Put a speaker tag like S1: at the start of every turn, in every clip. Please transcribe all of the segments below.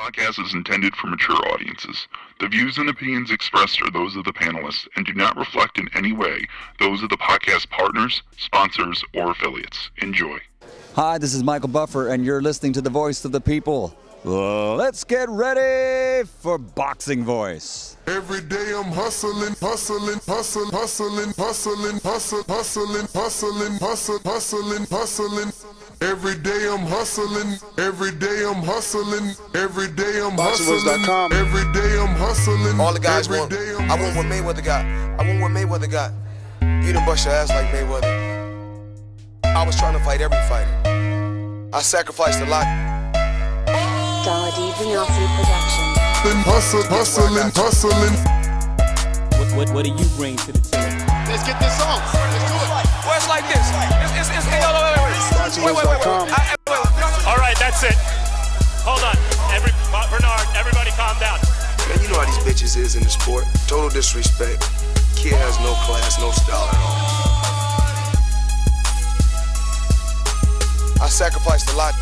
S1: podcast is intended for mature audiences. The views and opinions expressed are those of the panelists and do not reflect in any way those of the podcast partners, sponsors, or affiliates. Enjoy.
S2: Hi, this is Michael Buffer, and you're listening to the voice of the people. Let's get ready for Boxing Voice.
S3: Every day I'm hustling, hustling, hustling, hustling, hustling, hustling, hustling, hustling, hustling, hustling, hustling. Every day I'm hustling, every day I'm hustling, every day I'm hustling, every day I'm hustling.
S4: All the guys want. I want what Mayweather got. I want what Mayweather got. You done bust your ass like Mayweather. I was trying to fight every fighter. I sacrificed a lot.
S5: Dazn Production.
S3: Hustling, hustling.
S6: What do you bring to the table?
S4: Let's get this on. Let's do it. Well, it's like this. Wait.
S6: All right, that's it. Hold on. Bernard, everybody calm down.
S4: Man, you know how these bitches is in the sport. Total disrespect. Kid has no class, no style at all. I sacrificed a lot.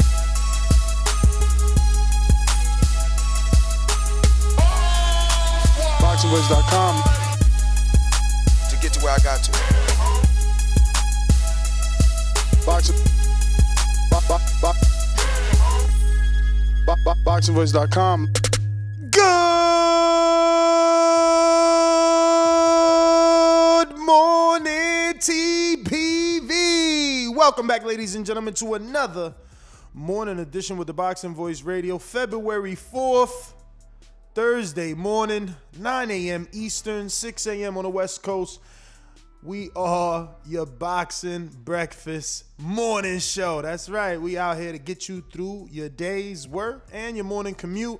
S7: BoxingVoice.com
S4: to get to where I got to.
S7: BoxingVoice.com.
S8: Good morning, TPV. Welcome back, ladies and gentlemen, to another morning edition with the Boxing Voice Radio, February 4th, Thursday morning, 9 a.m. Eastern, 6 a.m. on the West Coast. We are your boxing breakfast morning show. That's right. We out here to get you through your day's work and your morning commute.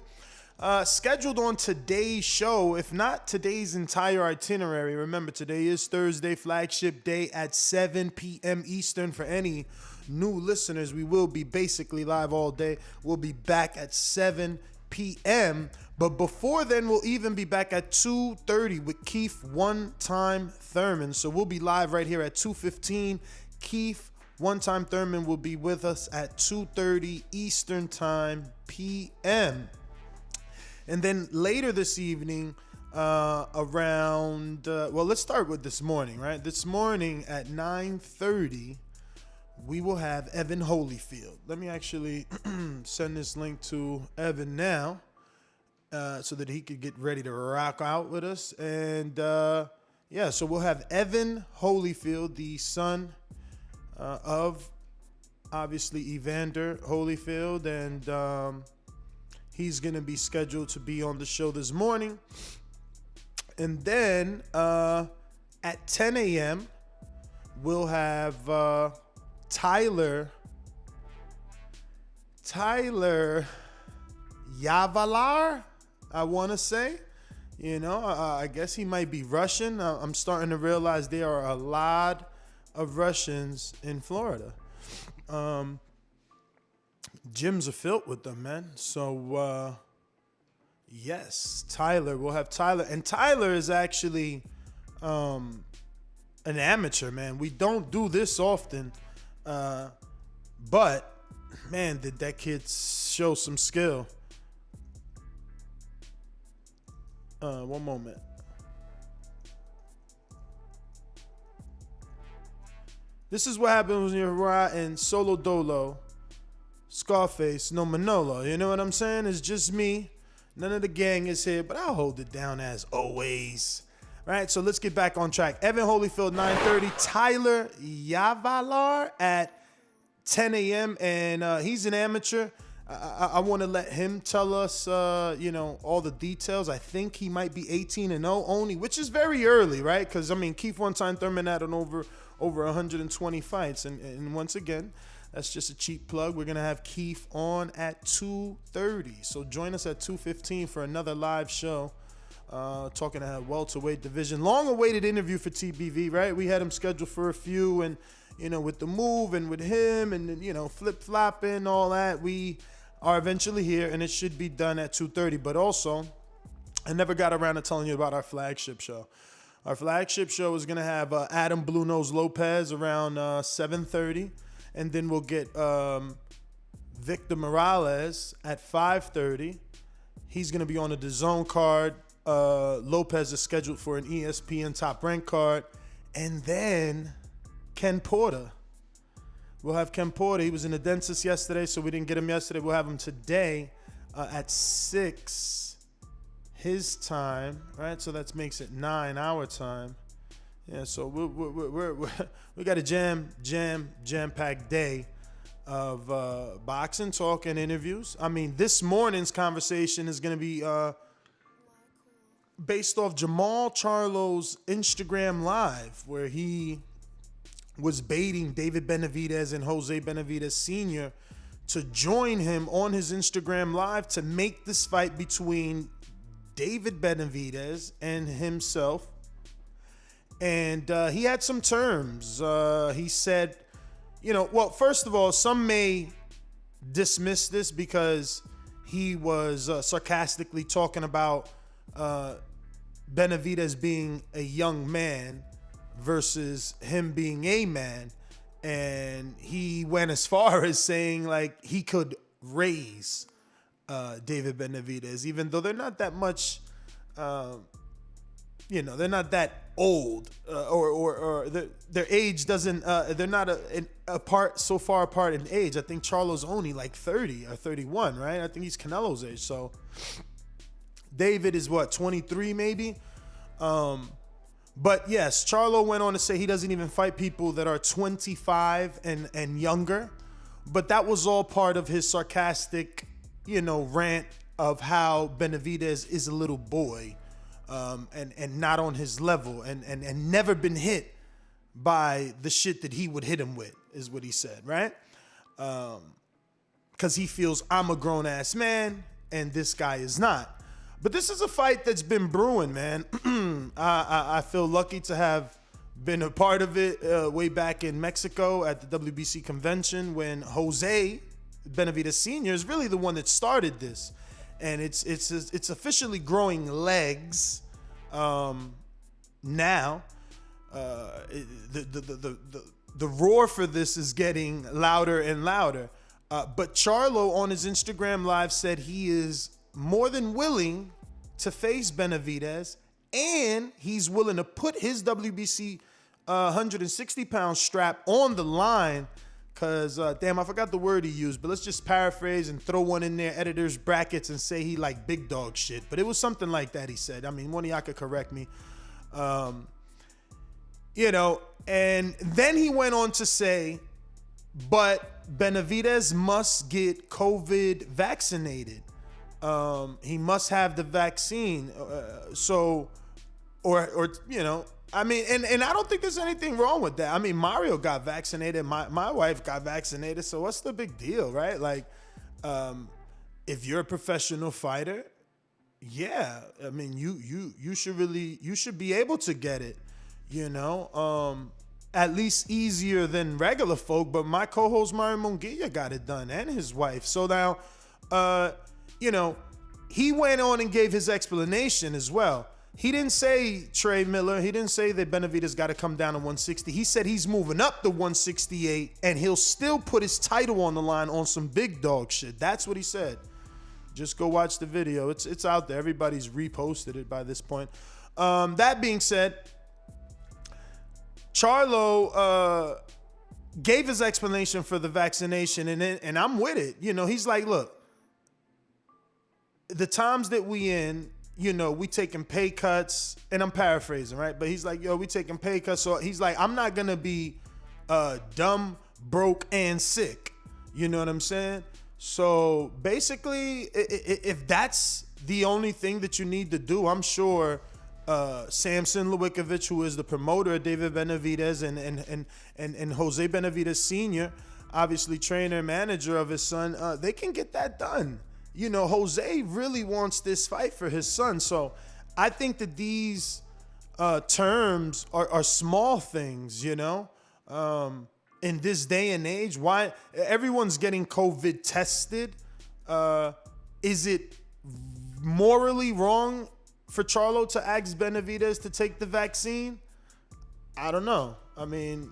S8: Scheduled on today's show, if not today's entire itinerary. Remember, today is Thursday, flagship day at 7 p.m. Eastern. For any new listeners, we will be basically live all day. We'll be back at 7 p.m. But before then, we'll even be back at 2:30 with Keith One Time Thurman. So we'll be live right here at 2:15. Keith One Time Thurman will be with us at 2:30 Eastern Time p.m. And then later this evening, around, let's start with this morning, right? This morning at 9:30, we will have Evan Holyfield. Let me actually send this link to Evan now. So that he could get ready to rock out with us. And so we'll have Evan Holyfield, the son of, obviously, Evander Holyfield. And he's going to be scheduled to be on the show this morning. And then at 10 a.m., we'll have Tyler Yavalar, I want to say. I guess he might be Russian. I'm starting to realize there are a lot of Russians in Florida. Gyms are filled with them, man. So, yes, Tyler. We'll have Tyler. And Tyler is actually an amateur, man. We don't do this often. But, man, did that kid show some skill. One moment. This is what happens when you're riding solo dolo, Scarface, no Manolo. You know what I'm saying? It's just me. None of the gang is here, but I'll hold it down as always. Right, so let's get back on track. Evan Holyfield, 9:30. Tyler Yavalar at 10 a.m. And he's an amateur. I want to let him tell us, all the details. I think he might be 18-0 only, which is very early, right? Because, Keith One Time Thurman had an over 120 fights. And once again, that's just a cheap plug. We're going to have Keith on at 2:30. So join us at 2:15 for another live show. Talking about welterweight division. Long-awaited interview for TBV, right? We had him scheduled for a few, and, with the move and with him and, flip-flopping, all that, we are eventually here, and it should be done at 2:30. But also, I never got around to telling you about our flagship show. Our flagship show is going to have Adam Blue Nose Lopez around 7:30, and then we'll get Victor Morales at 5:30. He's going to be on the Dazn card. Lopez is scheduled for an ESPN Top Rank card. And then Ken Porter. We'll have Ken Porter. He was in the dentist yesterday, so we didn't get him yesterday. We'll have him today at 6 his time, right? So that makes it 9 our time. Yeah, so we got a jam-packed day of boxing talk and interviews. I mean, this morning's conversation is going to be based off Jermall Charlo's Instagram Live, where he was baiting David Benavidez and Jose Benavidez Sr. to join him on his Instagram Live to make this fight between David Benavidez and himself. And he had some terms. He said, well, first of all, some may dismiss this because he was sarcastically talking about Benavidez being a young man versus him being a man. And he went as far as saying like he could raise David Benavidez, even though they're not that much, they're not that old, or their age doesn't, they're not so far apart in age. I think Charlo's only like 30 or 31, right? I think he's Canelo's age. So David is 23 maybe? But yes, Charlo went on to say he doesn't even fight people that are 25 and younger. But that was all part of his sarcastic, rant of how Benavidez is a little boy, and not on his level, and never been hit by the shit that he would hit him with, is what he said, right? Because he feels I'm a grown ass man and this guy is not. But this is a fight that's been brewing, man. I feel lucky to have been a part of it way back in Mexico at the WBC convention when Jose Benavidez Sr. is really the one that started this. And it's officially growing legs now. The roar for this is getting louder and louder. But Charlo on his Instagram Live said he is more than willing to face Benavidez, and he's willing to put his WBC 160-pound strap on the line because, damn, I forgot the word he used, but let's just paraphrase and throw one in there, editor's brackets, and say he like big dog shit. But it was something like that he said. I mean, one of y'all could correct me. And then he went on to say, but Benavidez must get COVID vaccinated. He must have the vaccine. I mean, and I don't think there's anything wrong with that. I mean, Mario got vaccinated. My wife got vaccinated. So what's the big deal, right? Like, if you're a professional fighter, yeah, I mean, you should be able to get it, at least easier than regular folk. But my co-host Mario Munguia got it done, and his wife. So now, he went on and gave his explanation as well. He didn't say Trey Miller. He didn't say that Benavidez got to come down to 160. He said he's moving up to 168, and he'll still put his title on the line on some big dog shit. That's what he said. Just go watch the video. It's out there. Everybody's reposted it by this point. That being said, Charlo gave his explanation for the vaccination, and I'm with it. He's like, look, the times that we in, we taking pay cuts, and I'm paraphrasing, right? But he's like, we taking pay cuts. So he's like, I'm not going to be dumb, broke, and sick. You know what I'm saying? So basically, if that's the only thing that you need to do, I'm sure Samson Lewickovich, who is the promoter of David Benavidez and Jose Benavidez Sr., obviously trainer and manager of his son, they can get that done. Jose really wants this fight for his son. So I think that these terms are small things, in this day and age. Why everyone's getting COVID tested? Is it morally wrong for Charlo to ask Benavidez to take the vaccine? I don't know. I mean,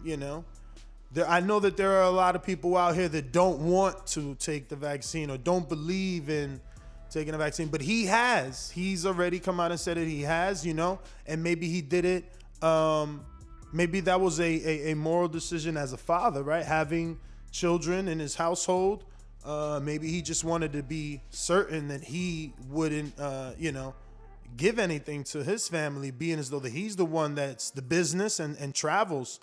S8: I know that there are a lot of people out here that don't want to take the vaccine or don't believe in taking a vaccine, but he's already come out and said it. He has, and maybe he did it. Maybe that was a moral decision as a father, right? Having children in his household. Maybe he just wanted to be certain that he wouldn't, give anything to his family, being as though that he's the one that's the business and travels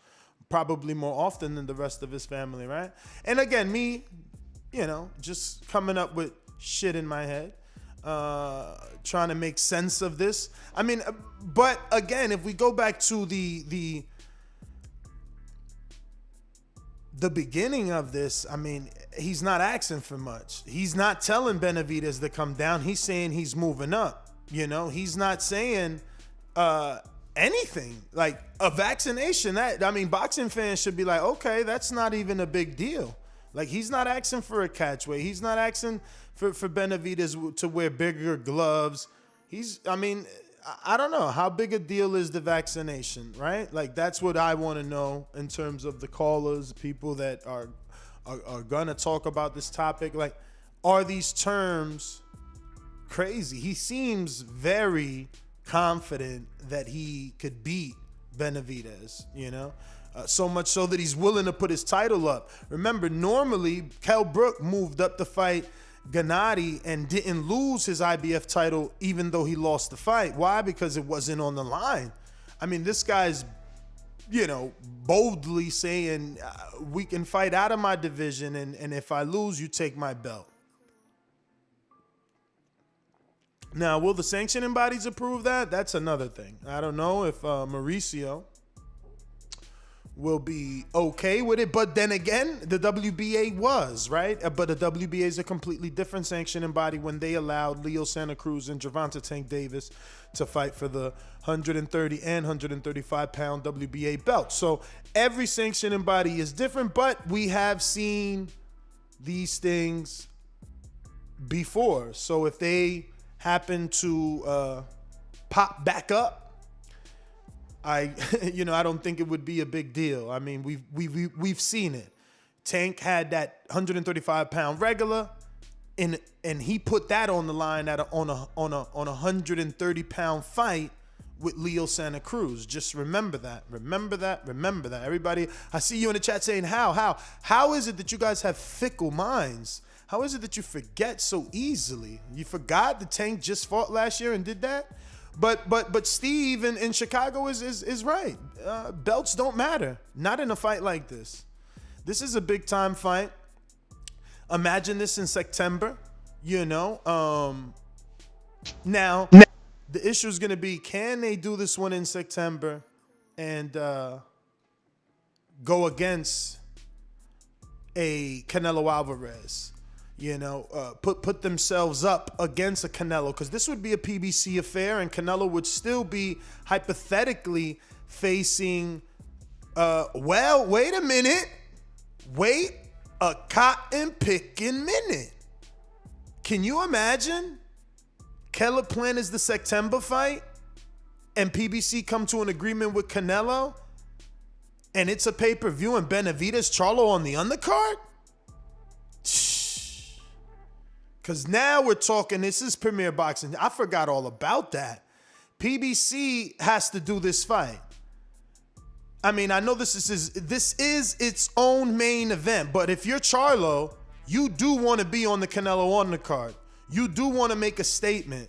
S8: probably more often than the rest of his family, right? And again, me, just coming up with shit in my head, trying to make sense of this. I mean, but again, if we go back to the beginning of this, I mean, he's not asking for much. He's not telling Benavidez to come down. He's saying he's moving up. He's not saying anything like a vaccination. Boxing fans should be like, okay, that's not even a big deal. Like, he's not asking for a catchweight. He's not asking for Benavidez to wear bigger gloves. I don't know. How big a deal is the vaccination, right? Like, that's what I want to know in terms of the callers, people that are going to talk about this topic. Like, are these terms crazy? He seems very confident that he could beat Benavidez, so much so that he's willing to put his title up. Remember, normally, Kell Brook moved up to fight Gennady and didn't lose his IBF title even though he lost the fight. Why? Because it wasn't on the line. I mean, this guy's, boldly saying, we can fight out of my division, and if I lose, you take my belt. Now, will the sanctioning bodies approve that? That's another thing. I don't know if Mauricio will be okay with it. But then again, the WBA was, right? But the WBA is a completely different sanctioning body when they allowed Leo Santa Cruz and Gervonta Tank Davis to fight for the 130 and 135-pound WBA belt. So every sanctioning body is different, but we have seen these things before. So if they happen to pop back up, I don't think it would be a big deal. I mean, we've seen it. Tank had that 135-pound regular, and he put that on the line on a 130-pound fight with Leo Santa Cruz. Just remember that. Remember that. Everybody, I see you in the chat saying, how is it that you guys have fickle minds? How is it that you forget so easily? You forgot the Tank just fought last year and did that? But Steve in Chicago is right. Belts don't matter. Not in a fight like this. This is a big time fight. Imagine this in September. Now the issue is going to be, can they do this one in September and go against a Canelo Alvarez? Put themselves up against a Canelo, because this would be a PBC affair, and Canelo would still be hypothetically facing, wait a minute. Wait a cotton-picking minute. Can you imagine? Keller plan is the September fight, and PBC come to an agreement with Canelo, and it's a pay-per-view, and Benavidez, Charlo on the undercard? Because now we're talking, this is Premier Boxing. I forgot all about that. PBC has to do this fight. I mean, I know this is its own main event, but if you're Charlo, you do want to be on the Canelo undercard. You do want to make a statement.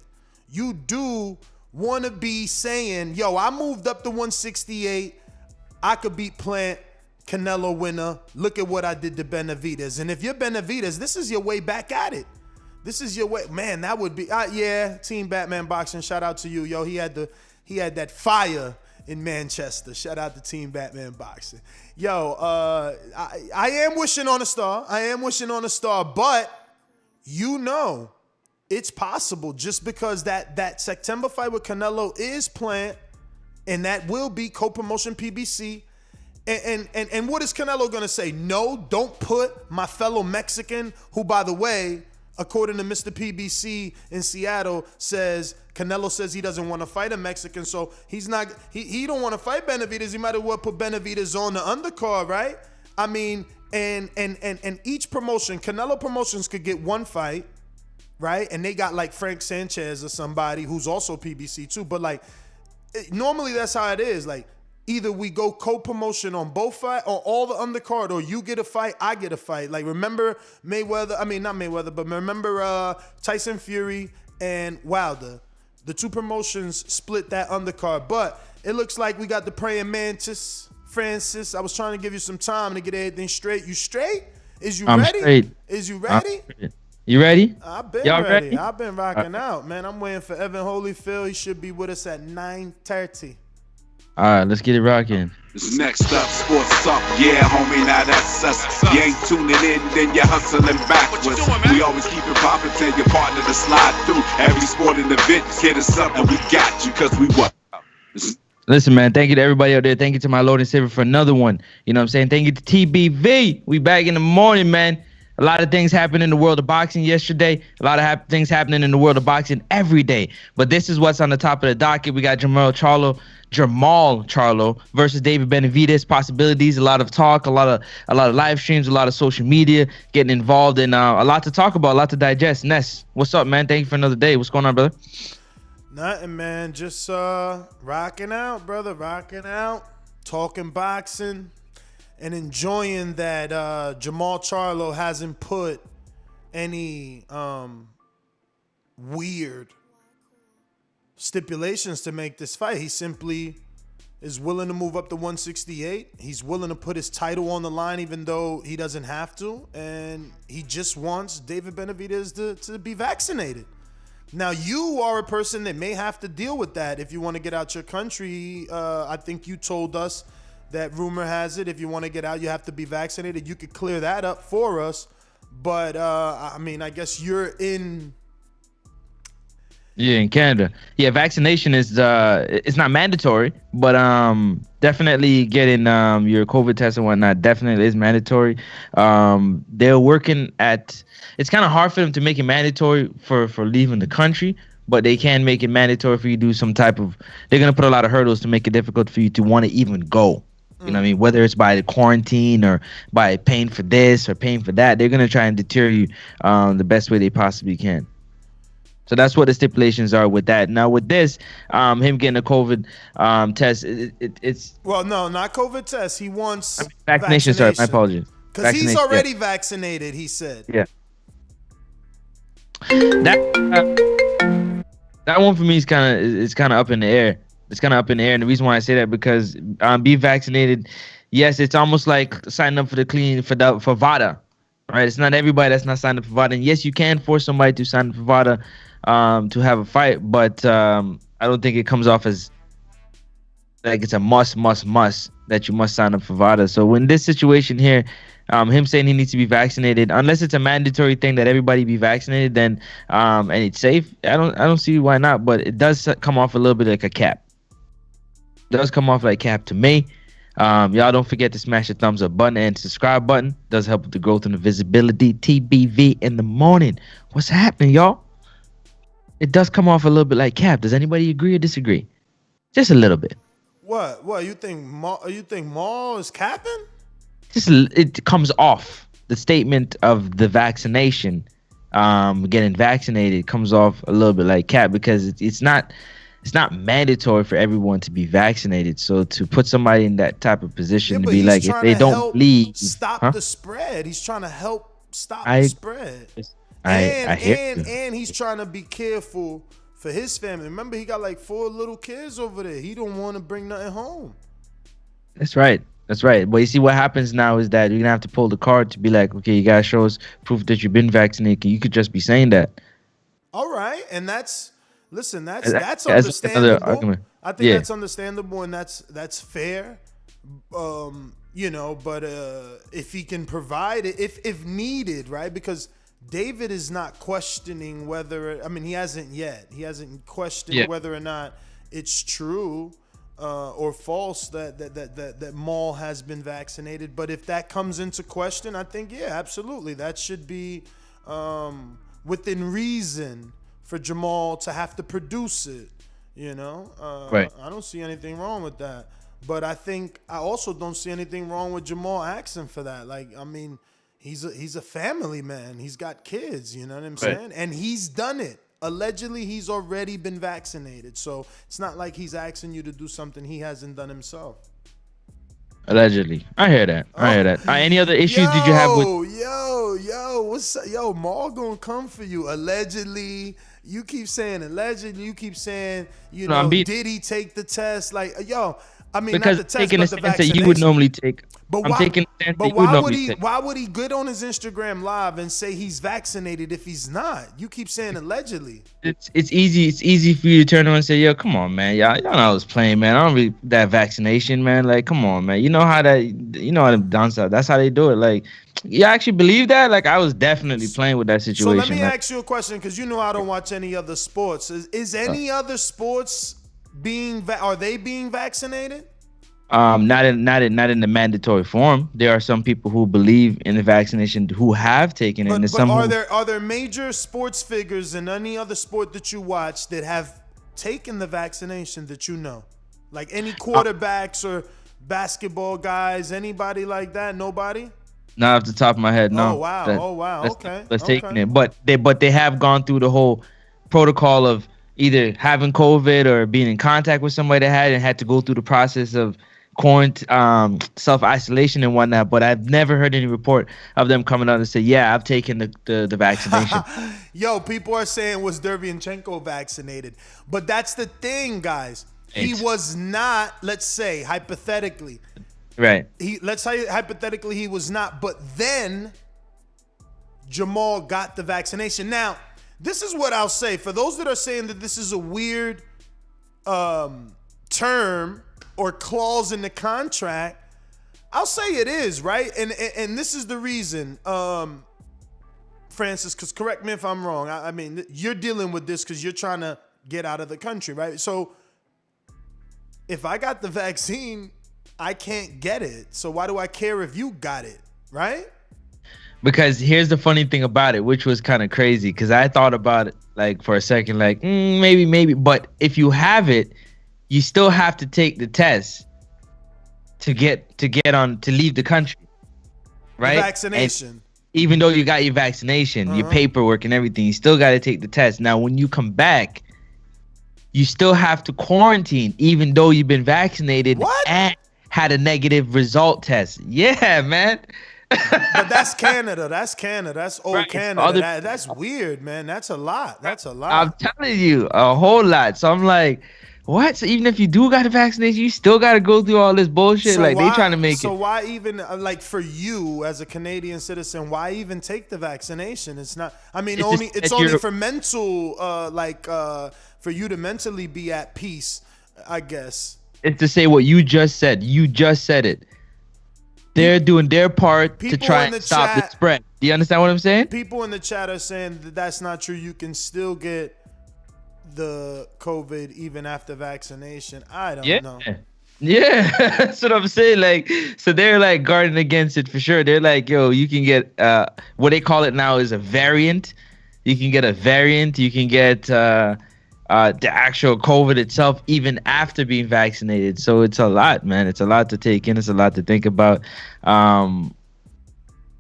S8: You do want to be saying, yo, I moved up to 168. I could beat Plant, Canelo winner. Look at what I did to Benavidez. And if you're Benavidez, this is your way back at it. This is your way, man. That would be, Team Batman Boxing. Shout out to you, yo. He had that fire in Manchester. Shout out to Team Batman Boxing, yo. I am wishing on a star. But it's possible, just because that September fight with Canelo is planned, and that will be co-promotion PBC. And what is Canelo gonna say? No, don't put my fellow Mexican, who, by the way, according to Mr. PBC in Seattle, Canelo says he doesn't want to fight a Mexican, so he don't want to fight Benavidez. He might as well put Benavidez on the undercard, right? I mean, and each promotion, Canelo Promotions could get one fight, right? And they got like Frank Sanchez or somebody who's also PBC too. But like, normally that's how it is. Like, either we go co-promotion on both fight or all the undercard, or you get a fight, I get a fight. Like, remember Mayweather? I mean, not Mayweather, but remember Tyson Fury and Wilder. The two promotions split that undercard. But it looks like we got the praying mantis, Francis. I was trying to give you some time to get everything straight. You straight? Is you
S5: I'm
S8: ready?
S5: straight.
S8: Is you ready?
S5: You ready?
S8: I've been
S5: Y'all
S8: ready.
S5: ready?
S8: I've been rocking out, man. I'm waiting for Evan Holyfield. He should be with us at 9:30.
S5: All right, let's get it rocking.
S7: Next up, sports up, yeah, homie, now that's us. You ain't tuning in, then you're hustling backwards. We always keep it poppin', tell your partner to slide through. Every sporting event, hit us up, and we got you, cause we what?
S5: Listen, man, thank you to everybody out there. Thank you to my Lord and Savior for another one. You know what I'm saying? Thank you to TBV. We back in the morning, man. A lot of things happened in the world of boxing yesterday. A lot of things happening in the world of boxing every day. But this is what's on the top of the docket. We got Jermall Charlo versus David Benavidez. Possibilities, a lot of talk, a lot of live streams, a lot of social media getting involved, and a lot to talk about, a lot to digest. Ness, what's up, man? Thank you for another day. What's going on, brother?
S8: Nothing, man. Just rocking out, brother. Rocking out, talking boxing, and enjoying that Jermall Charlo hasn't put any weird stipulations to make this fight. He simply is willing to move up to 168. He's willing to put his title on the line even though he doesn't have to. And he just wants David Benavidez to be vaccinated. Now, you are a person that may have to deal with that if you want to get out your country. I think you told us that rumor has it, if you want to get out, you have to be vaccinated. You could clear that up for us. But, I mean, I guess you're in...
S5: Yeah, in Canada. Yeah, vaccination is it's not mandatory, but definitely getting your COVID test and whatnot definitely is mandatory. They're working at. It's kind of hard for them to make it mandatory for leaving the country, but they can make it mandatory for you to do some type of. They're gonna put a lot of hurdles to make it difficult for you to want to even go. You know what I mean? Whether it's by the quarantine or by paying for this or paying for that, they're gonna try and deter you the best way they possibly can. So that's what the stipulations are with that. Now with this, him getting a COVID test, it's
S8: well, no, not COVID test. He wants
S5: vaccination. Sorry, my apologies.
S8: Because he's already vaccinated. He said.
S5: Yeah. That one for me is kind of up in the air. It's kind of up in the air, and the reason why I say that because be vaccinated, yes, it's almost like signing up for for VADA, right? It's not everybody that's not signed up for VADA. And yes, you can force somebody to sign up for VADA to have a fight, but I don't think it comes off as like it's a must that you must sign up for VADA. So in this situation here, him saying he needs to be vaccinated, unless it's a mandatory thing that everybody be vaccinated, then and it's safe, I don't see why not. But it does come off a little bit like a cap. It does come off like cap to me. Y'all don't forget to smash the thumbs up button and subscribe button. Does help with the growth and the visibility. TBV in the morning. What's happening, y'all? It does come off a little bit like cap. Does anybody agree or disagree? Just a little bit.
S8: What? You think Maul is capping?
S5: It comes off the statement of the vaccination, getting vaccinated comes off a little bit like cap because it's not mandatory for everyone to be vaccinated. So to put somebody in that type of position to be like, if they don't leave,
S8: stop the spread. He's trying to help stop the spread. And he's trying to be careful for his family. Remember, he got like 4 little kids over there. He don't want to bring nothing home.
S5: That's right. But you see what happens now is that you're gonna have to pull the card to be like, okay, you gotta show us proof that you've been vaccinated. You could just be saying that. All
S8: right, and that's understandable. I think that's understandable and that's fair. You know, but if he can provide it, if needed, right? Because David is not questioning whether, I mean, he hasn't questioned whether or not it's true or false that Maul has been vaccinated. But if that comes into question, I think, yeah, absolutely. That should be within reason for Jermall to have to produce it, you know?
S5: Right.
S8: I don't see anything wrong with that. But I also don't see anything wrong with Jermall asking for that. Like, I mean, he's a family man. He's got kids, you know what I'm saying? And he's done it. Allegedly, he's already been vaccinated. So it's not like he's asking you to do something he hasn't done himself.
S5: Allegedly. I hear that. Any other issues did you have with?
S8: What's up? Yo, Maul gonna come for you. Allegedly. You keep saying allegedly. You keep saying, did he take the test? Like, I mean,
S5: because
S8: not the test,
S5: taking
S8: but
S5: a
S8: the
S5: stance
S8: vaccination.
S5: that you would normally take.
S8: But
S5: I'm
S8: why,
S5: taking a stance
S8: but
S5: that you would
S8: why
S5: normally
S8: would he?
S5: take.
S8: Why would he get on his Instagram live and say he's vaccinated if he's not? You keep saying allegedly.
S5: It's easy for you to turn around and say, yo, come on, man, y'all know I was playing, man. I don't really that vaccination, man. Like, come on, man. You know how them down south. That's how they do it. Like, you actually believe that? Like, I was definitely playing with that situation.
S8: So let me
S5: man.
S8: ask you a question, because I don't watch any other sports. Is any other sports are they being vaccinated?
S5: Not in the mandatory form. There are some people who believe in the vaccination who have taken it.
S8: But are there major sports figures in any other sport that you watch that have taken the vaccination that you know? Like any quarterbacks or basketball guys, anybody like that? Nobody?
S5: Not off the top of my head, no.
S8: Oh wow.
S5: Let's taking it. But they have gone through the whole protocol of either having COVID or being in contact with somebody that had and had to go through the process of quarantine, self-isolation and whatnot, but I've never heard any report of them coming out and say, yeah, I've taken the vaccination.
S8: Yo, people are saying, was Derevyanchenko vaccinated? But that's the thing, guys. He was not, let's say, hypothetically.
S5: Right.
S8: Let's say hypothetically he was not, but then Jermall got the vaccination. Now, this is what I'll say. For those that are saying that this is a weird term or clause in the contract, I'll say it is, right? And this is the reason, Francis, because correct me if I'm wrong. I mean, you're dealing with this because you're trying to get out of the country, right? So if I got the vaccine, I can't get it. So why do I care if you got it, right?
S5: Because here's the funny thing about it, which was kind of crazy, because I thought about it like for a second, like maybe. But if you have it, you still have to take the test to leave the country, right?
S8: The vaccination.
S5: And even though you got your vaccination, your paperwork and everything, you still got to take the test. Now, when you come back, you still have to quarantine, even though you've been vaccinated and had a negative result test. Yeah, man.
S8: But that's Canada. That's old
S5: right.
S8: Canada. That's weird, man. That's a lot.
S5: I'm telling you, a whole lot. So I'm like, what? So even if you do got a vaccination, you still got to go through all this bullshit. So like they trying to make it.
S8: So why even like for you as a Canadian citizen, why even take the vaccination? It's not. I mean, it's only for mental, for you to mentally be at peace, I guess.
S5: It's to say what you just said. You just said it. They're doing their part to try and stop the spread. Do you understand what I'm saying?
S8: People in the chat are saying that that's not true. You can still get the COVID even after vaccination. I don't know.
S5: Yeah, that's what I'm saying. Like, so they're like guarding against it for sure. They're like, yo, you can get what they call it now is a variant. You can get a variant. You can get the actual COVID itself even after being vaccinated. So it's a lot, man. It's a lot to take in. It's a lot to think about.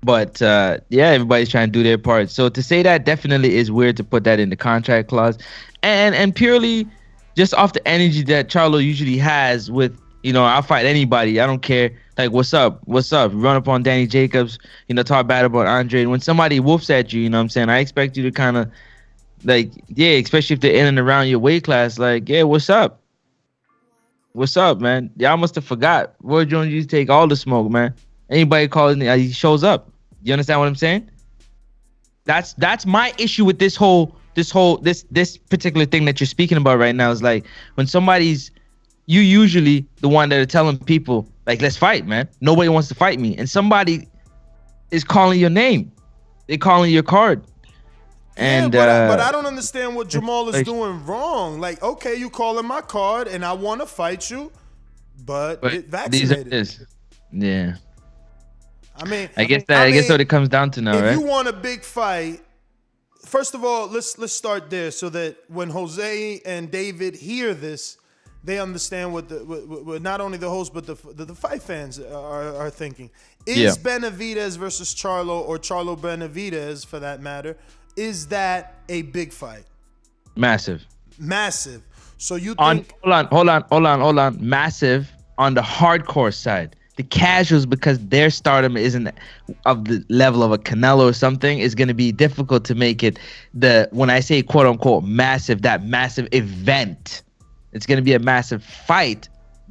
S5: But everybody's trying to do their part. So to say that definitely is weird to put that in the contract clause. And purely just off the energy that Charlo usually has with, I'll fight anybody. I don't care. Like, what's up? Run up on Danny Jacobs, talk bad about Andre. And when somebody woofs at you, I'm saying, I expect you to kind of, like, yeah, especially if they're in and around your weight class, like, yeah, what's up? What's up, man? Y'all must have forgot. Roy Jones used to take all the smoke, man. Anybody calling it, he shows up. You understand what I'm saying? That's my issue with this particular thing that you're speaking about right now is like when you usually the one that are telling people like, let's fight, man. Nobody wants to fight me. And somebody is calling your name. They're calling your card. And
S8: but I don't understand what Jermall is doing wrong. Like, okay, you calling my card and I want to fight you, but get vaccinated.
S5: Yeah.
S8: I guess
S5: what it comes down to now,
S8: if
S5: right?
S8: If you want a big fight, first of all, let's start there so that when Jose and David hear this, they understand what not only the host but the fight fans are thinking. Is Benavidez versus Charlo, or Charlo Benavidez for that matter, is that a big fight?
S5: Massive.
S8: So you think?
S5: Hold on. Massive on the hardcore side. The casuals, because their stardom isn't of the level of a Canelo or something, is going to be difficult to make it when I say quote unquote massive, that massive event. It's going to be a massive fight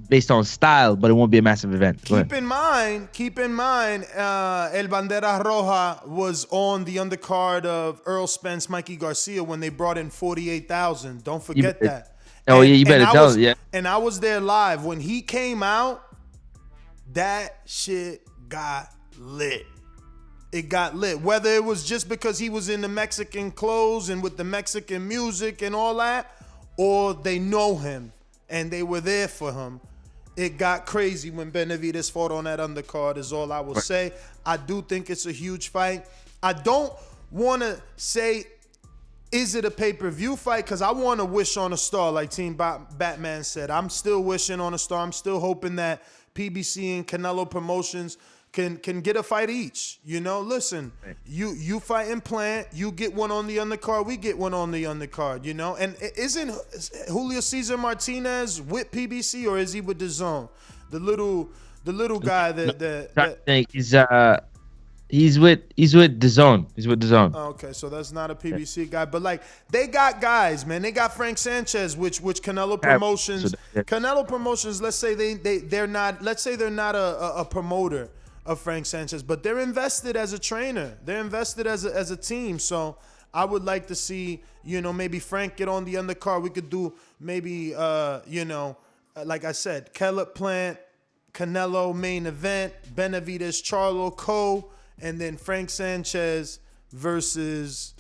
S5: based on style, but it won't be a massive event.
S8: Keep in mind, El Bandera Roja was on the undercard of Earl Spence, Mikey Garcia when they brought in 48,000. Don't forget that.
S5: You better tell it, yeah.
S8: And I was there live when he came out. That shit got lit. It got lit. Whether it was just because he was in the Mexican clothes and with the Mexican music and all that, or they know him and they were there for him. It got crazy when Benavidez fought on that undercard, is all I will say. I do think it's a huge fight. I don't want to say, is it a pay-per-view fight? Because I want to wish on a star, like Team Batman said. I'm still wishing on a star. I'm still hoping that PBC and Canelo Promotions can get a fight each. You know, listen, you fight in Plant, you get one on the undercard, we get one on the undercard, you know? And isn't Julio Cesar Martinez with PBC, or is he with Dazn? The little guy
S5: he's with Dazn. He's with Dazn.
S8: Okay, so that's not a PBC guy, but like they got guys, man. They got Frank Sanchez, which Canelo Promotions. Canelo Promotions. Let's say they're not. Let's say they're not a promoter of Frank Sanchez, but they're invested as a trainer. They're invested as a team. So I would like to see, you know, maybe Frank get on the undercard. We could do maybe like I said, Caleb Plant, Canelo main event, Benavidez, Charlo, Co. And then Frank Sanchez versus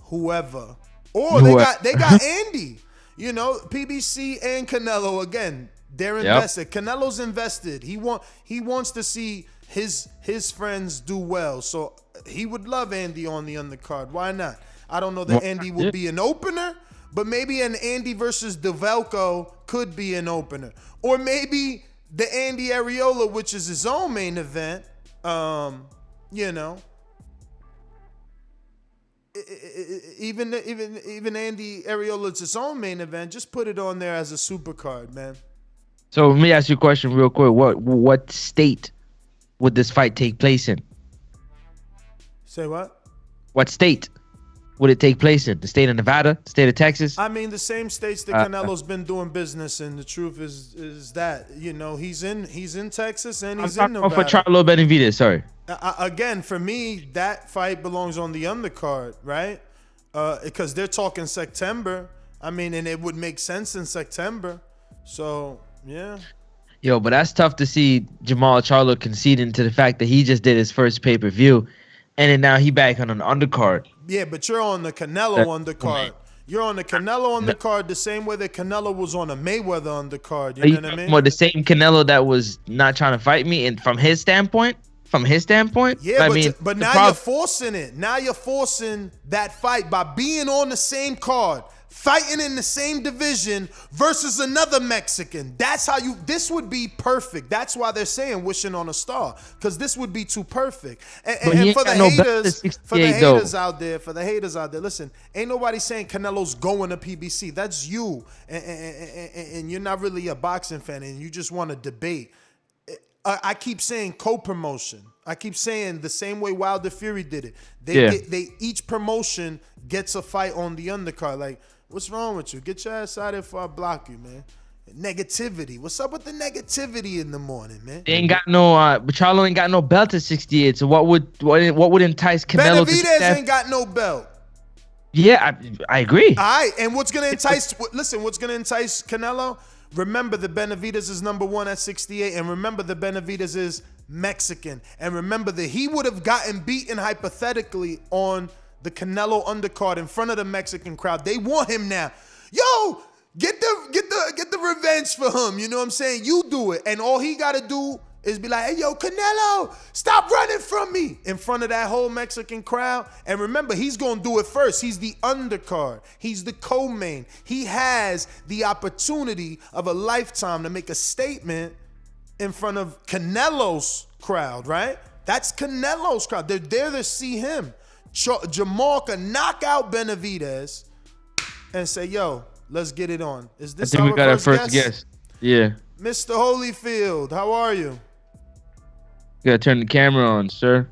S8: whoever. Or they got Andy. You know, PBC and Canelo again. They're invested. Canelo's invested. He wants to see his friends do well. So he would love Andy on the undercard. Why not? I don't know that Andy will be an opener, but maybe an Andy versus DeVelco could be an opener. Or maybe the Andy Areola, which is his own main event. You know, even Andy Areola's its own main event. Just put it on there as a super card, man.
S5: So let me ask you a question real quick. What state would this fight take place in?
S8: Say what?
S5: What state would it take place in? The state of Nevada, the state of Texas?
S8: I mean, the same states that Canelo's been doing business in. The truth is that, you know, he's in Texas and he's in Nevada.
S5: For Charlo Benavidez, sorry.
S8: Again, for me, that fight belongs on the undercard, right? Because they're talking September. I mean, and it would make sense in September. So, yeah.
S5: Yo, but that's tough to see Jermall Charlo conceding to the fact that he just did his first pay-per-view, and then now he back on an undercard.
S8: Yeah, but you're on the Canelo undercard. You're on the Canelo undercard the same way that Canelo was on a Mayweather undercard. You know what I mean?
S5: More the same Canelo that was not trying to fight me, and from his standpoint.
S8: Yeah, but now you're forcing it. Now you're forcing that fight by being on the same card, fighting in the same division versus another Mexican. That's how this would be perfect. That's why they're saying wishing on a star, because this would be too perfect. And for the haters out there, listen, ain't nobody saying Canelo's going to PBC. That's you, and you're not really a boxing fan, and you just want to debate. I keep saying co-promotion. I keep saying the same way Wilder Fury did it. They each promotion gets a fight on the undercard. Like, what's wrong with you? Get your ass out of here before I block you, man. Negativity. What's up with the negativity in the morning, man?
S5: They ain't got no. Charlo ain't got no belt at 68. So what would entice Canelo?
S8: Benavidez ain't got no belt.
S5: Yeah, I agree.
S8: All right, and what's gonna entice? Listen, what's gonna entice Canelo? Remember, the Benavidez is number 1 at 68, and remember, the Benavidez is Mexican, and remember that he would have gotten beaten hypothetically on the Canelo undercard in front of the Mexican crowd. They want him now. Yo, get the revenge for him. You know what I'm saying? You do it, and all he got to do is be like, hey, yo, Canelo, stop running from me in front of that whole Mexican crowd. And remember, he's going to do it first. He's the undercard. He's the co-main. He has the opportunity of a lifetime to make a statement in front of Canelo's crowd, right? That's Canelo's crowd. They're there to see him. Jermall can knock out Benavidez and say, yo, let's get it on. Is this
S5: I think we got our first guest. Yeah.
S8: Mr. Holyfield, how are you?
S5: You gotta turn the camera on, sir.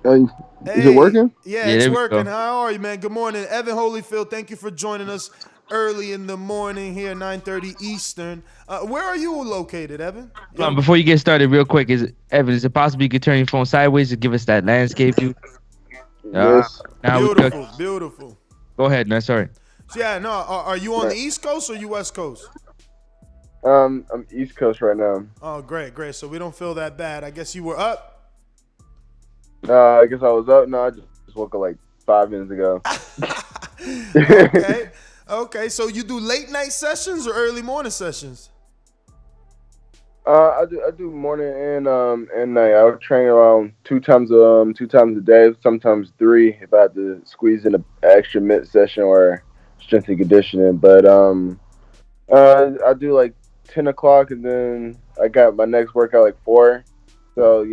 S9: Is it working?
S8: Yeah,
S5: Yeah,
S8: it's
S5: there we
S8: working.
S5: go.
S8: How are you, man? Good morning. Evan Holyfield, thank you for joining us early in the morning here, 9:30 Eastern. Where are you located, Evan?
S5: Before you get started, real quick, Evan, is it possible you could turn your phone sideways to give us that landscape view?
S9: Yes.
S5: Now
S8: Beautiful, beautiful.
S5: Go ahead. No, sorry.
S8: So yeah, no, are you on the East Coast or you West Coast?
S9: I'm East Coast right now.
S8: Oh, great, great. So we don't feel that bad. I guess you were up?
S9: I guess I was up. No, I just woke up like 5 minutes ago.
S8: Okay. Okay, so you do late night sessions or early morning sessions?
S9: I do morning and night. I would train around two times a day, sometimes 3 if I had to squeeze in an extra mid session or strength and conditioning. But I do like 10 o'clock, and then I got my next workout like 4. So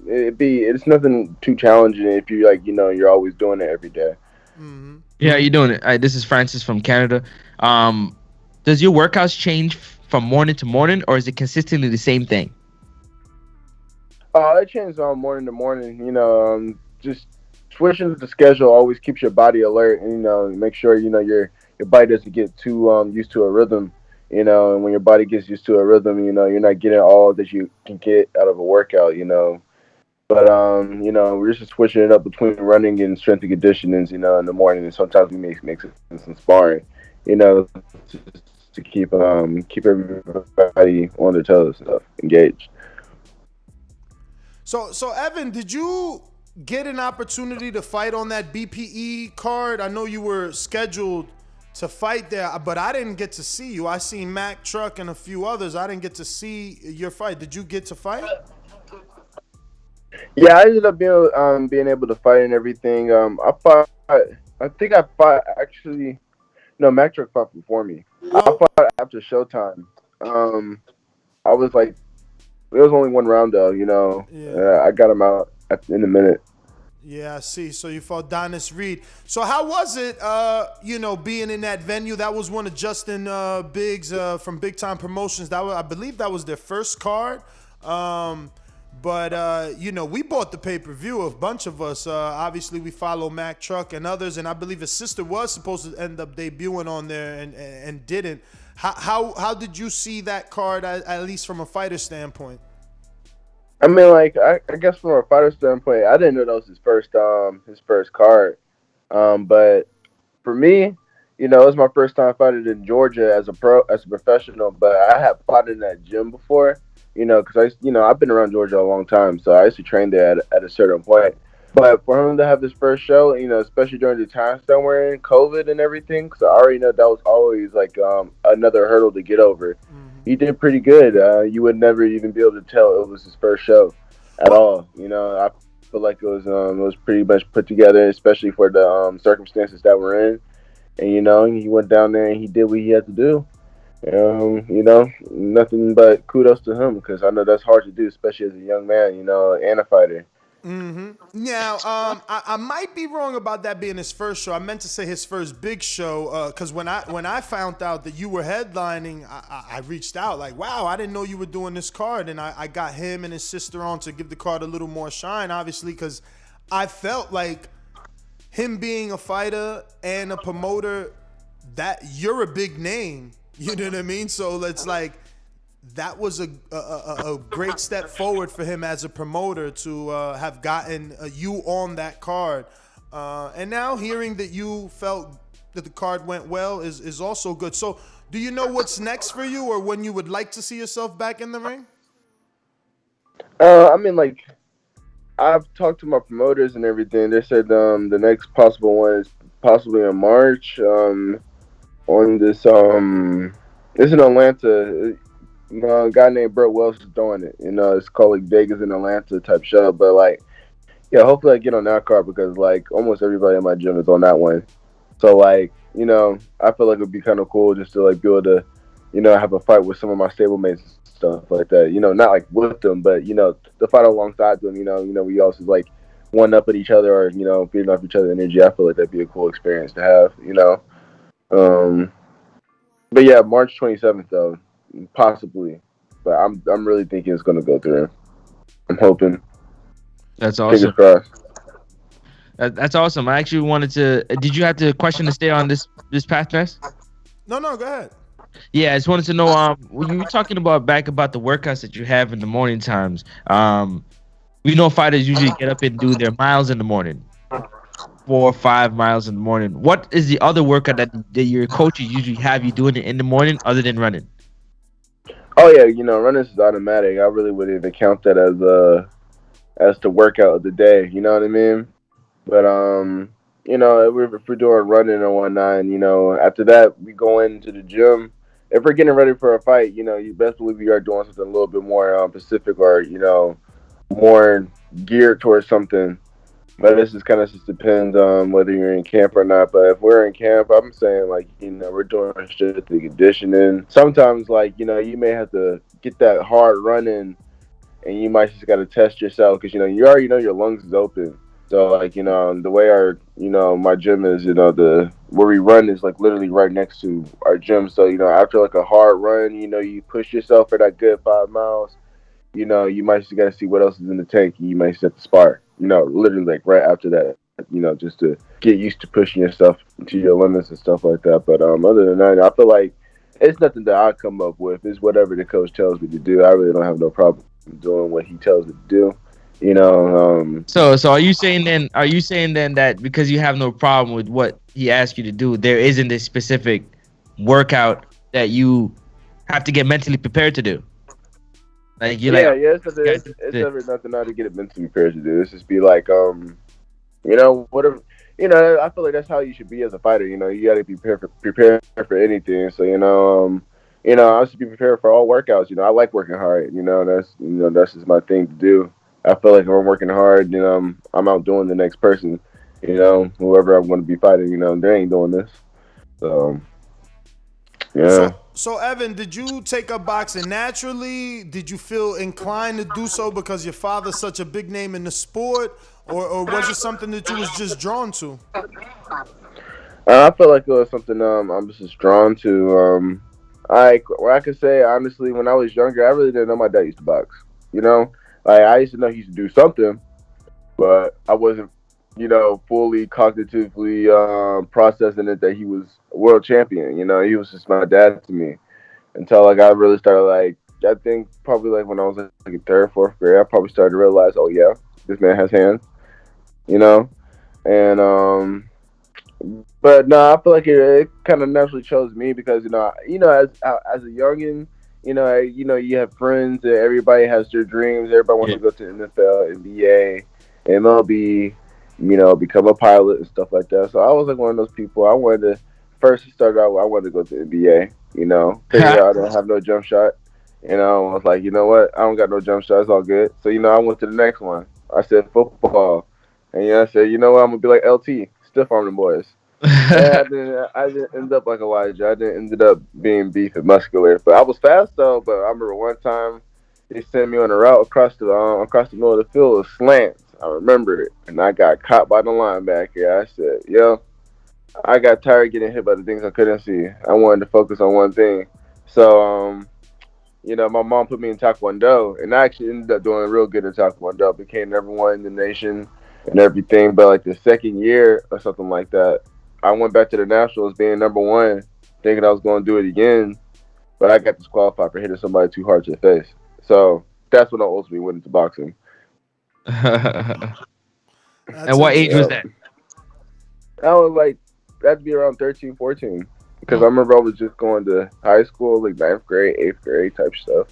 S9: it's nothing too challenging if you you're always doing it every day.
S8: Mm-hmm.
S5: Yeah, how you doing it? This is Francis from Canada. Does your workouts change from morning to morning, or is it consistently the same thing?
S9: It changes morning to morning. Just switching the schedule always keeps your body alert, and make sure your body doesn't get too used to a rhythm. And when your body gets used to a rhythm, you're not getting all that you can get out of a workout. But we're just switching it up between running and strength and conditioning, in the morning, and sometimes we make some sparring, to keep everybody on their toes and stuff, engaged.
S8: So Evan, did you get an opportunity to fight on that BPE card? I know you were scheduled to fight there, but I didn't get to see you. I seen Mac Truck and a few others. I didn't get to see your fight. Did you get to fight?
S9: Yeah, I ended up being able to fight and everything. I fought actually. No, Mac Truck fought before me. I fought after Showtime. I was like, it was only 1 round though.
S8: Yeah.
S9: I got him out in a minute.
S8: Yeah, I see. So you fought Donis Reed. So how was it, being in that venue? That was one of Justin Biggs from Big Time Promotions. I believe that was their first card. But we bought the pay-per-view, a bunch of us. Obviously, we follow Mac Truck and others, and I believe his sister was supposed to end up debuting on there and didn't. How did you see that card, at least from a fighter standpoint?
S9: I mean, I guess from a fighter standpoint, I didn't know that was his first card. But for me, it was my first time fighting in Georgia as a professional. But I had fought in that gym before. Because I've been around Georgia a long time, so I used to train there at a certain point. But for him to have his first show, especially during the times that we're in, COVID and everything, because I already know that was always like another hurdle to get over. Mm-hmm. He did pretty good. You would never even be able to tell it was his first show at all. I feel like it was pretty much put together, especially for the circumstances that we're in. And he went down there and he did what he had to do. Nothing but kudos to him, because I know that's hard to do, especially as a young man, and a fighter.
S8: Mm-hmm. Now, I might be wrong about that being his first show. I meant to say his first big show, because when I found out that you were headlining, I reached out like, wow, I didn't know you were doing this card, and I got him and his sister on to give the card a little more shine, obviously, because I felt like him being a fighter and a promoter, that you're a big name. You know what I mean? So it's like that was a great step forward for him as a promoter to have gotten you on that card. And now hearing that you felt that the card went well is also good. So do you know what's next for you, or when you would like to see yourself back in the ring?
S9: I mean, I've talked to my promoters and everything. They said the next possible one is possibly in March. On this, it's in Atlanta. a guy named Burt Wells is doing it. It's called like Vegas in Atlanta type show. But like, yeah, hopefully I get on that card because like almost everybody in my gym is on that one. So like, I feel like it would be kind of cool just to like be able to, have a fight with some of my stablemates and stuff like that. Not like with them, but to fight alongside them. We also like one up at each other or feeding off each other's energy. I feel like that'd be a cool experience to have. Um, but yeah, March 27th though, possibly. But I'm really thinking it's gonna go through. I'm hoping.
S5: That's awesome.
S9: Fingers crossed.
S5: That's awesome. I actually wanted to. Did you have the question to stay on this past test?
S8: No, go ahead.
S5: Yeah, I just wanted to know. When you were talking about the workouts that you have in the morning times. We know fighters usually get up and do their miles in the morning, 4 or 5 miles in the morning. What is the other workout that your coaches usually have you doing it in the morning other than running?
S9: Oh yeah, running is automatic. I really wouldn't even count that as the workout of the day. You know what I mean? But if we're doing running and whatnot, after that we go into the gym. If we're getting ready for a fight, you best believe we are doing something a little bit more specific or more geared towards something. But this is kind of just depends on whether you're in camp or not. But if we're in camp, I'm saying like we're doing strictly conditioning. Sometimes like you may have to get that hard running, and you might just got to test yourself because you already know your lungs is open. So like the way our my gym is the where we run is like literally right next to our gym. So after like a hard run, you push yourself for that good 5 miles. You might just got to see what else is in the tank. You might set the spar. Literally like right after that. Just to get used to pushing yourself to your limits and stuff like that. But other than that, I feel like it's nothing that I come up with. It's whatever the coach tells me to do. I really don't have no problem doing what he tells me to do.
S5: So are you saying then that because you have no problem with what he asked you to do, there isn't a specific workout that you have to get mentally prepared to do? Like
S9: it's never nothing out to get it mentally prepared to do. It's just be like whatever. I feel like that's how you should be as a fighter. You got to be prepared for anything. So I should be prepared for all workouts. I like working hard. That's just my thing to do. I feel like if I'm working hard, I'm outdoing the next person. Whoever I'm going to be fighting, they ain't doing this. So, yeah.
S8: So Evan, did you take up boxing naturally? Did you feel inclined to do so because your father's such a big name in the sport, or was it something that you was just drawn to?
S9: I feel like it was something I'm just drawn to. I could say honestly, when I was younger, I really didn't know my dad used to box. Like I used to know he used to do something, but I wasn't, fully cognitively processing it that he was a world champion. He was just my dad to me until like I really started like I think probably like when I was like in 3rd, 4th grade, I probably started to realize, oh yeah, this man has hands, and but no, I feel like it kind of naturally chose me because as a youngin. You have friends and everybody has their dreams. Everybody wants to go to NFL, NBA, MLB, become a pilot and stuff like that. So I was like one of those people. I wanted to first start out. I wanted to go to NBA. Figure out I don't have no jump shot. I was like, you know what? I don't got no jump shot. It's all good. So I went to the next one. I said football, and I said, I'm gonna be like LT, stiff arm them boys. I didn't end up like Elijah. I didn't ended up being beef and muscular, but I was fast though. But I remember one time they sent me on a route across the middle of the field with slants. I remember it, and I got caught by the linebacker. I said, "Yo, I got tired getting hit by the things I couldn't see. I wanted to focus on one thing." So, my mom put me in Taekwondo, and I actually ended up doing real good in Taekwondo. Became number 1 in the nation and everything. But like the 2nd year or something like that, I went back to the Nationals being number 1, thinking I was going to do it again, but I got disqualified for hitting somebody too hard to the face. So that's when I ultimately went into boxing.
S5: And what age was that?
S9: I was like, that'd be around 13, 14. Because I remember I was just going to high school, like 9th grade, 8th grade type stuff.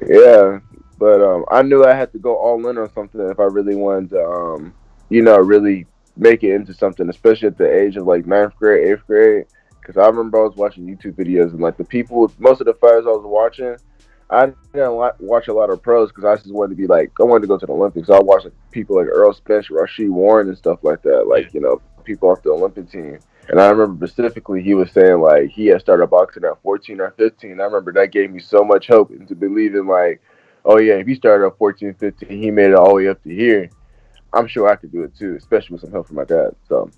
S9: Yeah, but I knew I had to go all in on something if I really wanted to, really make it into something, especially at the age of like 9th grade, 8th grade, because I remember I was watching YouTube videos and like the people, most of the fighters I was watching, I didn't watch a lot of pros because I just wanted to be like, I wanted to go to the Olympics. So I watched like people like Earl Spence, Rasheed Warren, and stuff like that. Like, you know, people off the Olympic team. And I remember specifically he was saying like he had started boxing at 14 or 15. I remember that gave me so much hope and to believe in like, oh yeah, if he started at 14, 15, he made it all the way up to here. I'm sure I could do it too, especially with some help from my dad. So,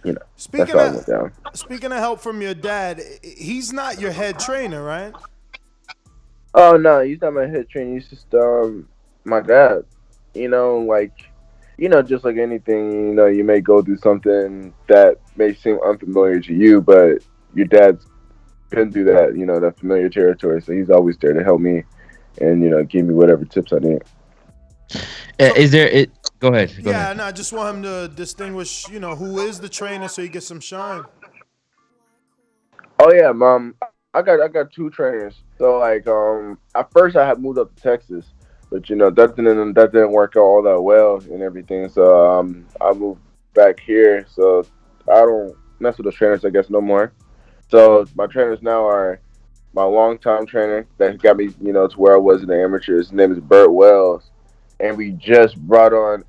S9: you know, that's how it went down.
S8: Speaking of help from your dad, he's not your head trainer, right?
S9: Oh no, he's not my head trainer. He's just my dad. You know, like, you know, just like anything, you know, you may go through something that may seem unfamiliar to you, but your dad's been through that, you know, that familiar territory. So he's always there to help me and, you know, give me whatever tips I need.
S5: Is there it? Go ahead. Go ahead.
S8: No, I just want him to distinguish, you know, who is the trainer so he gets some shine.
S9: Oh yeah, Mom. I got two trainers. So like at first I had moved up to Texas, but you know that didn't work out all that well and everything. So I moved back here. So I don't mess with those trainers I guess no more. So my trainers now are my longtime trainer that got me, you know, to where I was in the amateurs. His name is Burt Wells, and we just brought on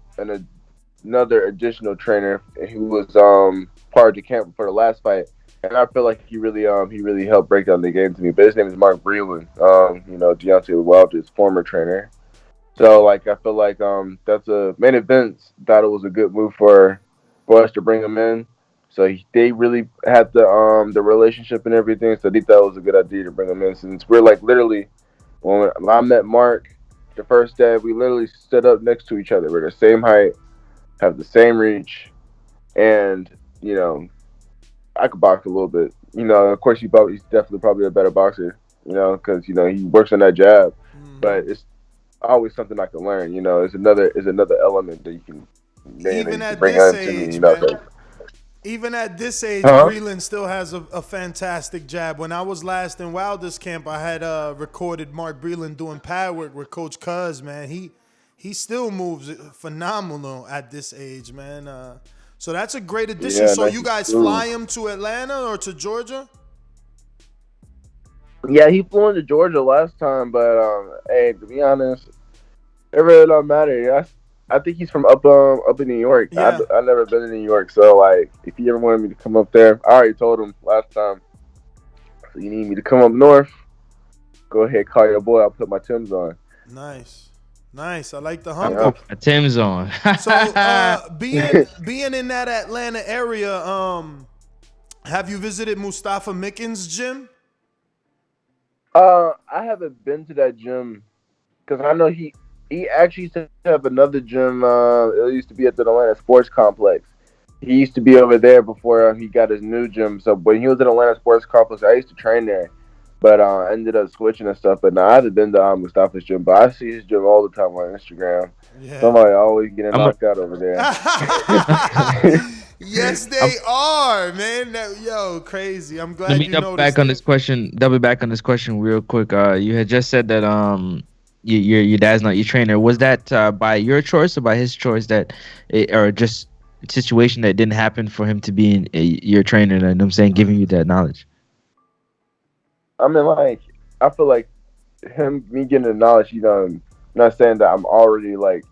S9: another additional trainer who was part of the camp for the last fight. And I feel like he really helped break down the game to me. But his name is Mark Breland. You know, Deontay Wilder's former trainer. So like I feel like that's a main event. Thought it was a good move for us to bring him in. So they really had the relationship and everything. So they thought it was a good idea to bring him in. Since we're like literally when I met Mark the first day, we literally stood up next to each other. We're the same height, have the same reach, and you know. I could box a little bit, you know. Of course, he's definitely probably a better boxer, you know, because you know he works on that jab. But it's always something I can learn, you know. It's another element that you can bring on to me, you know.
S8: Even at this age, Breland still has a fantastic jab. When I was last in Wilder's camp, I had recorded Mark Breland doing pad work with Coach Cuz, man. He still moves phenomenal at this age, man. So that's a great addition. So you guys fly him to Atlanta or to Georgia?
S9: Yeah, he flew into Georgia last time, but hey, to be honest, it really don't matter. I think he's from up in New York.
S8: Yeah.
S9: I've never been in New York, so like if he ever wanted me to come up there, I already told him last time. So you need me to come up north? Go ahead, call your boy. I'll put my Timbs on.
S8: Nice. I like the hunger.
S5: Tim's on.
S8: So being in that Atlanta area, have you visited Mustafa Mickens' gym?
S9: I haven't been to that gym because I know he actually used to have another gym. It used to be at the Atlanta Sports Complex. He used to be over there before he got his new gym. So when he was at Atlanta Sports Complex, I used to train there. But I ended up switching and stuff. But now I haven't been to Mustafa's gym, but I see his gym all the time on Instagram. Yeah. Somebody always getting knocked out over there.
S8: Yes, they are, man. Yo, crazy. I'm glad you
S5: double back on this question real quick. You had just said that your dad's not your trainer. Was that by your choice or by his choice or just a situation that didn't happen for him to be your trainer? And I'm saying, giving you that knowledge.
S9: I mean, like, I feel like me getting the knowledge, you know, I'm not saying that I'm already, like,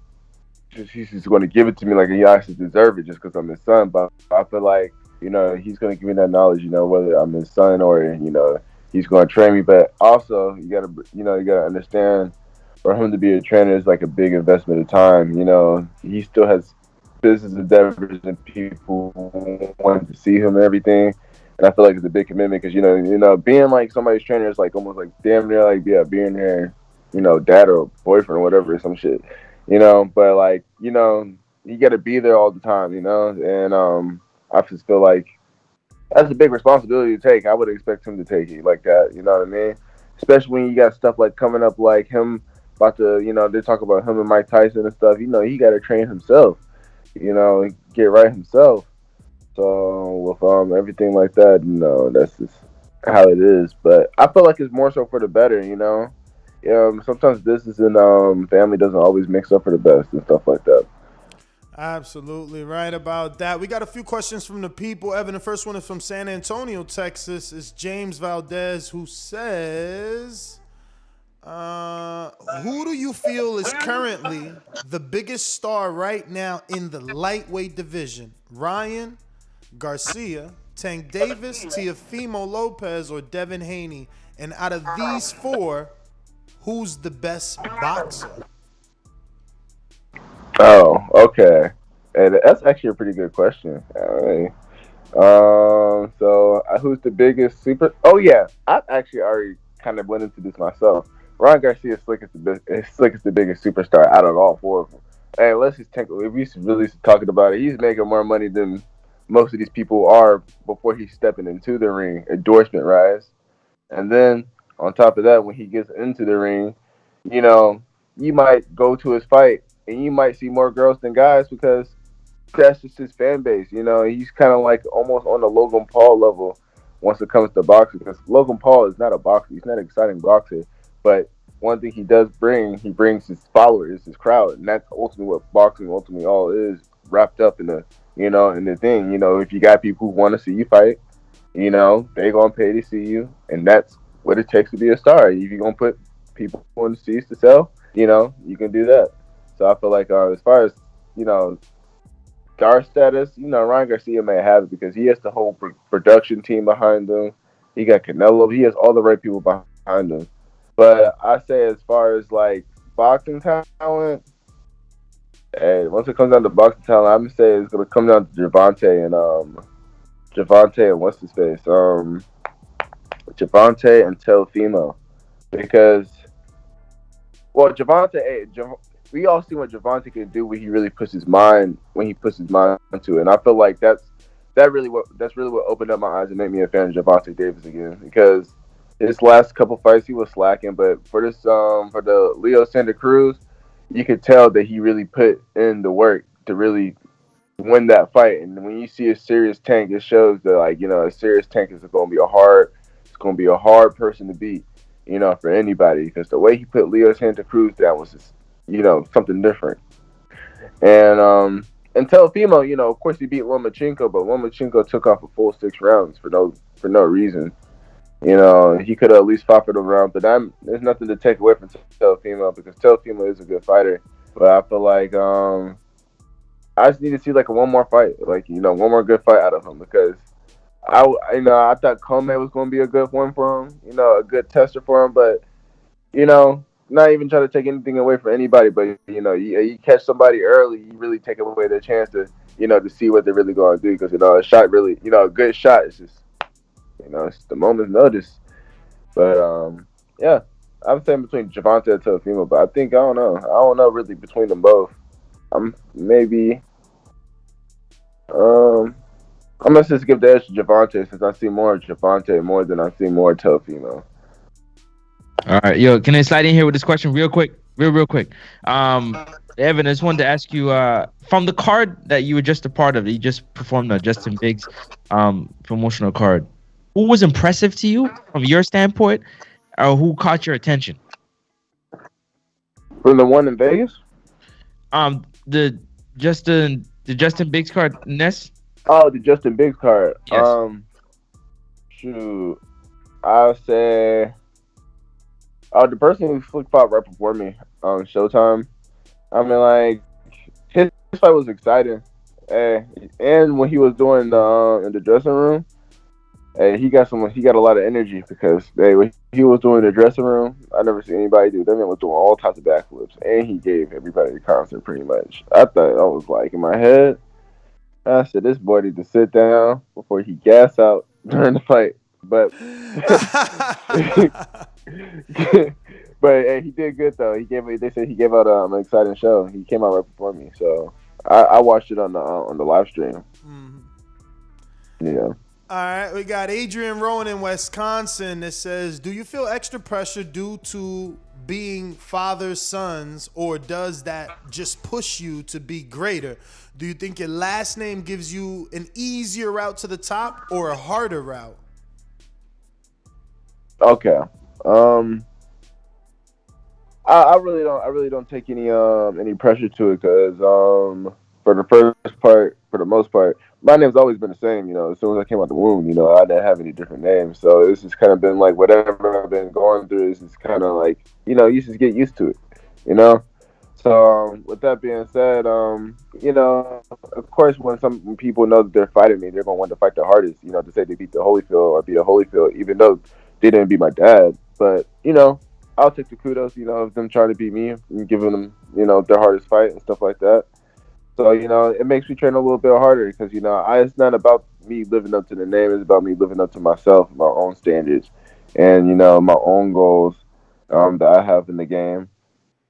S9: he's just going to give it to me like he actually deserve it just because I'm his son. But I feel like, you know, he's going to give me that knowledge, you know, whether I'm his son or, you know, he's going to train me. But also, you got to understand, for him to be a trainer is like a big investment of time. You know, he still has business endeavors and people wanting to see him and everything. And I feel like it's a big commitment because, you know, being like somebody's trainer is like almost like damn near like, yeah, being their, you know, dad or boyfriend or whatever, some shit, you know. But like, you know, you got to be there all the time, you know. And I just feel like that's a big responsibility to take. I would expect him to take it like that, you know what I mean? Especially when you got stuff like coming up like him about to, you know, they talk about him and Mike Tyson and stuff. You know, he got to train himself, you know, get right himself. So with everything like that, you know, that's just how it is. But I feel like it's more so for the better, you know. Sometimes business and family doesn't always mix up for the best and stuff like that.
S8: Absolutely right about that. We got a few questions from the people. Evan, the first one is from San Antonio, Texas. It's James Valdez, who says, who do you feel is currently the biggest star right now in the lightweight division? Ryan Garcia, Tank Davis, Teofimo Lopez, or Devin Haney? And out of these four, who's the best boxer?
S9: Oh, okay. And that's actually a pretty good question. All right. So who's the biggest super? Oh yeah, I actually already kind of went into this myself. Ron Garcia is slick as the biggest superstar out of all four of them. Hey, let's just take. If we really talking about it, he's making more money than most of these people are before he's stepping into the ring. Endorsement rise, and then on top of that, when he gets into the ring, you might go to his fight and you might see more girls than guys because that's just his fan base. He's kind of like almost on the Logan Paul level once it comes to boxing. Because Logan Paul is not a boxer; he's not an exciting boxer. But one thing he does bring, he brings his followers, his crowd, and that's ultimately what boxing ultimately all is, wrapped up in the thing. If you got people who want to see you fight, they gonna pay to see you, and that's what it takes to be a star. If you're gonna put people on the seats to sell, you can do that. So I feel like as far as star status, Ryan Garcia may have it because he has the whole production team behind him. He got Canelo. He has all the right people behind him. But I say as far as like boxing talent, hey, once it comes down to boxing talent, I'm gonna say it's gonna come down to Javante and what's his face, Javante and Teofimo, because we all see what Javante can do when he really puts his mind into it, and I feel like that's really what opened up my eyes and made me a fan of Javante Davis again, because his last couple fights he was slacking, but for the Leo Santa Cruz, you could tell that he really put in the work to really win that fight. And when you see a serious Tank, it shows that a serious Tank is going to be a hard person to beat, for anybody, because the way he put Leo Santa Cruz down was just something different. And Teofimo, of course he beat Lomachenko, but Lomachenko took off a full 6 rounds for no reason. He could have at least fought for the round, but there's nothing to take away from Teofimo because Teofimo is a good fighter. But I feel like I just need to see one more fight, one more good fight out of him, because I thought Comey was going to be a good one for him, a good tester for him, but not even trying to take anything away from anybody, but you catch somebody early, you really take away their chance to to see what they're really going to do, because a shot really, a good shot is just it's the moment's notice. But yeah, I'm saying between Javante and Teofimo, but I don't know really between them both. I'm gonna just give the edge to Javante, since I see more of Javante more than I see more of Teofimo.
S5: All right, yo, can I slide in here with this question real quick? Real quick. Evan, I just wanted to ask you, from the card that you were just a part of, you just performed the Justin Biggs promotional card. Who was impressive to you from your standpoint, or who caught your attention?
S9: From the one in Vegas?
S5: The Justin Biggs card, Ness?
S9: Oh, the Justin Biggs card.
S5: Yes.
S9: Shoot, I'll say, the person who fought right before me on Showtime. I mean, his fight was exciting, and when he was doing the in the dressing room, he got a lot of energy, because when he was doing the dressing room, I never seen anybody do. That man was doing all types of backflips, and he gave everybody the concert pretty much. I thought, I was like, in my head, I said, this boy needs to sit down before he gas out during the fight. But but he did good though. They said he gave out an exciting show. He came out right before me, so I watched it on the live stream. Mm-hmm. Yeah.
S8: All right, we got Adrian Rowan in Wisconsin that says, do you feel extra pressure due to being father's sons, or does that just push you to be greater? Do you think your last name gives you an easier route to the top or a harder route?
S9: Okay. I really don't take any pressure to it, because for the first part, for the most part, my name's always been the same. As soon as I came out the womb, I didn't have any different names. So it's just kind of been like whatever I've been going through is just kind of like, you just get used to it, you know. So with that being said, of course, when some people know that they're fighting me, they're gonna want to fight the hardest. To say they beat the Holyfield or beat a Holyfield, even though they didn't beat my dad. But I'll take the kudos, of them trying to beat me and giving them, their hardest fight and stuff like that. So it makes me train a little bit harder because it's not about me living up to the name; it's about me living up to myself, my own standards, and my own goals that I have in the game.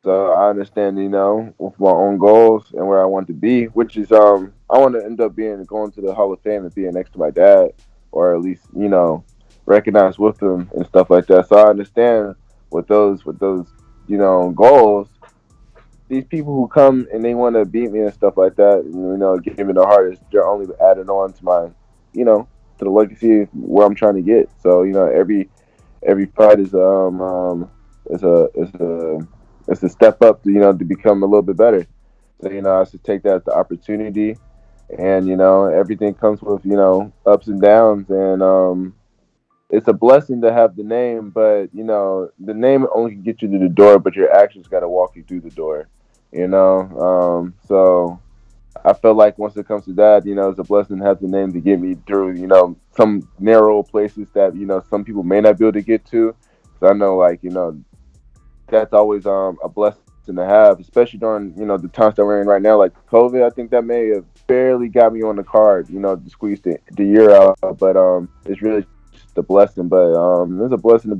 S9: So I understand, with my own goals and where I want to be, which is I want to end up going to the Hall of Fame and being next to my dad, or at least recognized with him and stuff like that. So I understand with those goals, these people who come and they want to beat me and stuff like that, give me the hardest, they're only adding on to my, to the legacy where I'm trying to get. So every fight is a step up to become a little bit better. So I should take that as the opportunity, and everything comes with ups and downs, and it's a blessing to have the name, but the name only can get you to the door, but your actions got to walk you through the door. So I feel like once it comes to that, it's a blessing to have the name to get me through, some narrow places that some people may not be able to get to. So I know, like, that's always a blessing to have, especially during the times that we're in right now, like COVID. I think that may have barely got me on the card, to squeeze the year out. But it's really just a blessing. But it's a blessing to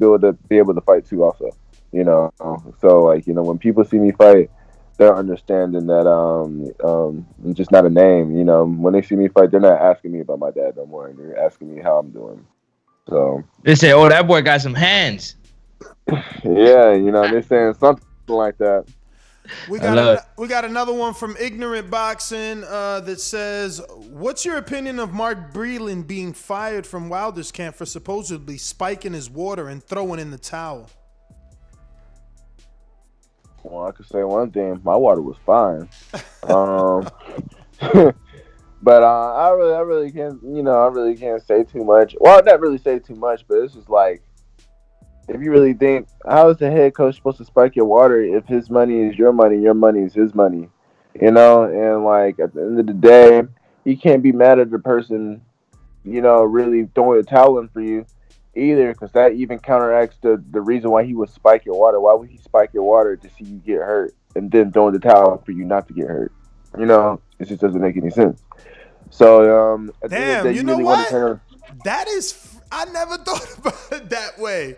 S9: be able to fight too, also. So like when people see me fight, they're understanding that I'm just not a name. When they see me fight, they're not asking me about my dad no more. They're asking me how I'm doing. So
S5: they say, "Oh, that boy got some hands."
S9: Yeah, they're saying something like that.
S8: We got another one from Ignorant Boxing that says, "What's your opinion of Mark Breland being fired from Wilder's camp for supposedly spiking his water and throwing in the towel?"
S9: Well, I could say one thing: my water was fine. But I really can't, I really can't say too much. Well, not really say too much, but it's just like, if you really think, how is the head coach supposed to spike your water if his money is your money is his money? And like at the end of the day, you can't be mad at the person, really throwing a towel in for you either, because that even counteracts the reason why he would spike your water. Why would he spike your water to see you get hurt and then throwing the towel for you not to get hurt? It just doesn't make any sense. So at the end of the day,
S8: you know really what? That is, I never thought about it that way.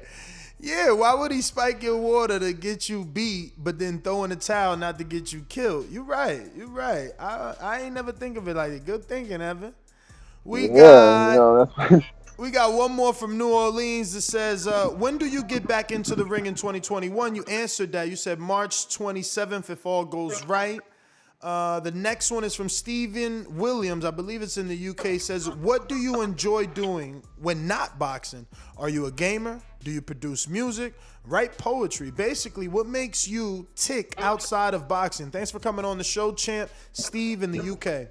S8: Yeah, why would he spike your water to get you beat, but then throw in the towel not to get you killed? You're right. I ain't never think of it like that. Good thinking, Evan. We got one more from New Orleans that says, when do you get back into the ring in 2021? You answered that. You said March 27th if all goes right. The next one is from Stephen Williams. I believe it's in the UK. Says, what do you enjoy doing when not boxing? Are you a gamer? Do you produce music? Write poetry? Basically, what makes you tick outside of boxing? Thanks for coming on the show, champ. Steve in the UK.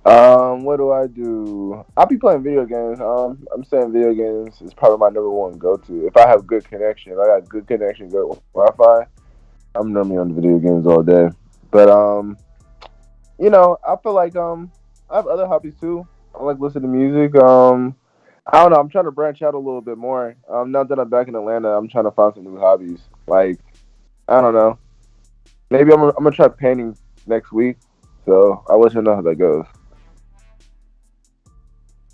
S9: What do I do? I'll be playing video games. I'm saying video games is probably my number one go-to. If I have good connection, if I got good connection, good Wi-Fi, I'm normally on the video games all day. But I feel like I have other hobbies too. I like listening to music. I don't know. I'm trying to branch out a little bit more. Now that I'm back in Atlanta, I'm trying to find some new hobbies. Like, I don't know. Maybe I'm gonna try painting next week. So I'll let you know how that goes.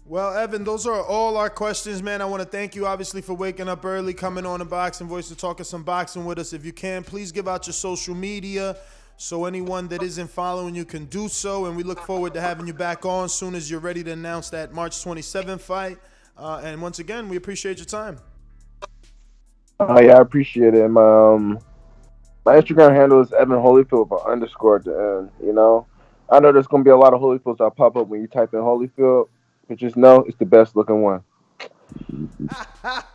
S8: Well, Evan, those are all our questions, man. I want to thank you, obviously, for waking up early, coming on the Boxing Voice to talk some boxing with us. If you can, please give out your social media so anyone that isn't following you can do so. And we look forward to having you back on as soon as you're ready to announce that March 27th fight. And once again, we appreciate your time.
S9: Yeah, I appreciate it. My Instagram handle is Evan Holyfield with an _ at the end. I know there's going to be a lot of Holyfields that pop up when you type in Holyfield. But just know it's the best looking one.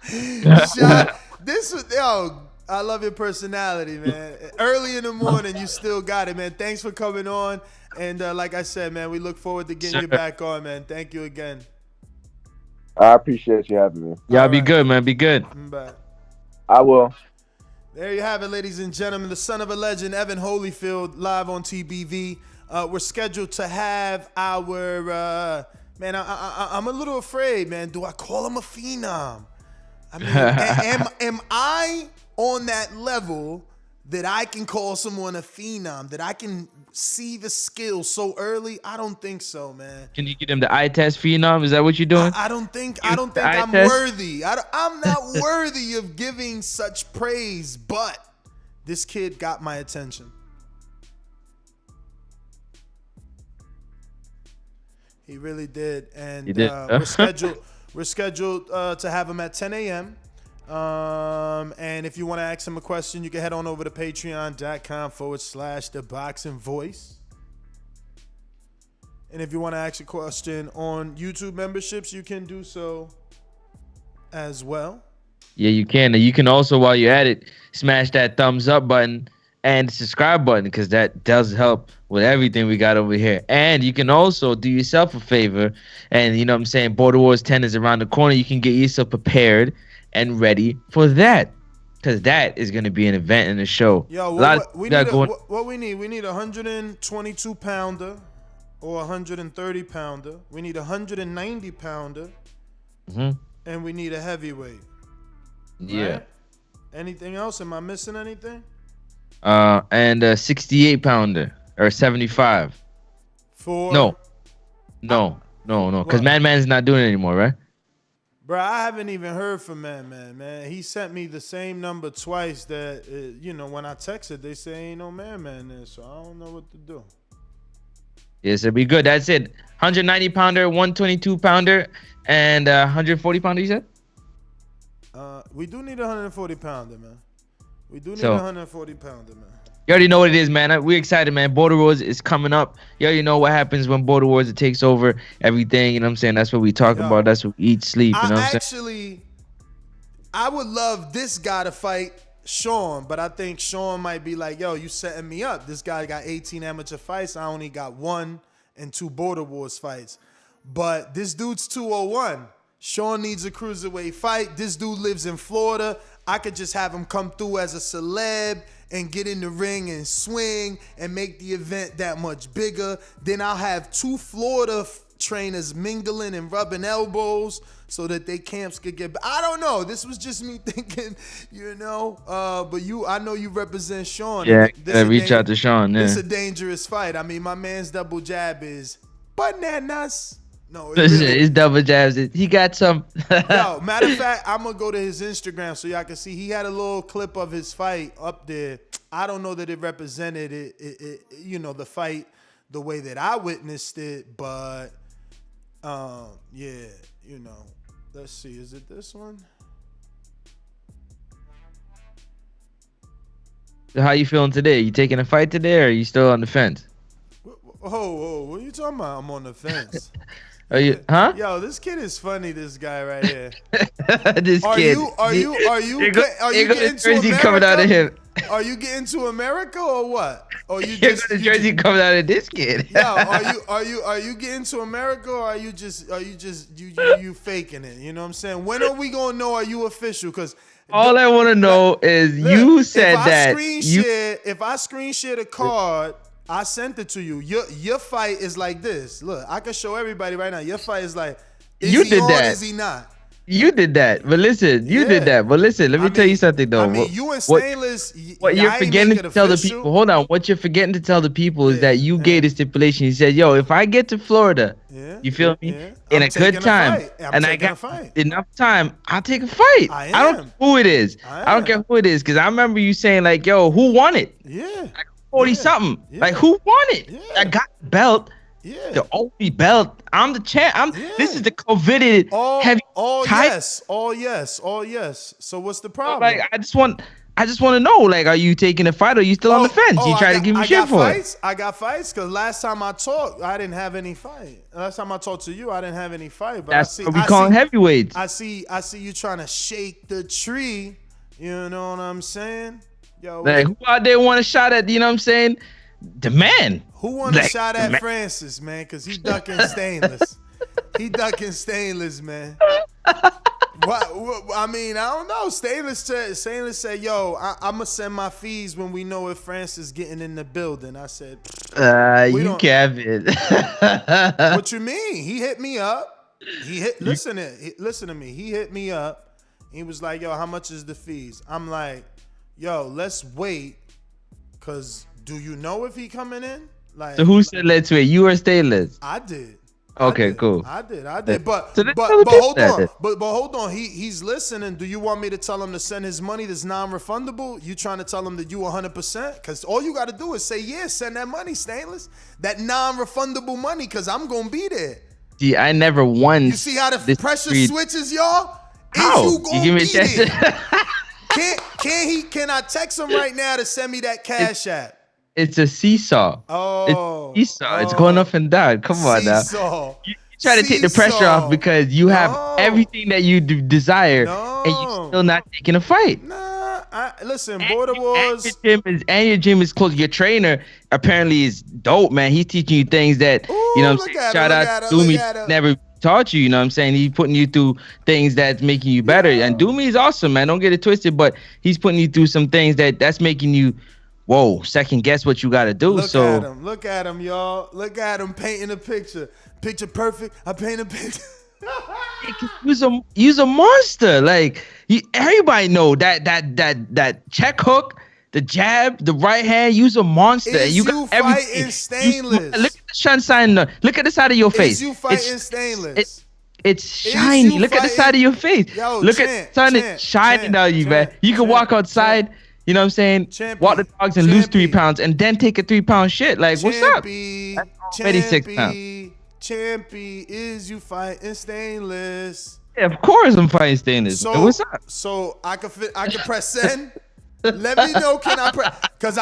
S8: This was, I love your personality, man. Early in the morning, you still got it, man. Thanks for coming on. And like I said, man, we look forward to getting you back on, man. Thank you again.
S9: I appreciate you having me.
S5: Y'all be good, man. Be good.
S8: Bye.
S9: I will.
S8: There you have it, ladies and gentlemen. The son of a legend, Evan Holyfield, live on TBV. We're scheduled to have our man. I'm a little afraid, man. Do I call him a phenom? I mean, am I on that level that I can call someone a phenom? That I can see the skill so early? I don't think so, man.
S5: Can you get him the eye test phenom? Is that what you're doing?
S8: I don't think I'm worthy. I'm not worthy of giving such praise, but this kid got my attention. He really did, and
S5: He did.
S8: we're scheduled to have him at 10 a.m. And if you want to ask him a question, you can head on over to patreon.com/theboxingvoice. And if you want to ask a question on YouTube memberships, you can do so as well.
S5: Yeah, you can. And you can also, while you're at it, smash that thumbs up button and subscribe button, because that does help with everything we got over here. And you can also do yourself a favor. And, you know what I'm saying, Border Wars 10 is around the corner. You can get yourself prepared and ready for that, because that is going to be an event in the show.
S8: Yo, what we need a 122 pounder or 130 pounder. We need a 190 pounder, and we need a heavyweight.
S5: Yeah.
S8: Right? Anything else? Am I missing anything?
S5: And a 68 pounder or 75. No, because Man's not doing it anymore, right?
S8: Bro, I haven't even heard from Man. He sent me the same number twice that, when I texted, they say ain't no Man there, so I don't know what to do.
S5: Yes, it'll be good. That's it. 190 pounder, 122 pounder, and 140 pounder, you said?
S8: We do need a 140 pounder, man. We do need a 140 pounder, man.
S5: You already know what it is, man. We're excited, man. Border Wars is coming up. You already know what happens when Border Wars, it takes over everything. You know what I'm saying? That's what we talk about. That's what we eat, sleep. You know what I'm saying?
S8: I would love this guy to fight Sean, but I think Sean might be like, yo, you setting me up. This guy got 18 amateur fights. I only got 1 and 2 Border Wars fights. But this dude's 201. Sean needs a cruiserweight fight. This dude lives in Florida. I could just have him come through as a celeb and get in the ring and swing and make the event that much bigger. Then I'll have 2 Florida trainers mingling and rubbing elbows so that they camps could get. I don't know. This was just me thinking, But I know you represent Sean.
S5: Yeah, reach out to Sean. Yeah.
S8: It's a dangerous fight. I mean, my man's double jab is bananas. No,
S5: it's double jabs. He got some.
S8: Yo, matter of fact, I'm gonna go to his Instagram so y'all can see. He had a little clip of his fight up there. I don't know that it represented the fight the way that I witnessed it, but let's see. Is it this one?
S5: So how you feeling today? You taking a fight today, or are you still on the fence?
S8: Oh, what are you talking about? I'm on the fence.
S5: Are you? Huh?
S8: Yo, this kid is funny. This guy right here.
S5: This kid.
S8: Are you getting to
S5: jersey coming out of him?
S8: Are you getting to America or what? Or you
S5: just the jersey coming out of this kid?
S8: Yo, are you getting to America, or are you just faking it? You know what I'm saying? When are we gonna know? Are you official? Because
S5: all I want to know is you said
S8: if I screen share the card, I sent it to you. Your fight is like this. Look, I can show everybody right now. Your fight is like, is he on, is he not?
S5: You did that. But listen, let me tell you something though.
S8: I mean, you and Stainless,
S5: what you're forgetting to tell the people, hold on. What you're forgetting to tell the people is that you gave the stipulation. You said, yo, if I get to Florida, you feel me? In a good time, and I got enough time, I'll take a fight. I don't care who it is. I don't care who it is. Because I remember you saying like, yo, who won it?
S8: Yeah.
S5: 40-something. Yeah. Like, who won it? Yeah. I got the belt. Yeah. The only belt. I'm the champ. This is the coveted heavy title.
S8: All yes. So what's the problem?
S5: Like, I just want to know, like, are you taking a fight or are you still on the fence? You try to give me shit for it.
S8: I got fights because last time I talked, I didn't have any fight. Last time I talked to you, I didn't have any fight. But
S5: that's what we call heavyweights.
S8: I see you trying to shake the tree. You know what I'm saying? Yo,
S5: Like, who out there want a shot at, you know what I'm saying? The man.
S8: who want a
S5: Like,
S8: shot
S5: the
S8: at
S5: man.
S8: Francis, man? Because he ducking stainless. He ducking stainless, man. What? I mean, I don't know. Stainless said, yo, I'm going to send my fees when we know if Francis getting in the building. I said, we
S5: You
S8: don't-
S5: Kevin.
S8: what you mean? He hit me up. Listen to me. He hit me up. He was like, yo, how much is the fees? I'm like, yo, let's wait. Cause do you know if he coming in? Like,
S5: So who said let's wait? You or Stainless?
S8: I did.
S5: Okay, cool.
S8: I did. But
S5: So
S8: but
S5: let's
S8: hold
S5: get
S8: on.
S5: that.
S8: But hold on. He's listening. Do you want me to tell him to send his money that's non-refundable? You trying to tell him that you 100%? Because all you got to do is say, yeah, send that money, Stainless. That non-refundable money, because I'm going to be there.
S5: See, I never won.
S8: You see how the pressure switches, y'all?
S5: How?
S8: Is you
S5: You
S8: going
S5: give
S8: to
S5: me
S8: be
S5: a
S8: there?
S5: chance.
S8: Can I text him right now to send me that cash app?
S5: It's a seesaw.
S8: Oh.
S5: It's a seesaw. It's going up and down. Come on now.
S8: Seesaw.
S5: You try to take the pressure off because you have everything that you desire and you're still not taking a fight.
S8: Nah, listen, Border Wars.
S5: And your gym is close. Your trainer apparently is dope, man. He's teaching you things that, you know what I'm saying? Shout out to Doomy, never taught you, you know what I'm saying? He's putting you through things that's making you better. And Doomy is awesome, man. Don't get it twisted, but he's putting you through some things that's making you, whoa, second guess what you got to do.
S8: Look at him, y'all. Look at him painting a picture. Picture perfect. I paint a picture.
S5: You's a monster. Like everybody know that check hook, the jab, the right hand. You's a monster.
S8: Is
S5: you
S8: you
S5: got everything.
S8: fighting Stainless?
S5: Look at the sunshine. Look at the side of your face.
S8: Is you fighting Stainless?
S5: It's shiny. Look at the side of your face.
S8: Yo,
S5: look at the sun is shining on you, man. You can walk outside. You know what I'm saying? Walk the dogs and lose 3 pounds, and then take a 3 pound shit. Like, what's up? That's already 6 pounds.
S8: Champy, is you fighting Stainless?
S5: Yeah, of course I'm fighting Stainless.
S8: So
S5: What's up?
S8: So I can press send. Let me know. Can I press? Cause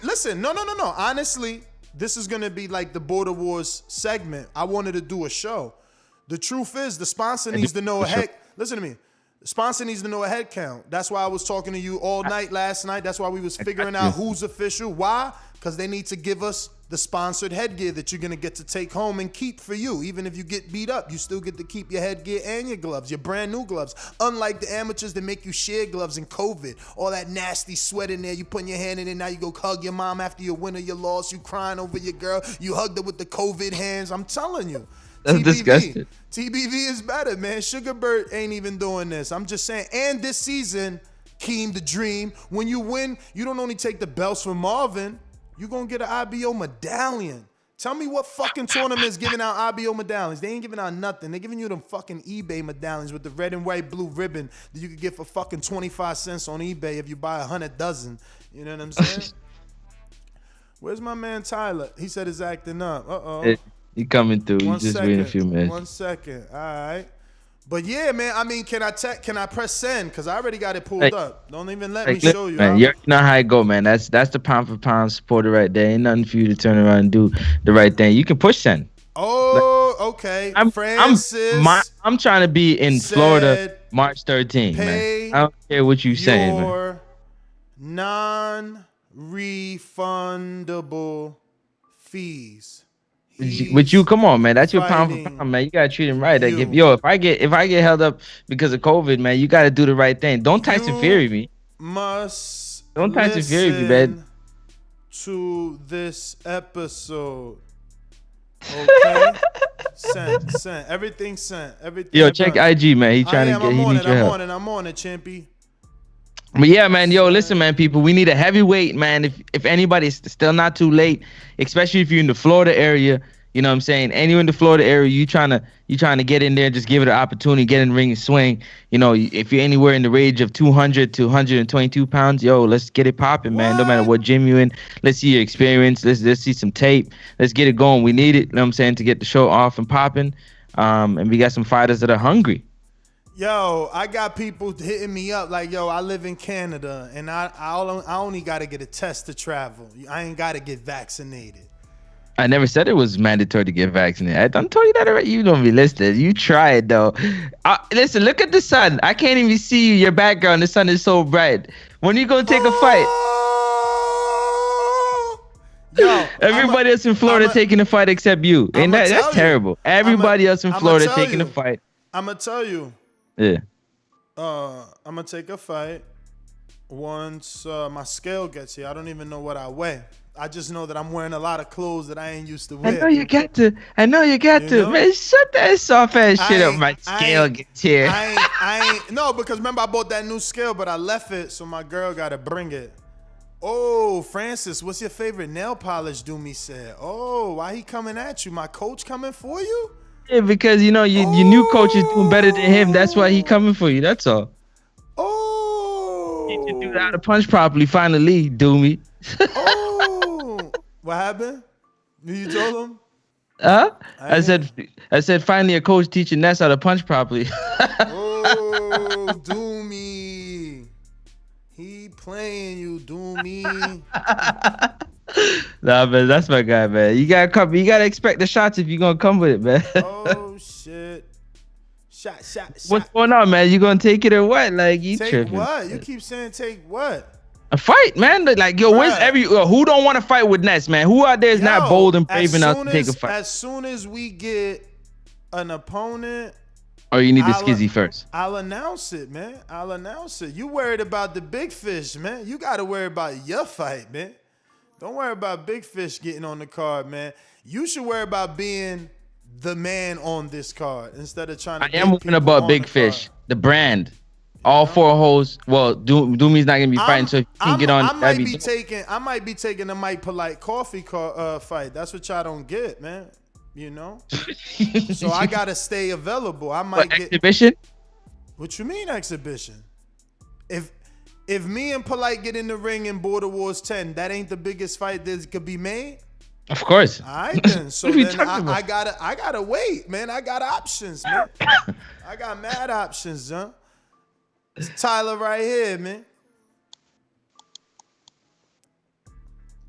S8: listen. No. Honestly, this is gonna be like the Border Wars segment. I wanted to do a show. The truth is, the sponsor needs to know a head. Listen to me. The sponsor needs to know a head count. That's why I was talking to you all night last night. That's why we was figuring out who's official. Why? Because they need to give us the sponsored headgear that you're going to get to take home and keep for you. Even if you get beat up, you still get to keep your headgear and your gloves, your brand new gloves. Unlike the amateurs that make you share gloves in COVID. All that nasty sweat in there. You putting your hand in it. Now you go hug your mom after your win or your loss. You crying over your girl. You hugged her with the COVID hands. I'm telling you.
S5: That's disgusting.
S8: TBV is better, man. Sugarbird ain't even doing this. I'm just saying. And this season, Keem the Dream, when you win, you don't only take the belts from Marvin, you're going to get an IBO medallion. Tell me what fucking tournament is giving out IBO medallions. They ain't giving out nothing. They're giving you them fucking eBay medallions with the red and white blue ribbon that you could get for fucking 25 cents on eBay if you buy 100 dozen. You know what I'm saying? Where's my man Tyler? He said he's acting up. Uh-oh.
S5: He coming through. You just wait a few minutes.
S8: 1 second. All right. But yeah, man, I mean, can I press send? Because I already got it pulled up. Don't even let me show you.
S5: Man, you know how it go, man. That's the pound for pound supporter right there. Ain't nothing for you to turn around and do the right thing. You can push send.
S8: Oh, okay.
S5: I'm trying to be in Florida March 13th, man. I don't care what you saying, man.
S8: Your non-refundable fees.
S5: With you, come on, man. That's your pound for pound, man. You gotta treat him right. Like, if I get held up because of COVID, man, you gotta do the right thing. Don't Tyson Fury me.
S8: Don't
S5: Tyson Fury me, man.
S8: To this episode, okay? Sent. Everything sent. Everything.
S5: Yo, check IG, man. He trying to get. He needs your help.
S8: I'm on it, Champy.
S5: But yeah, man, yo, listen, man, people, we need a heavyweight, man. If anybody's still not too late, especially if you're in the Florida area, you know what I'm saying? Anywhere in the Florida area, you trying to get in there, just give it an opportunity, get in the ring and swing. You know, if you're anywhere in the range of 200 to 122 pounds, yo, let's get it popping, man. No matter what gym you in, let's see your experience. Let's see some tape. Let's get it going. We need it, you know what I'm saying, to get the show off and popping. And we got some fighters that are hungry.
S8: Yo, I got people hitting me up like, yo, I live in Canada, and I only got to get a test to travel. I ain't got to get vaccinated.
S5: I never said it was mandatory to get vaccinated. I done told you that already. You don't be listening. You tried though. Listen, look at the sun. I can't even see you. Your background. The sun is so bright. When you gonna take a fight?
S8: Yo,
S5: everybody else in Florida taking a fight except you. Ain't that's terrible. Everybody else in Florida taking a fight.
S8: I'm gonna tell you.
S5: Yeah.
S8: I'm gonna take a fight once my scale gets here. I don't even know what I weigh. I just know that I'm wearing a lot of clothes that I ain't used to wear.
S5: I know you got to. Man, shut that soft ass shit up. My scale gets here.
S8: I ain't. No, because remember I bought that new scale, but I left it, so my girl got to bring it. Oh, Francis, what's your favorite nail polish? Doomy said. Oh, why he coming at you? My coach coming for you?
S5: Yeah, because your new coach is doing better than him. That's why he coming for you. That's all.
S8: Oh.
S5: You can do how to punch properly. Finally, Doomy.
S8: Oh. What happened? You told him?
S5: Huh? I said finally a coach teaching Ness how to punch properly.
S8: Oh, Doomy. He playing you, Doomy.
S5: Nah, man, that's my guy, man. You gotta come. You gotta expect the shots if you're gonna come with it, man.
S8: Oh shit! Shot.
S5: What's going on, man? You gonna take it or what? Like you
S8: take
S5: tripping?
S8: What? You keep saying take what?
S5: A fight, man. Like yo, where's who don't want to fight with Ness, man? Who out there is not bold and brave enough to take a fight?
S8: As soon as we get an opponent.
S5: Or you need the skizzy first.
S8: I'll announce it, man. I'll announce it. You worried about the big fish, man. You got to worry about your fight, man. Don't worry about big fish getting on the card, man. You should worry about being the man on this card instead of trying to.
S5: I am worrying about big fish, the brand. All four holes. Well, Doomy's not gonna be fighting, so if you can get on.
S8: I might be taking the Mike Polite coffee fight. That's what y'all don't get, man. You know, so I gotta stay available. I might get
S5: exhibition.
S8: What you mean exhibition? If me and Polite get in the ring in Border Wars 10, that ain't the biggest fight that could be made.
S5: Of course.
S8: All right then. So then I gotta wait, man. I got options, man. I got mad options, huh? It's Tyler right here, man.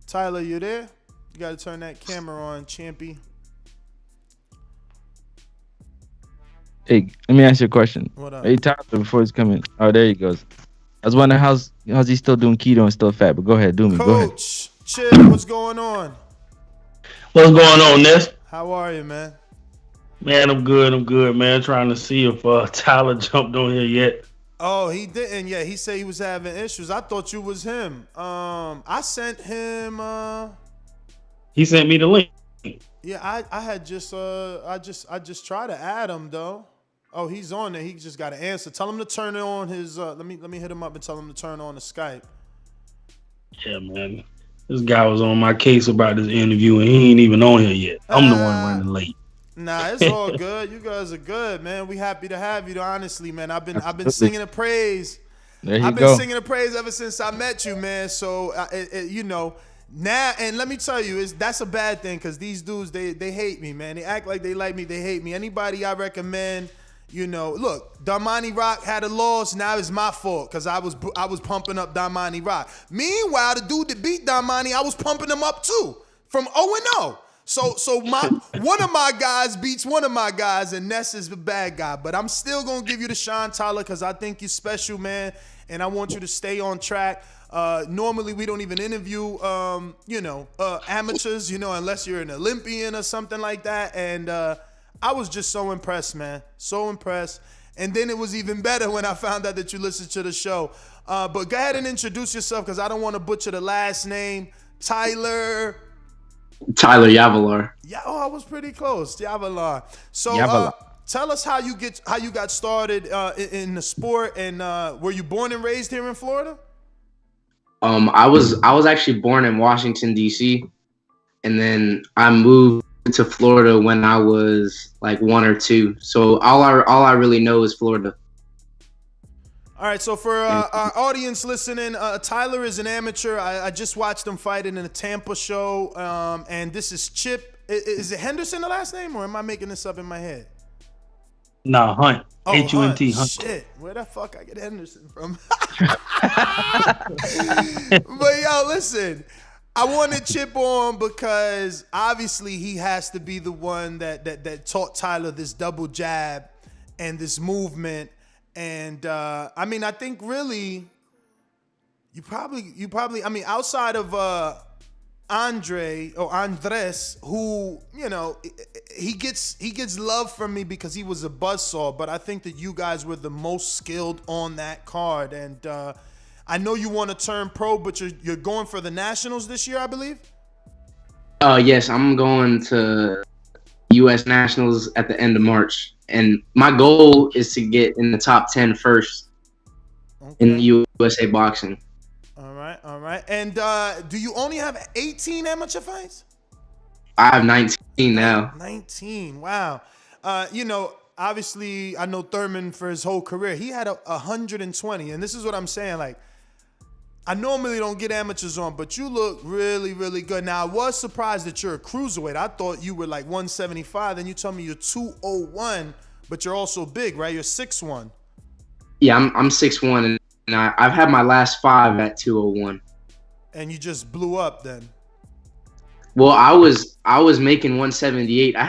S8: Tyler, you there? You gotta turn that camera on, champy.
S5: Hey, let me ask you a question.
S8: What up?
S5: Hey, Tyler, before he's coming. Oh, there he goes. I was wondering how's he still doing keto and still fat, but go ahead, do me. Go ahead.
S8: Coach, Chip, what's going on?
S10: What's going on, Ness?
S8: How are you, man?
S10: Man, I'm good, man. Trying to see if Tyler jumped on here yet.
S8: Oh, he didn't yet. He said he was having issues. I thought you was him. I sent him.
S10: He sent me the link.
S8: Yeah, I had just I just tried to add him though. Oh, he's on there. He just got to answer. Tell him to turn on his. Let me hit him up and tell him to turn on the Skype.
S10: Yeah, man. This guy was on my case about this interview, and he ain't even on here yet. I'm the one running late.
S8: Nah, it's all good. You guys are good, man. We happy to have you. Honestly, man, I've been singing the praise. I've been singing the praise ever since I met you, man. So you know. Now, and let me tell you, that's a bad thing because these dudes, they hate me, man. They act like they like me. They hate me. Anybody I recommend, you know, look, Damani Rock had a loss. Now it's my fault because I was pumping up Damani Rock. Meanwhile, the dude that beat Damani, I was pumping him up too from 0-0. So one of my guys beats one of my guys, and Ness is the bad guy. But I'm still gonna give you the shine, Tyler, because I think you're special, man, and I want you to stay on track. Normally we don't even interview, amateurs, unless you're an Olympian or something like that. And I was just so impressed, man. So impressed. And then it was even better when I found out that you listened to the show. But go ahead and introduce yourself because I don't want to butcher the last name. Tyler
S11: Yavelar.
S8: Yeah, I was pretty close. Yavelar. So tell us how you got started in the sport, and were you born and raised here in Florida?
S11: I was actually born in Washington, D.C., and then I moved to Florida when I was like 1 or 2. So all I really know is Florida.
S8: All right, so for our audience listening, Tyler is an amateur. I just watched him fight in a Tampa show, and this is Chip. Is it Henderson the last name, or am I making this up in my head?
S10: Nah, Hunt.
S8: Oh,
S10: H-U-N-T, Hunt.
S8: Shit, where the fuck I get Henderson from? But yo, listen, I wanted Chip on because obviously he has to be the one that taught Tyler this double jab and this movement. And I mean, I think really you probably I mean, outside of Andres, who, you know, he gets love from me because he was a buzzsaw, but I think that you guys were the most skilled on that card. And I know you want to turn pro, but you're going for the Nationals this year, I believe?
S11: Yes, I'm going to U.S. Nationals at the end of March. And my goal is to get in the top 10 first in USA boxing.
S8: All right. And do you only have 18 amateur fights?
S11: I have 19 now.
S8: 19, wow. You know, obviously, I know Thurman for his whole career. He had 120, and this is what I'm saying, like, I normally don't get amateurs on, but you look really, really good. Now, I was surprised that you're a cruiserweight. I thought you were like 175. Then you told me you're 201, but you're also big, right? You're 6'1".
S11: Yeah, I'm 6'1", and I've had my last 5 at 201.
S8: And you just blew up then?
S11: Well, I was making 178. I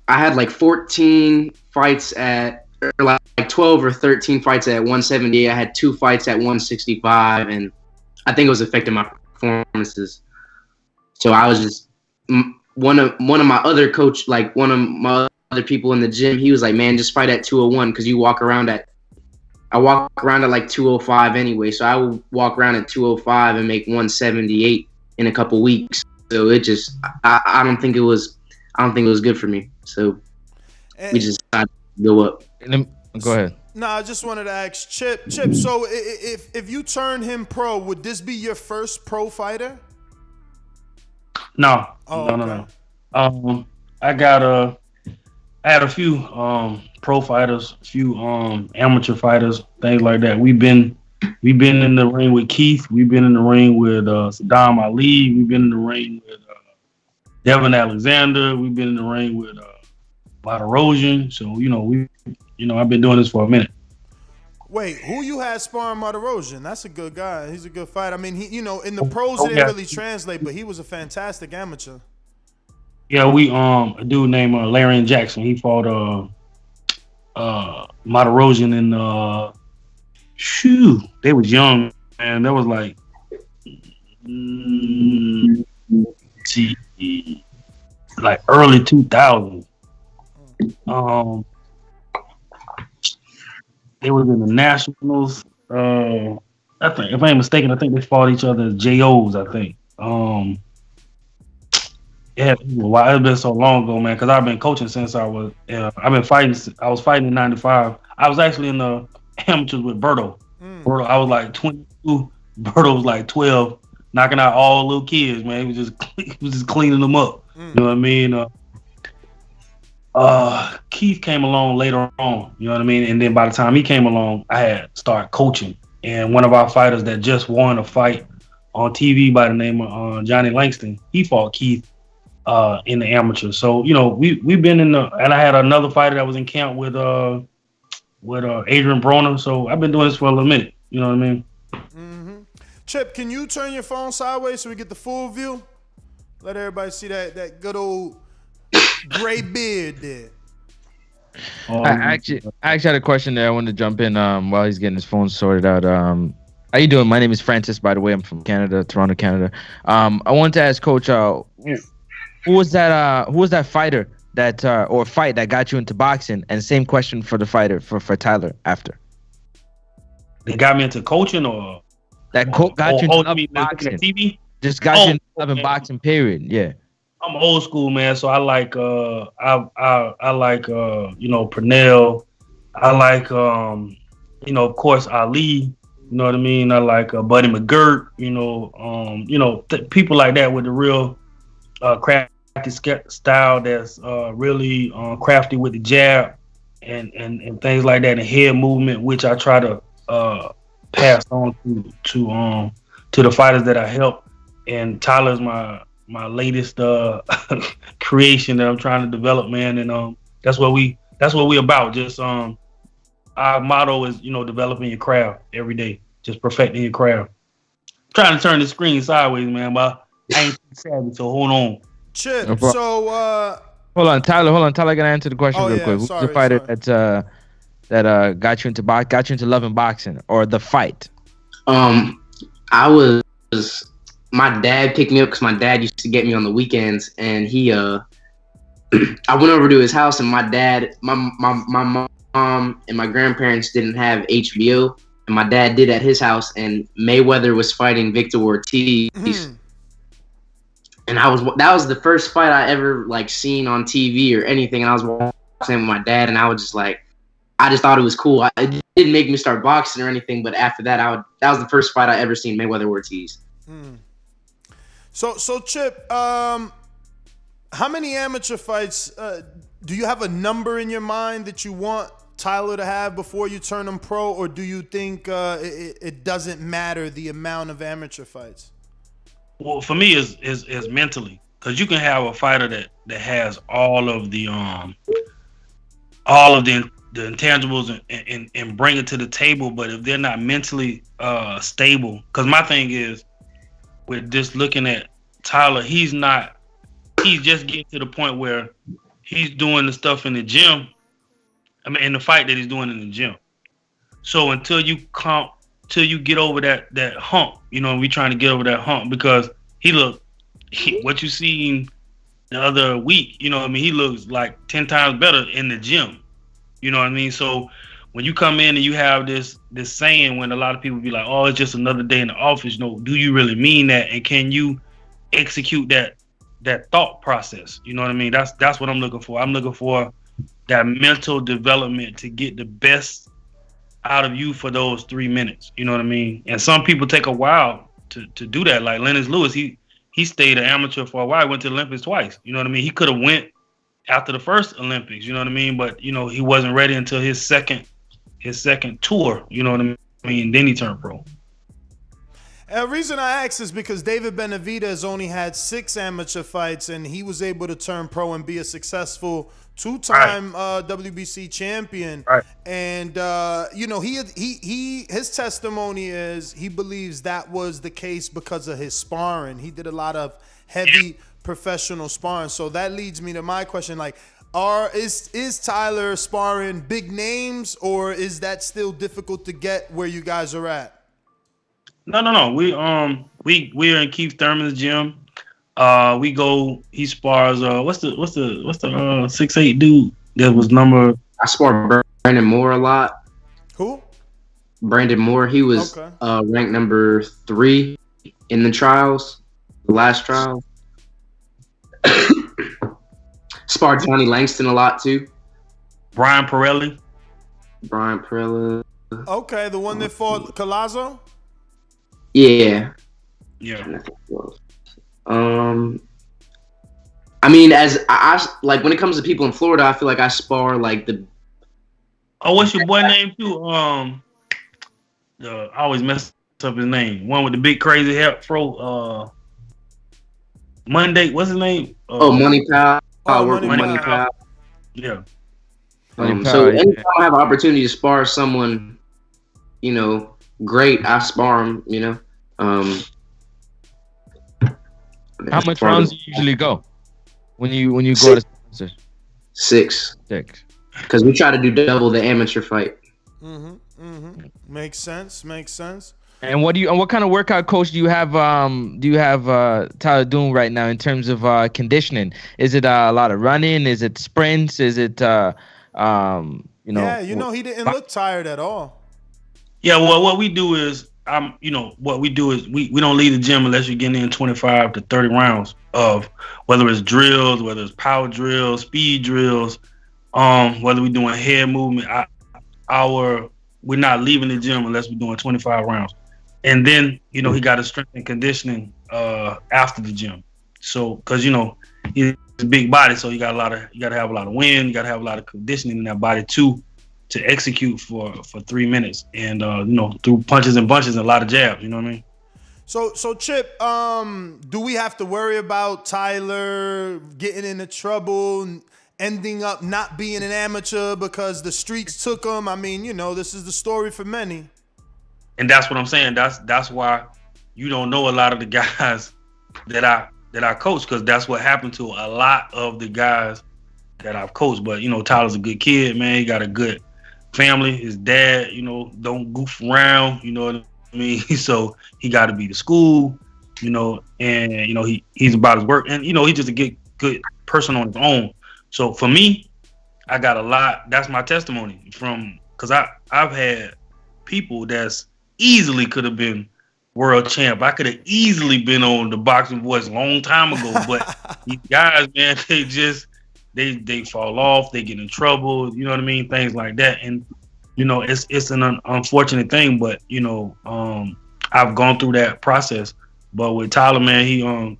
S11: had like 14 fights at, or like 12 or 13 fights at 178. I had 2 fights at 165, and I think it was affecting my performances. So I was just one of my other coach, like one of my other people in the gym. He was like, "Man, just fight at 201 because I walk around at like 205 anyway. So I would walk around at 205 and make 178 in a couple weeks. So it just, I don't think it was good for me. So we just decided to go up.
S5: Go ahead.
S8: No, I just wanted to ask Chip. So if you turn him pro, would this be your first pro fighter?
S10: No.
S8: Oh,
S10: No. I had a few pro fighters, a few amateur fighters, things like that. We've been in the ring with Keith. We've been in the ring with Saddam Ali. We've been in the ring with Devin Alexander. We've been in the ring with Martirosyan. So I've been doing this for a minute.
S8: Wait, who you had sparring Martirosyan? That's a good guy. He's a good fighter. I mean, he, in the pros it didn't really translate, but he was a fantastic amateur.
S10: Yeah, a dude named Larian Jackson. He fought Martirosyan in they was young, man. That was like early 2000s. They was in the Nationals. I think, if I ain't mistaken, I think they fought each other as JOs, I think. Yeah, it's been so long ago, man, because I've been coaching since I've been fighting. I was fighting in 95. I was actually in the amateurs with Berto. Berto, I was like 22. Berto was like 12, knocking out all little kids, man. He was just cleaning them up. You know what I mean? Keith came along later on, you know what I mean? And then by the time he came along, I had started coaching. And one of our fighters that just won a fight on TV by the name of Johnny Langston, he fought Keith in the amateur. So, we've been and I had another fighter that was in camp with Adrian Broner. So I've been doing this for a little minute. You know what I mean?
S8: Mm-hmm. Chip, can you turn your phone sideways so we get the full view? Let everybody see that good old gray beard there.
S5: I actually had a question there. I wanted to jump in while he's getting his phone sorted out. How you doing? My name is Francis, by the way. I'm from Canada, Toronto, Canada. I wanted to ask Coach, who was that fighter or fight that got you into boxing? And same question for the fighter for Tyler after.
S10: They got me into coaching, or
S5: that got you into boxing?
S10: TV?
S5: Just got you into boxing. Period. Yeah.
S10: I'm old school, man. So I like Purnell. I like of course Ali. You know what I mean? I like Buddy McGirt. People like that with the real crafty style that's really crafty with the jab and things like that, and head movement, which I try to pass on to the fighters that I help. And Tyler's my latest creation that I'm trying to develop, man. And that's what we about. Just our motto is developing your craft every day, just perfecting your craft. trying to turn the screen sideways, man, but I ain't savvy, so hold on.
S8: Chip,
S5: No problem.
S8: so
S5: Hold on, Tyler. I gotta answer the question real quick. Who's
S8: sorry,
S5: the fighter
S8: sorry.
S5: that got you into loving boxing, or the fight?
S11: I was my dad picked me up because my dad used to get me on the weekends, and he I went over to his house, and my dad, my mom and my grandparents didn't have HBO, and my dad did at his house, and Mayweather was fighting Victor Ortiz. And that was the first fight I ever like seen on TV or anything, and I was watching it with my dad, and I was just like, I just thought it was cool. It didn't make me start boxing or anything, but after that, that was the first fight I ever seen, Mayweather Ortiz.
S8: So Chip, how many amateur fights do you have a number in your mind that you want Tyler to have before you turn him pro, or do you think it doesn't matter the amount of amateur fights?
S10: Well, for me, is mentally, because you can have a fighter that has all of the intangibles and bring it to the table, but if they're not mentally stable, because my thing is with just looking at Tyler, he's just getting to the point where he's doing the stuff in the gym. I mean, in the fight that he's doing in the gym. So until you get over that hump, we trying to get over that hump, because what you seen the other week, he looks like 10 times better in the gym. You know what I mean? So when you come in and you have this saying, when a lot of people be like, oh, it's just another day in the office, do you really mean that? And can you execute that thought process? You know what I mean? That's what I'm looking for. I'm looking for that mental development to get the best out of you for those 3 minutes. You know what I mean? And some people take a while to do that. Like Lennox Lewis, he stayed an amateur for a while. He went to the Olympics twice. You know what I mean? He could have went after the first Olympics. You know what I mean? But he wasn't ready until his second tour. You know what I mean? Then he turned pro.
S8: The reason I ask is because David Benavidez only had 6 amateur fights, and he was able to turn pro and be a successful 2-time WBC champion.
S10: Right.
S8: And his testimony is he believes that was the case because of his sparring. He did a lot of heavy professional sparring. So that leads me to my question: like, is Tyler sparring big names, or is that still difficult to get where you guys are at?
S10: No. We are in Keith Thurman's gym. He spars what's the 6'8" dude that was number.
S11: I spar Brandon Moore a lot.
S8: Who?
S11: Brandon Moore. He was ranked number 3 in the trials, the last trial. Sparred Johnny Langston a lot too.
S10: Brian Pirelli.
S8: Okay, the one that fought Collazo?
S11: Yeah. I mean, as I like, when it comes to people in Florida, I feel like I spar like the.
S10: Oh, what's your boy name too? I always mess up his name. One with the big crazy hair, fro. Monday, what's his name?
S11: Money Pal.
S10: Money Pal. Yeah.
S11: So anytime I have an opportunity to spar someone, great, I spar him.
S5: How much rounds do you usually go when you go to sponsors?
S11: 6. Because we try to do double the amateur fight.
S8: Makes sense.
S5: And what kind of workout coach do you have Tyler doing right now in terms of conditioning? Is it a lot of running? Is it sprints? Is it
S8: Yeah, he didn't look tired at all.
S10: Yeah, well, what we do is we don't leave the gym unless you're getting in 25 to 30 rounds of whether it's drills, whether it's power drills, speed drills, whether we're doing head movement. We're not leaving the gym unless we're doing 25 rounds. And then, he got a strength and conditioning after the gym. So, because he's a big body, so you got to have a lot of wind, you got to have a lot of conditioning in that body too, to execute for 3 minutes, and through punches and bunches and a lot of jabs. You know what I mean?
S8: So Chip, do we have to worry about Tyler getting into trouble and ending up not being an amateur because the streets took him? I mean, this is the story for many.
S10: And that's what I'm saying. That's why you don't know a lot of the guys that I coach, because that's what happened to a lot of the guys that I've coached. But Tyler's a good kid, man. He got a good family. His dad, don't goof around. You know what I mean? So he got to be to school, and he's about his work, and he's just a good person on his own. So for me, I got a lot. That's my testimony because I've had people that's easily could have been world champ. I could have easily been on the Boxing Voice a long time ago, but these guys, man, they fall off, they get in trouble, you know what I mean, things like that. And it's an unfortunate thing, but I've gone through that process. But with Tyler, man,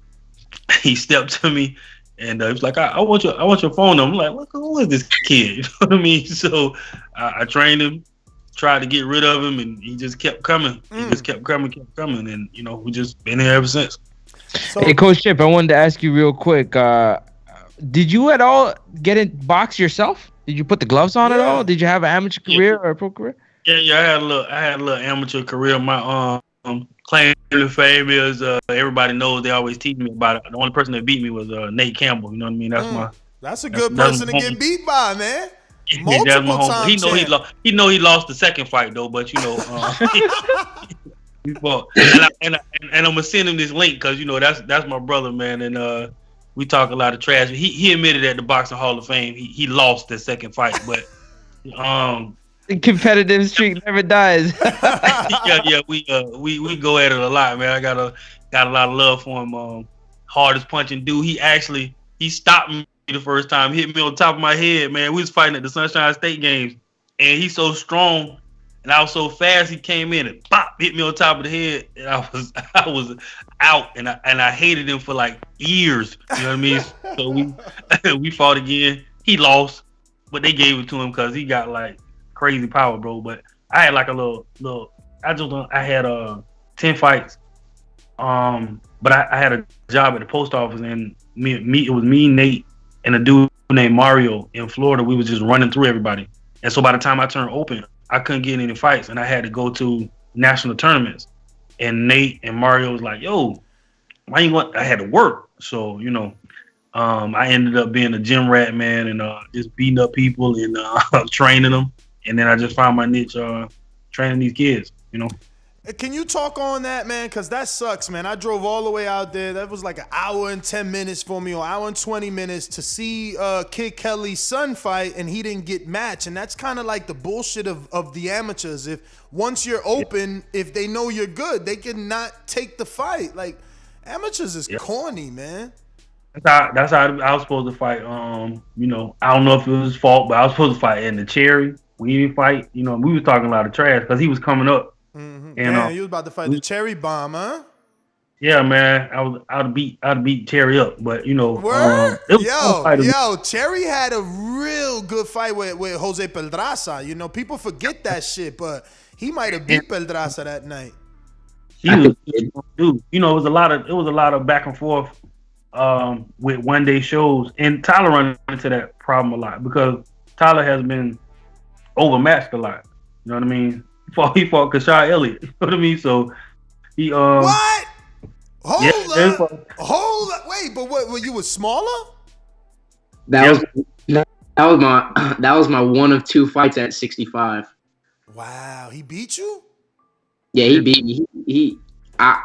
S10: he stepped to me and he was like, I want your phone number. I'm like, who is this kid? You know what I mean? So I trained him, tried to get rid of him, and he just kept coming. He just kept coming, and we just been here ever since.
S5: So, hey, Coach Chip, I wanted to ask you real quick. Did you at all get in box yourself? Did you put the gloves on at all? Did you have an amateur career or a pro career?
S10: Yeah, I had a little amateur career. My claim to fame is everybody knows, they always tease me about it. The only person that beat me was Nate Campbell. You know what I mean?
S8: That's a good person to get beat by, man.
S10: Multiple times. He lost the second fight though, but he fought. And I'm gonna send him this link because that's my brother, man, and we talk a lot of trash. He admitted at the Boxing Hall of Fame he lost the second fight, but
S5: the competitive streak never dies.
S10: yeah, we go at it a lot, man. I got a lot of love for him. Hardest punching dude. He stopped me the first time, hit me on top of my head, man. We was fighting at the Sunshine State games, and he's so strong, and I was so fast. He came in and pop, hit me on top of the head, and I was out, and I hated him for like years. You know what I mean? So we fought again. He lost, but they gave it to him because he got like crazy power, bro. But I had like a little. I had 10 fights, but I had a job at the post office, and it was me, Nate, and a dude named Mario in Florida. We was just running through everybody. And so by the time I turned open, I couldn't get any fights, and I had to go to national tournaments. And Nate and Mario was like, yo, why you want? I had to work. So, I ended up being a gym rat, man, and just beating up people and training them. And then I just found my niche training these kids,
S8: Can you talk on that, man? Because that sucks, man. I drove all the way out there. That was like an hour and 10 minutes for me, or hour and 20 minutes to see Kid Kelly's son fight, and he didn't get matched. And that's kind of like the bullshit of the amateurs. If once you're open, if they know you're good, they can not take the fight. Like, amateurs is corny, man.
S10: That's how I was supposed to fight. I don't know if it was his fault, but I was supposed to fight in the Cherry. We didn't fight. We was talking a lot of trash because he was coming up.
S8: Mm-hmm. And you was about to fight the Cherry Bomb, huh?
S10: Yeah, man. I'd beat Cherry up, but
S8: Word? Cherry had a real good fight with Jose Pedraza. People forget that shit, but he might have beat Pedraza that night.
S10: He was, dude. It was a lot of back and forth with one day shows, and Tyler run into that problem a lot because Tyler has been overmatched a lot. You know what I mean? He fought Kashad Elliott. You know what I mean? So he
S8: what? Hold up. Wait, but what? You was smaller?
S11: That was my one of two fights at 65.
S8: Wow, he beat you?
S11: Yeah, he beat me. That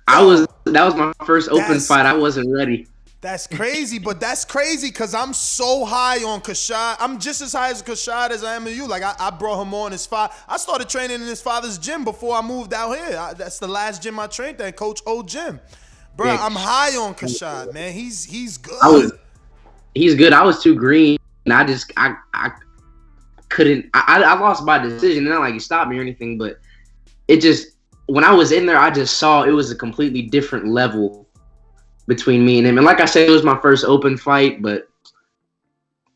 S11: was my first open fight. I wasn't ready.
S8: That's crazy, but that's crazy because I'm so high on Kashad. I'm just as high as Kashad as I am of you. Like, I brought him on his father. I started training in his father's gym before I moved out here. That's the last gym I trained at, Coach O Gym. Bro, yeah. I'm high on Kashad, man. He's good.
S11: He's good. I was too green, and I couldn't. I lost by decision. Not like he stopped me or anything, but it just, when I was in there, I just saw it was a completely different level between me and him. And like I said, it was my first open fight, but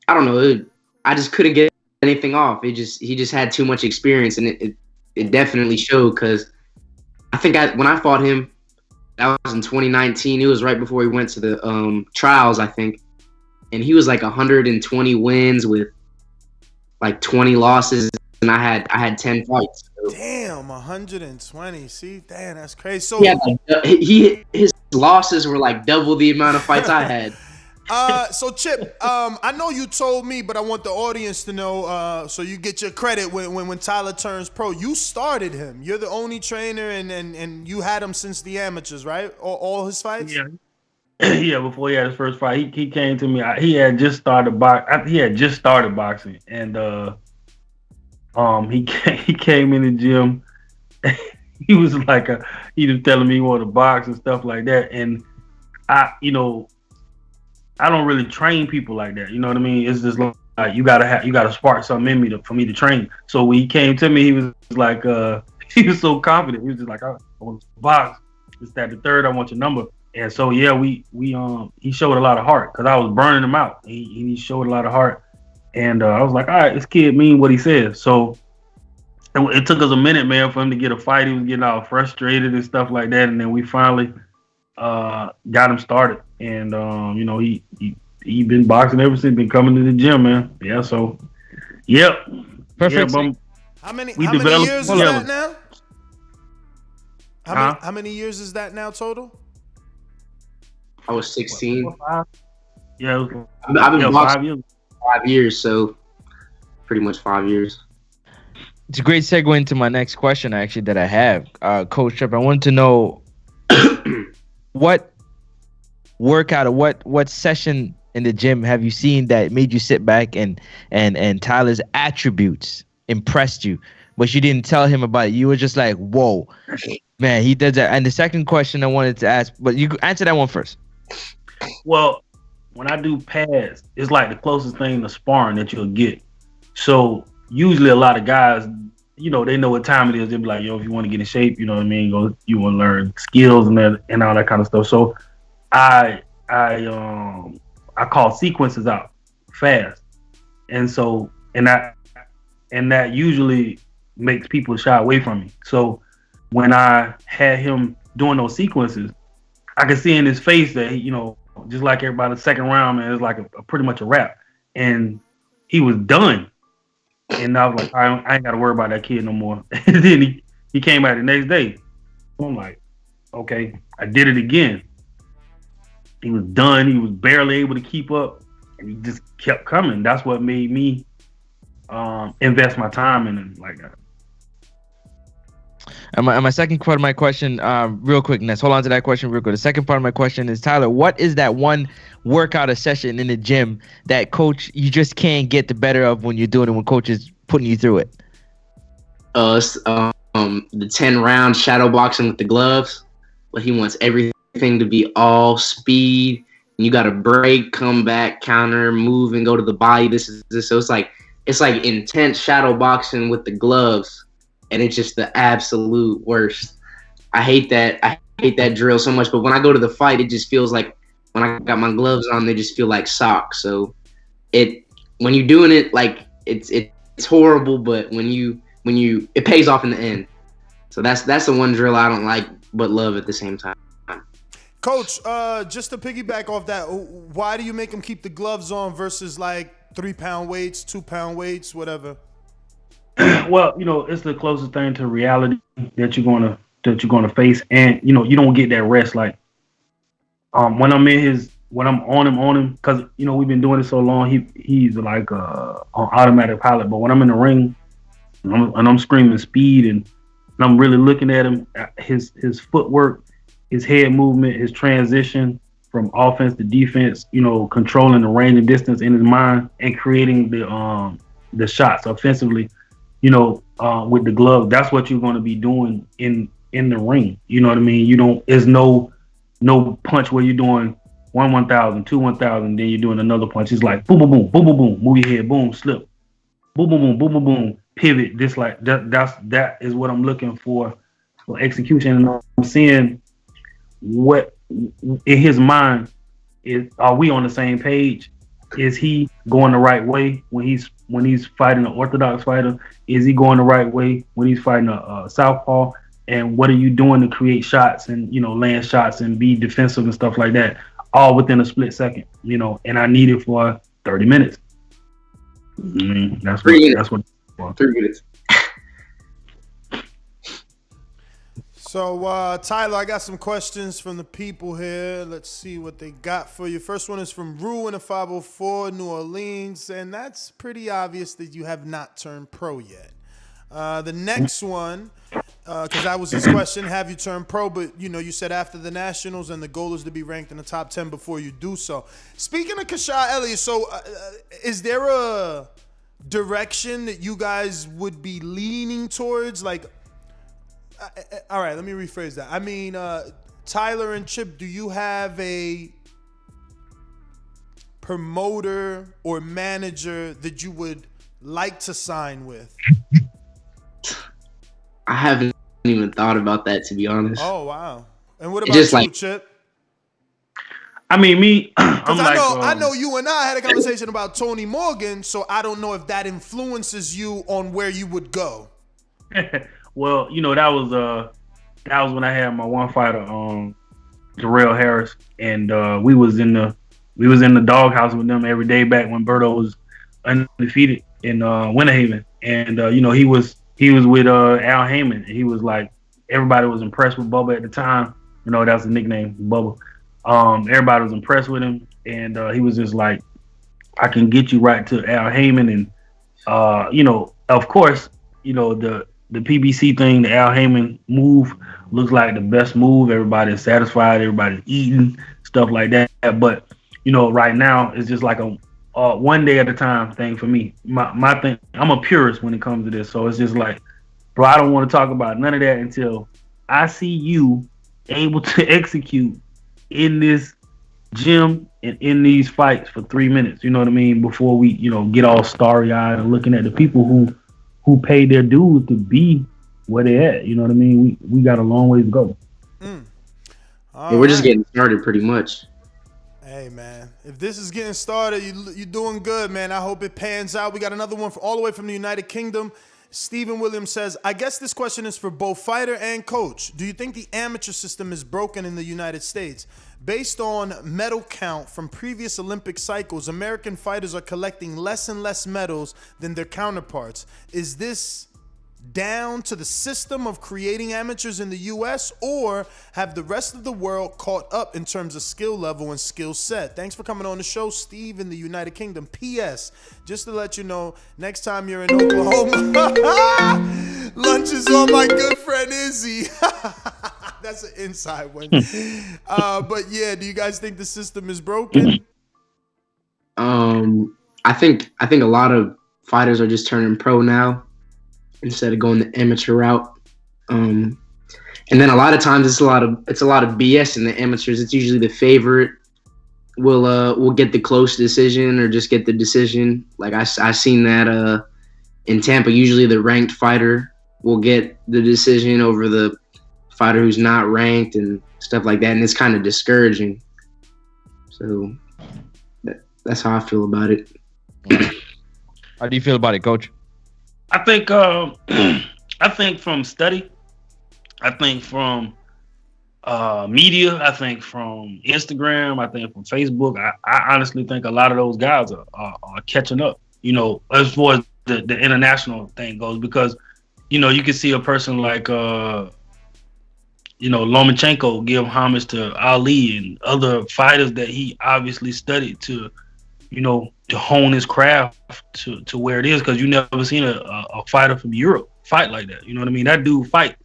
S11: I don't know. I just couldn't get anything off. He just had too much experience, and it definitely showed because I think when I fought him, that was in 2019. It was right before he went to the trials, I think. And he was like 120 wins with like 20 losses, and I had 10 fights. So
S8: damn. Damn, 120. See, damn, that's crazy. So
S11: Yeah, his losses were like double the amount of fights I had.
S8: So Chip, I know you told me, but I want the audience to know, so you get your credit when Tyler turns pro. You started him. You're the only trainer, and you had him since the amateurs, right? All his fights.
S10: Yeah. Yeah, before he had his first fight, he came to me. He had just started boxing, and he came in the gym. He was telling me he wanted to box and stuff like that, and I don't really train people like that. You know what I mean? It's just like you gotta spark something in me for me to train. So when he came to me, he was like, he was so confident. He was just like, I want to box. It's that the third. I want your number. And so yeah, he showed a lot of heart because I was burning him out. He showed a lot of heart, and I was like, all right, this kid mean what he says. So it took us a minute, man, for him to get a fight. He was getting all frustrated and stuff like that, and then we finally got him started. And he been boxing ever since. Been coming to the gym, man. Yeah, so yep,
S5: perfect.
S10: Yeah,
S8: How many years is that now? How many years is that now total?
S11: I was 16.
S10: Yeah,
S11: I've been boxing 5 years, so pretty much 5 years.
S5: It's a great segue into my next question, actually, that I have, Coach Tripp. I wanted to know what workout or what session in the gym have you seen that made you sit back and Tyler's attributes impressed you, but you didn't tell him about it. You were just like, whoa, man, he does that. And the second question I wanted to ask, but you answer that one first.
S10: Well, when I do pads, it's like the closest thing to sparring that you'll get. So usually a lot of guys, they know what time it is. They'll be like, yo, if you want to get in shape, you know what I mean? You want to learn skills and all that kind of stuff. So I call sequences out fast. And so, and that usually makes people shy away from me. So when I had him doing those sequences, I could see in his face that he, just like everybody, the second round, man, it was like a pretty much a wrap. And he was done. And I was like, I ain't got to worry about that kid no more. And then he came out the next day. I'm like, okay, I did it again. He was done. He was barely able to keep up. And he just kept coming. That's what made me invest my time in it like that.
S5: And my second part of my question, real quick, Ness, hold on to that question real quick. The second part of my question is, Tyler, what is that one workout or session in the gym that coach you just can't get the better of when you're doing it, when coach is putting you through it?
S11: The 10-round shadow boxing with the gloves, but he wants everything to be all speed. And you got to break, come back, counter, move, and go to the body. This. So it's like intense shadow boxing with the gloves. And it's just the absolute worst. I hate that drill so much. But when I go to the fight, it just feels like when I got my gloves on, they just feel like socks. So when you're doing it, like it's horrible. But when you it pays off in the end. So that's the one drill I don't like but love at the same time.
S8: Coach, just to piggyback off that, why do you make him keep the gloves on versus like 3-pound weights, 2-pound weights, whatever?
S10: Well, it's the closest thing to reality that you're gonna face, and you don't get that rest. Like when I'm on him, because we've been doing it so long. He's like on automatic pilot. But when I'm in the ring, and I'm screaming speed, and I'm really looking at him, his footwork, his head movement, his transition from offense to defense, controlling the range and distance in his mind, and creating the shots offensively. With the glove, that's what you're going to be doing in the ring. You know what I mean? There's no punch where you're doing 1,000, 2,000, then you're doing another punch. It's like boom, boom, boom, boom, boom, boom, move your head, boom, slip, boom, boom, boom, boom, boom, boom, pivot. Just like that. That is what I'm looking for execution. And I'm seeing what in his mind is. Are we on the same page? Is he going the right way when he's fighting an orthodox fighter? Is he going the right way when he's fighting a southpaw? And what are you doing to create shots and land shots and be defensive and stuff like that, all within a split second? And I need it for 30 minutes. That's what.
S11: 3 minutes.
S8: So, Tyler, I got some questions from the people here. Let's see what they got for you. First one is from Rue in a 504, New Orleans, and that's pretty obvious that you have not turned pro yet. The next one, because that was his question, have you turned pro? But, you said after the Nationals, and the goal is to be ranked in the top 10 before you do so. Speaking of Kashad Elliott, so is there a direction that you guys would be leaning towards? Like, all right, let me rephrase that. I mean, Tyler and Chip, do you have a promoter or manager that you would like to sign with?
S11: I haven't even thought about that, to be honest.
S8: Oh, wow. And what about you, Chip?
S10: I mean, me,
S8: because I know you and I had a conversation about Tony Morgan, so I don't know if that influences you on where you would go.
S10: Well, that was when I had my one fighter, Jarrell Harris, and we was in the doghouse with them every day back when Berto was undefeated in Winter Haven, and he was with Al Heyman, and he was like, everybody was impressed with Bubba at the time. That was the nickname, Bubba. Everybody was impressed with him, and he was just like, I can get you right to Al Heyman, and of course, the PBC thing, the Al Heyman move looks like the best move. Everybody's satisfied. Everybody's eating, stuff like that. But, right now it's just like a one day at a time thing for me. My thing, I'm a purist when it comes to this. So it's just like, bro, I don't want to talk about none of that until I see you able to execute in this gym and in these fights for 3 minutes. You know what I mean? Before we, get all starry-eyed and looking at the people who paid their dues to be where they at. You know what I mean? We got a long way to go.
S11: We're just getting started pretty much.
S8: Hey, man. If this is getting started, you're doing good, man. I hope it pans out. We got another one all the way from the United Kingdom. Stephen Williams says, I guess this question is for both fighter and coach. Do you think the amateur system is broken in the United States? Based on medal count from previous Olympic cycles, American fighters are collecting less and less medals than their counterparts. Is this down to the system of creating amateurs in the U.S., or have the rest of the world caught up in terms of skill level and skill set? Thanks for coming on the show, Steve in the United Kingdom. P.S. Just to let you know, next time you're in Oklahoma, lunch is on my good friend Izzy. That's an inside one. But yeah, do you guys think the system is broken?
S11: I think a lot of fighters are just turning pro now instead of going the amateur route. And then a lot of times it's a lot of BS in the amateurs. It's usually the favorite will get the close decision or just get the decision. Like I seen that in Tampa. Usually the ranked fighter will get the decision over the fighter who's not ranked and stuff like that, and it's kind of discouraging. So that's how I feel about it.
S5: How do you feel about it, Coach?
S10: I think from study, I think from media, I think from Instagram, I think from Facebook. I honestly think a lot of those guys are catching up, as far as the international thing goes, because, you can see a person like, Lomachenko give homage to Ali and other fighters that he obviously studied to hone his craft to where it is, because you never seen a fighter from Europe fight like that. You know what I mean? That dude fight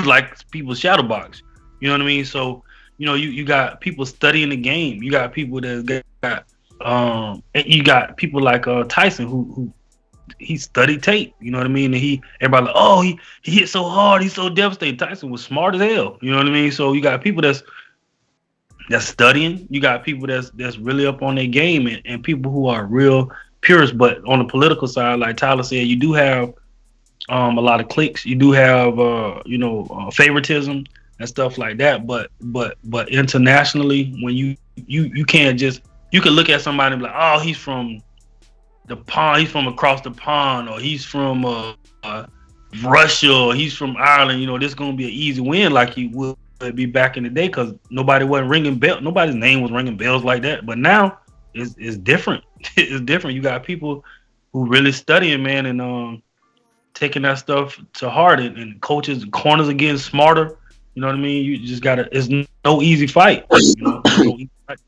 S10: like people's shadow box. You know what I mean? So, you got people studying the game. You got people that you got people like Tyson who he studied tape. You know what I mean? And everybody like, oh, he hit so hard, he's so devastating. Tyson was smart as hell. You know what I mean? So you got people that's studying. You got people that's really up on their game, and people who are real purists. But on the political side, like Tyler said, you do have a lot of cliques. You do have favoritism and stuff like that. But internationally, when you can't just, you can look at somebody and be like, oh, he's from the pond, he's from across the pond, or he's from Russia, or he's from Ireland. This is gonna be an easy win, like he would be back in the day, because nobody wasn't ringing bells. Nobody's name was ringing bells like that. But now it's different. It's different. You got people who really studying, man, and taking that stuff to heart, and coaches, corners are getting smarter. You know what I mean? You just gotta. It's no easy fight. You know, no easy fight.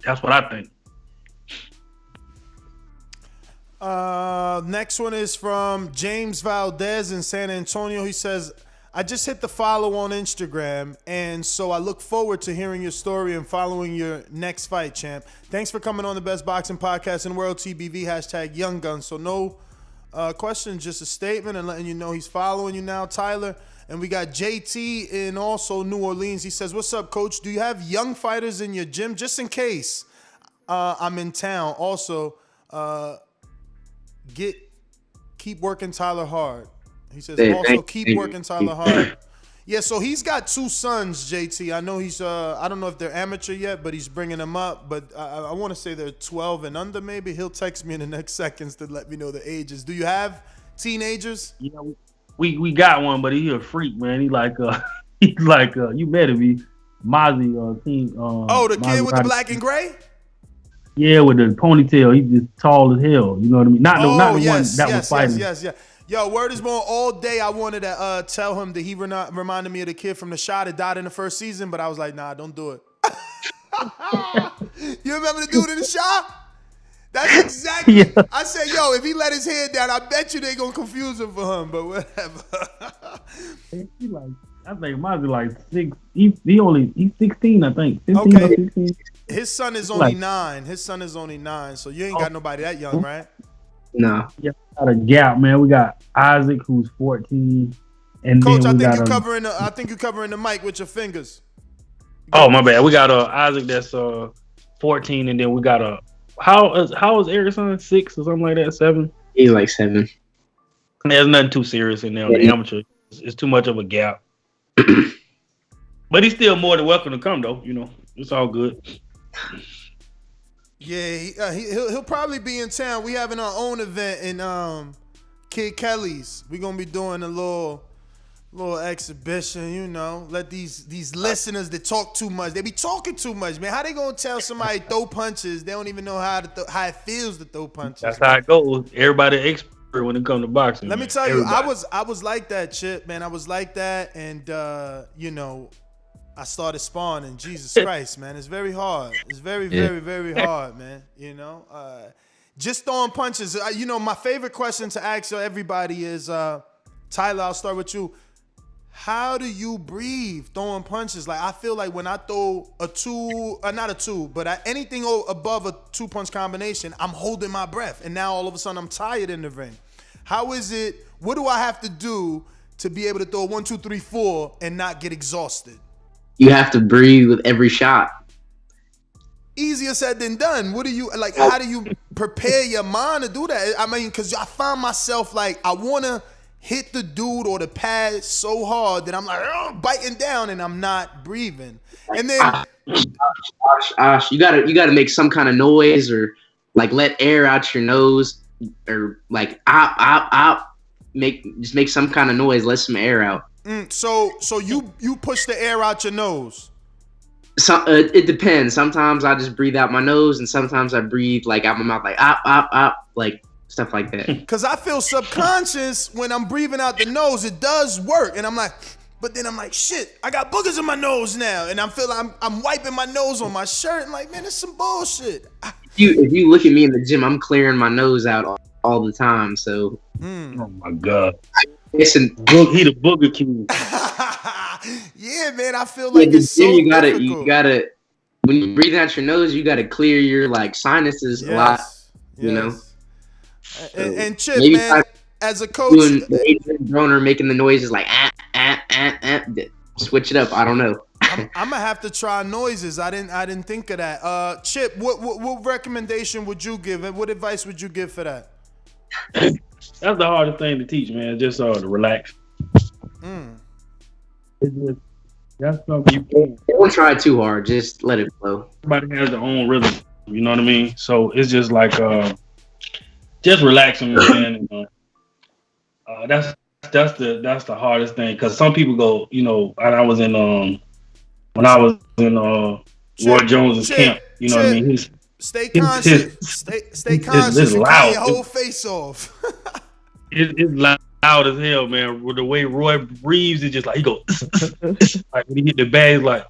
S10: That's what I think.
S8: Next one is from James Valdez in San Antonio. He says, I just hit the follow on Instagram, and so I look forward to hearing your story and following your next fight, champ. Thanks for coming on the best boxing podcast in the world, TBV, hashtag Young Gun. So no question, just a statement and letting you know he's following you now, Tyler. And we got JT in also New Orleans. He says, what's up, coach? Do you have young fighters in your gym? Just in case I'm in town. Also, keep working Tyler hard. He says, also keep working Tyler hard. Yeah, so he's got 2 sons, JT. I know he's, I don't know if they're amateur yet, but he's bringing them up. But I want to say they're 12 and under maybe. He'll text me in the next seconds to let me know the ages. Do you have teenagers?
S10: Yeah, we got one, but he's a freak, man. He like, you better be Mozzie team.
S8: The kid with the black and gray?
S10: Yeah, with the ponytail. He's just tall as hell. You know what I mean? Not the one that was fighting.
S8: Yes. Yo, word is born. All day I wanted to tell him that he reminded me of the kid from The Shot that died in the first season, but I was like, nah, don't do it. You remember the dude in The Shot? That's exactly. Yeah. I said, yo, if he let his head down, I bet you they gonna confuse him for him. But whatever.
S10: I think Mozzie like 6. He's 16, I think. 15 or 16.
S8: His son is only 9. So you ain't got nobody that young, right?
S11: No.
S10: Yeah, got a gap, man. We got Isaac, who's 14, and
S8: Coach,
S10: then
S8: I think you're covering the mic with your fingers.
S10: Oh, my bad. We got Isaac that's 14, and then we got how is Eric's son? 6 or something like that? 7?
S11: He's like 7.
S10: There's nothing too serious in there on the amateur. It's too much of a gap. But he's still more than welcome to come, though. You know, it's all good.
S8: Yeah, he'll probably be in town. We having our own event in Kid Kelly's. We're gonna be doing a little exhibition, you know. Let these listeners that talk too much. They be talking too much, man. How they gonna tell somebody throw punches? They don't even know how it feels to throw punches.
S10: That's how it goes. Everybody expert when it comes to boxing.
S8: Let me tell you, I was like that, Chip, man. I was like that, and you know, I started spawning. Jesus Christ, man. It's very hard. It's very, very, very hard, man. You know, just throwing punches. You know, my favorite question to ask everybody is, Tyler, I'll start with you. How do you breathe throwing punches? Like, I feel like when I throw anything above a 2-punch combination, I'm holding my breath. And now all of a sudden I'm tired in the ring. How is it? What do I have to do to be able to throw 1, 2, 3, 4 and not get exhausted?
S11: You have to breathe with every shot.
S8: Easier said than done. What do you like? How do you prepare your mind to do that? I mean, because I find myself like I want to hit the dude or the pad so hard that I'm like biting down and I'm not breathing. And then,
S11: you gotta make some kind of noise or like let air out your nose or like make some kind of noise. Let some air out.
S8: So you push the air out your nose.
S11: So it depends. Sometimes I just breathe out my nose, and sometimes I breathe like out my mouth, like op, like stuff like that.
S8: Because I feel subconscious when I'm breathing out the nose, it does work, and I'm like, but then I'm like, shit, I got boogers in my nose now, and I'm wiping my nose on my shirt, and like, man, it's some bullshit.
S11: If you look at me in the gym, I'm clearing my nose out all the time. So,
S10: oh my god.
S11: Listen,
S10: he the booger king.
S8: Yeah, man, I feel like it's so difficult.
S11: You gotta when you breathe out your nose, you gotta clear your like sinuses a lot. You know.
S8: And Chip, man, as a coach,
S11: Droner making the noises like switch it up. I don't know.
S8: I'm gonna have to try noises. I didn't think of that. Chip, what recommendation would you give? What advice would you give for that?
S10: That's the hardest thing to teach, man. Just to relax. That's something you can't.
S11: Don't try too hard. Just let it flow.
S10: Everybody has their own rhythm. You know what I mean? So it's just like just relaxing, man. That's the hardest thing because some people go, you know. And I was in when I was in Roy Jones's camp. You know what I mean?
S8: Stay conscious. Stay conscious.
S10: It's loud.
S8: Your whole face off.
S10: It's loud loud as hell, man. With the way Roy breathes, it's just like he goes like when he hit the bag, like,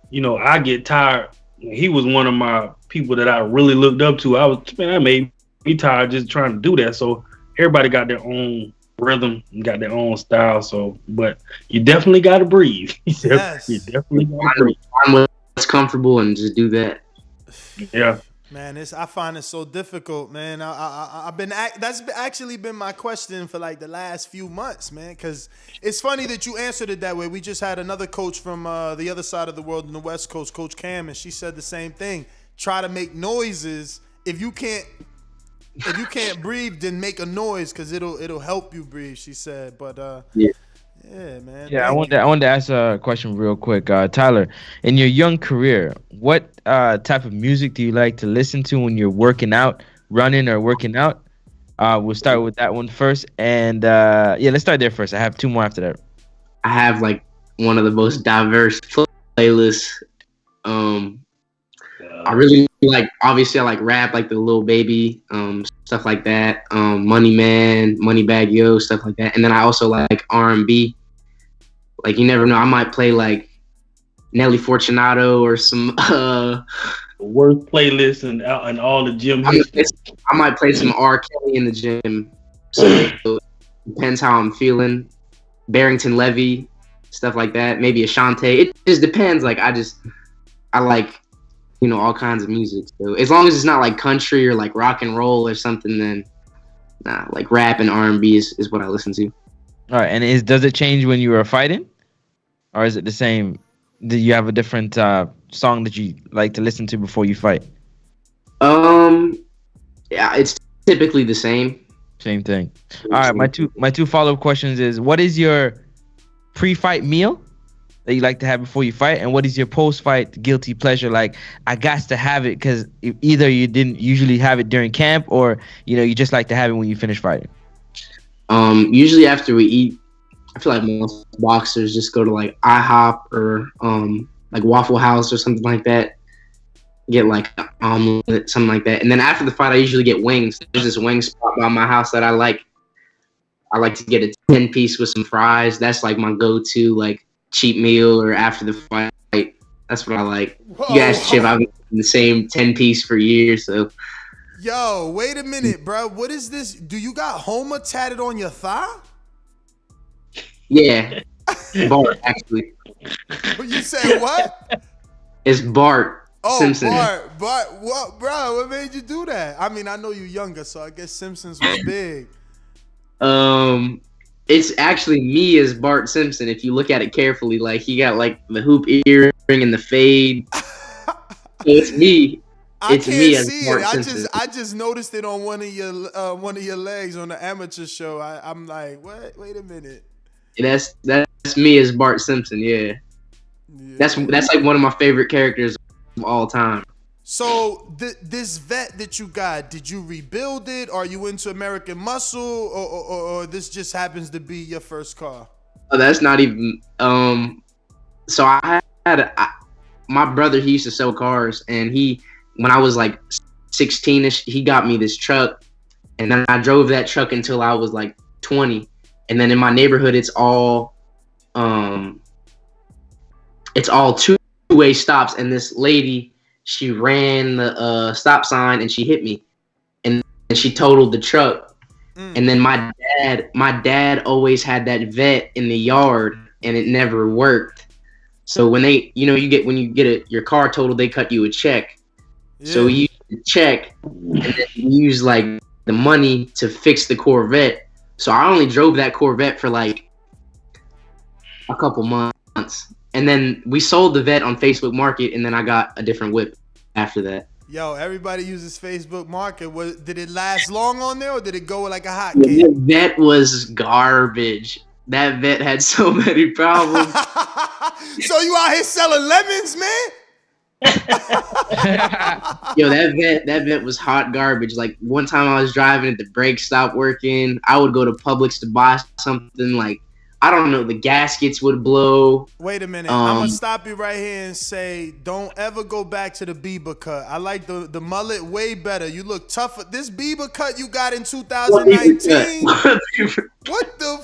S10: you know, I get tired. He was one of my people that I really looked up to. I made me tired just trying to do that. So everybody got their own rhythm and got their own style. So, but you definitely got to breathe.
S8: Yes.
S10: You definitely got to breathe.
S11: Find what's comfortable and just do that.
S10: Yeah.
S8: Man, I find it so difficult, man. That's actually been my question for like the last few months, man. Because it's funny that you answered it that way. We just had another coach from the other side of the world in the West Coast, Coach Cam, and she said the same thing. Try to make noises. If you can't breathe, then make a noise because it'll help you breathe. She said, but yeah, man.
S5: Yeah, I wanted to ask a question real quick, Tyler. In your young career, what type of music do you like to listen to when you're working out, running or working out? We'll start with that one first, and let's start there first. I have two more after that.
S11: I have like one of the most diverse playlists. I really like, obviously I like rap, like the Lil Baby, stuff like that. Money Man, Moneybagg Yo, stuff like that. And then I also like R&B. Like, you never know, I might play like Nelly Fortunato or some
S10: work playlist and all the gym.
S11: I might play some R. Kelly in the gym. So it depends how I'm feeling. Barrington Levy, stuff like that. Maybe Ashanti. It just depends. Like, I like, you know, all kinds of music. So as long as it's not like country or like rock and roll or something, then like rap and R&B is what I listen to.
S5: All right, and does it change when you are fighting, or is it the same? Do you have a different song that you like to listen to before you fight?
S11: Yeah, it's typically the same.
S5: Same thing. All right, my two follow-up questions is: what is your pre-fight meal that you like to have before you fight, and what is your post-fight guilty pleasure? Like, I got to have it because either you didn't usually have it during camp, or you know you just like to have it when you finish fighting.
S11: Usually after we eat, I feel like most boxers just go to like IHOP or like Waffle House or something like that. Get like an omelet, something like that. And then after the fight, I usually get wings. There's this wing spot by my house that I like. I like to get a 10-piece with some fries. That's like my go-to like cheap meal or after the fight. That's what I like.
S8: Whoa.
S11: You guys, Chip, I've been eating the same 10-piece for years, so.
S8: Yo, wait a minute, bro. What is this? Do you got Homer tatted on your thigh?
S11: Yeah. Bart, actually.
S8: You said what?
S11: It's Bart Simpson.
S8: Bart, what, bro? What made you do that? I mean, I know you're younger, so I guess Simpsons was big.
S11: It's actually me as Bart Simpson. If you look at it carefully, like he got like the hoop earring and the fade. So it's me. It's me as Bart Simpson.
S8: I just noticed it on one of your legs on the amateur show. I'm like, what? Wait a minute.
S11: That's me as Bart Simpson. Yeah. That's like one of my favorite characters of all time.
S8: So this vet that you got, did you rebuild it? Are you into American Muscle, or this just happens to be your first car?
S11: Oh, that's not even. So I had my brother. He used to sell cars, and when I was like 16ish, he got me this truck, and then I drove that truck until I was like 20. And then in my neighborhood, it's all two-way stops. And this lady, she ran the stop sign and she hit me, and she totaled the truck. And then my dad always had that vet in the yard, and it never worked. So when when you get your car totaled, they cut you a check. Yeah. So we used the check, and then we used like the money to fix the Corvette. So I only drove that Corvette for like a couple months. And then we sold the Vet on Facebook Market, and then I got a different whip after that.
S8: Yo, everybody uses Facebook Market. Did it last long on there, or did it go like a hot
S11: cake?
S8: Yeah,
S11: that Vet was garbage. That Vet had so many problems.
S8: So you out here selling lemons, man?
S11: Yo, that vet was hot garbage. Like one time I was driving and the brakes stopped working. I would go to Publix to buy something. Like I don't know, the gaskets would blow.
S8: Wait a minute. I'm gonna stop you right here and say, don't ever go back to the Bieber cut. I like the mullet way better. You look tougher. This Bieber cut you got in 2019. What the,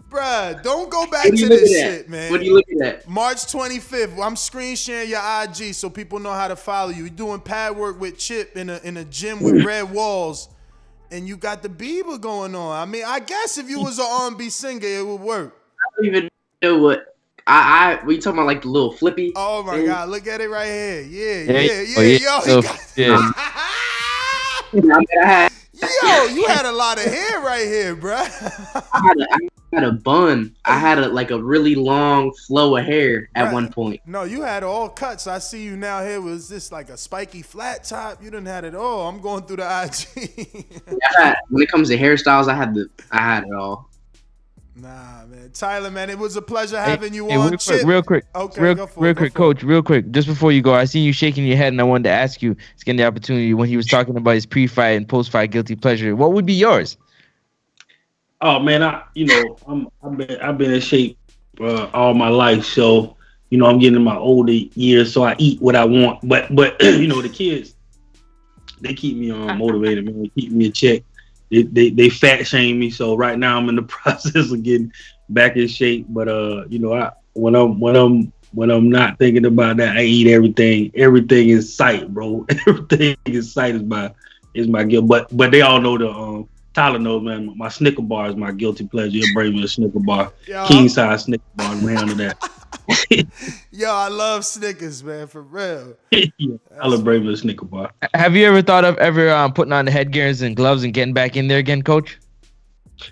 S8: bruh? Don't go back to this shit, man.
S11: What are you looking at?
S8: March 25th. I'm screen sharing your IG so people know how to follow you. You're doing pad work with Chip in a gym with red walls. And you got the Bieber going on. I mean, I guess if you was an R&B singer, it would work.
S11: I don't even know what we talking about, like the little flippy.
S8: Oh my
S11: thing?
S8: God, look at it right here. Yo, you had a lot of hair right here, bro.
S11: I had a bun. I had a really long flow of hair at one point.
S8: No, you had all cuts. I see you now here. Was this like a spiky flat top? You didn't have it all. I'm going through the IG.
S11: When it comes to hairstyles, I had it all.
S8: Nah, man. Tyler, man, it was a pleasure having you on.
S5: Real quick. Okay, real quick, Coach. Real quick. Just before you go, I seen you shaking your head, and I wanted to ask you, getting the opportunity when he was talking about his pre-fight and post-fight guilty pleasure. What would be yours?
S10: Oh man, I've been in shape all my life, so I'm getting in my older years, so I eat what I want. But the kids, they keep me motivated, man. They keep me in check. They fat shame me, so right now I'm in the process of getting back in shape. But when I'm not thinking about that, I eat everything. Everything in sight, bro. Everything in sight is my guilt. But they all know Tyler knows, man. My Snicker bar is my guilty pleasure. He'll bring me a Snicker bar, king size Snicker bar. I'm handle that.
S8: Yo, I love Snickers, man, for real.
S10: I'll bring me a Snicker bar.
S5: Have you ever thought of putting on the headgears and gloves and getting back in there again, Coach?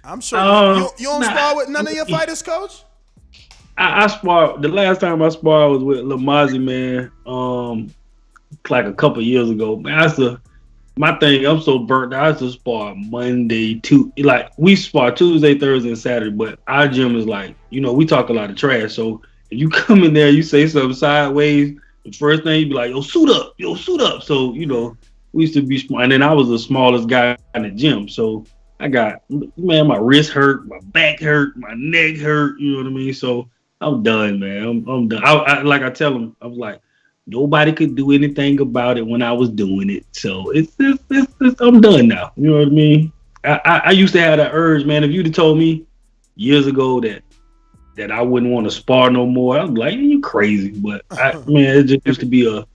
S8: I'm sure you don't spar with none of your fighters, Coach.
S10: I sparred. The last time I sparred was with Lamazzi, man. Like a couple years ago. Man, my thing, I'm so burnt out. I used to spar Monday, we spar Tuesday, Thursday, and Saturday, but our gym is like, we talk a lot of trash. So if you come in there, you say something sideways, the first thing you be like, yo, suit up. So, we used to be small. And then I was the smallest guy in the gym. So I got, man, my wrist hurt, my back hurt, my neck hurt, you know what I mean? So I'm done, man. I'm done. Like I tell them, I was like, nobody could do anything about it when I was doing it. So it's I'm done now. You know what I mean? I used to have that urge, man. If you'd have told me years ago that I wouldn't want to spar no more, I was like, you crazy. But it just used to be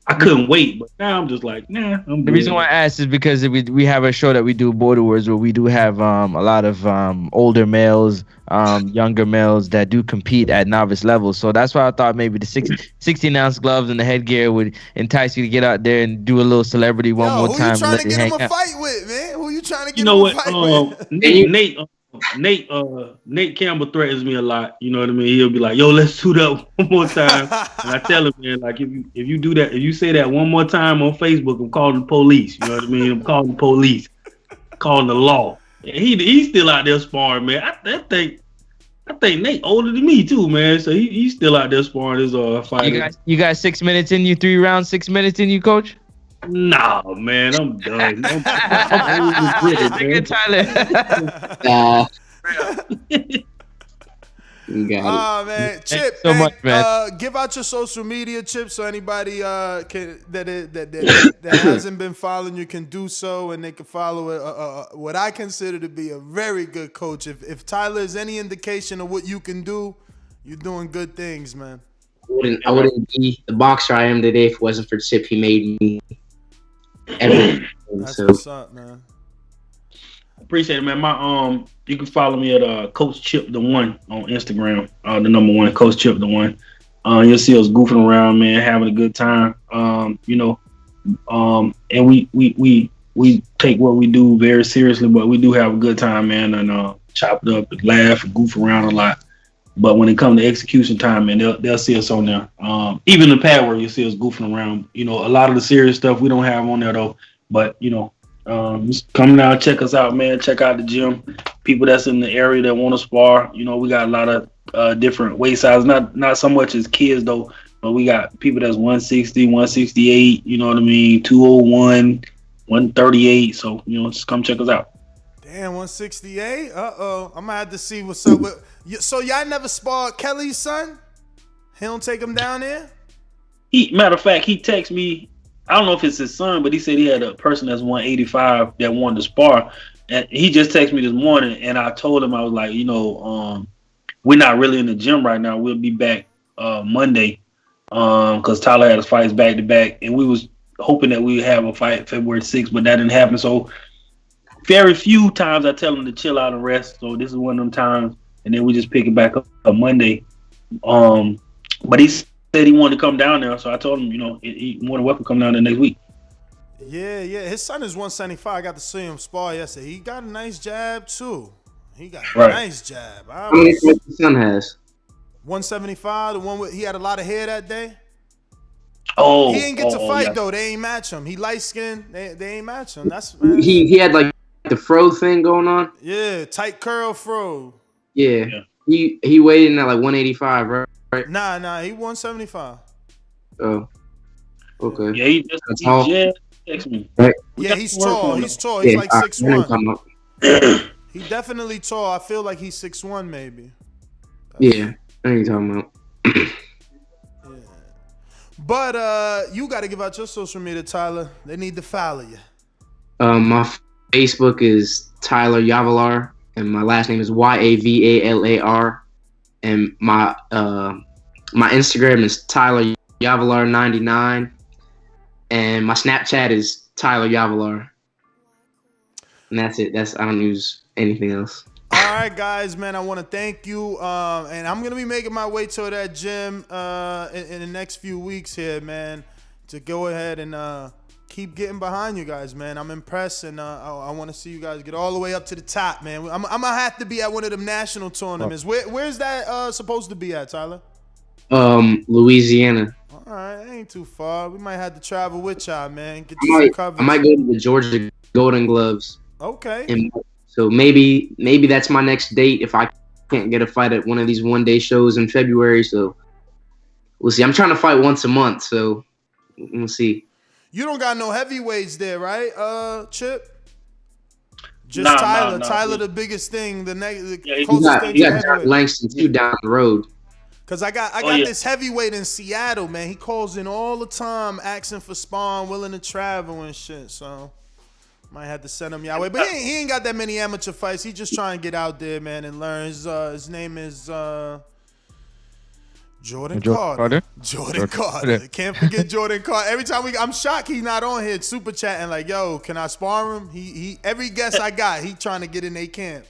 S10: I couldn't wait. But now I'm just like, nah.
S5: The reason why I asked is because we have a show that we do, Border Wars, where we do have a lot of older males, younger males that do compete at novice levels. So that's why I thought maybe the 16-ounce gloves and the headgear would entice you to get out there and do a little celebrity more time.
S8: Who you trying to get him a fight with, man? Who you trying to get him a fight with?
S10: Nate Campbell threatens me a lot. You know what I mean? He'll be like, "Yo, let's suit up one more time." And I tell him, man, like if you do that, if you say that one more time on Facebook, I'm calling the police. You know what I mean? I'm calling the police, calling the law. And he's still out there sparring, man. I think Nate older than me too, man. So he's still out there sparring his fighter.
S5: You guys 6 minutes in you, 3 rounds, 6 minutes in you, Coach?
S10: Nah, man, I'm done. I'm
S5: Good, Tyler.
S8: Man, Chip,
S5: so much, man.
S8: Give out your social media, Chip, so anybody that hasn't been following you can do so, and they can follow what I consider to be a very good coach. If Tyler is any indication of what you can do, you're doing good things, man.
S11: I wouldn't be the boxer I am today if it wasn't for Chip. He made me everything.
S8: That's what's up, man.
S10: Appreciate it, man. You can follow me at Coach Chip the One on Instagram. The number 1, Coach Chip the One. You'll see us goofing around, man, having a good time. And we take what we do very seriously, but we do have a good time, man, and chop it up and laugh and goof around a lot. But when it comes to execution time, man, they'll see us on there. Even the pad where you see us goofing around. A lot of the serious stuff we don't have on there though. But just come down, check us out, man. Check out the gym. People that's in the area that want to spar. We got a lot of different weight sizes. Not so much as kids though, but we got people that's 160, 168. You know what I mean? 201, 138. So just come check us out.
S8: Damn, 168. I'm gonna have to see what's up with. So y'all never sparred Kelly's son? He don't take him down there?
S10: Matter of fact, he texted me. I don't know if it's his son, but he said he had a person that's 185 that wanted to spar. And he just texted me this morning, and I told him, I was like, we're not really in the gym right now. We'll be back Monday because Tyler had his fights back to back, and we was hoping that we would have a fight February 6th, but that didn't happen. So very few times I tell him to chill out and rest. So this is one of them times, and then we just pick it back up on Monday. But he said he wanted to come down there, so I told him, he more than welcome to come down there next week.
S8: Yeah. His son is 175. I got to see him spar yesterday. He got a nice jab too. He got a nice jab.
S11: How many fights his son has?
S8: 175. The one he had a lot of hair that day.
S10: Oh,
S8: he ain't get to fight though. They ain't match him. He light skinned. They ain't match him. That's man.
S11: He had like the fro thing going on.
S8: Yeah, tight curl fro.
S11: Yeah. He weighed in at like 185, right?
S8: Nah, he 175.
S11: Oh, okay.
S10: Yeah, he just text me.
S11: Right.
S8: Yeah, he's tall. He's tall. He's like 6'1". He definitely tall. I feel like he's 6'1", maybe.
S11: Yeah, I know you're talking about.
S8: Yeah. But you got to give out your social media, Tyler. They need to follow you.
S11: My Facebook is Tyler Yavalar, and my last name is Yavalar, and my Instagram is Tyler Yavalar 99, and my Snapchat is Tyler Yavalar. And that's it. I don't use anything else.
S8: All right, guys, man, I want to thank you. And I'm going to be making my way to that gym in the next few weeks here, man, to go ahead and keep getting behind you guys, man. I'm impressed, and I want to see you guys get all the way up to the top, man. I'm going to have to be at one of them national tournaments. Where's that supposed to be at, Tyler?
S11: Louisiana.
S8: All right, that ain't too far. We might have to travel with y'all, man. Get you some coverage.
S11: I might go to the Georgia Golden Gloves.
S8: Okay.
S11: And so maybe that's my next date if I can't get a fight at one of these one-day shows in February. So we'll see. I'm trying to fight once a month, so we'll see.
S8: You don't got no heavyweights there, right, Chip? Just
S10: nah,
S8: Tyler.
S10: Nah,
S8: Tyler, the biggest thing. The
S11: closest thing. You got John Langston too down the road.
S8: Cause I got this heavyweight in Seattle, man. He calls in all the time, asking for sparring, willing to travel and shit. So might have to send him your way. But he ain't got that many amateur fights. He just trying to get out there, man, and learn. His name is Jordan Carter. Jordan Carter. Can't forget Jordan Carter. Every time I'm shocked he's not on here super chatting like, yo, can I spar him? He every guest I got, he trying to get in their camp.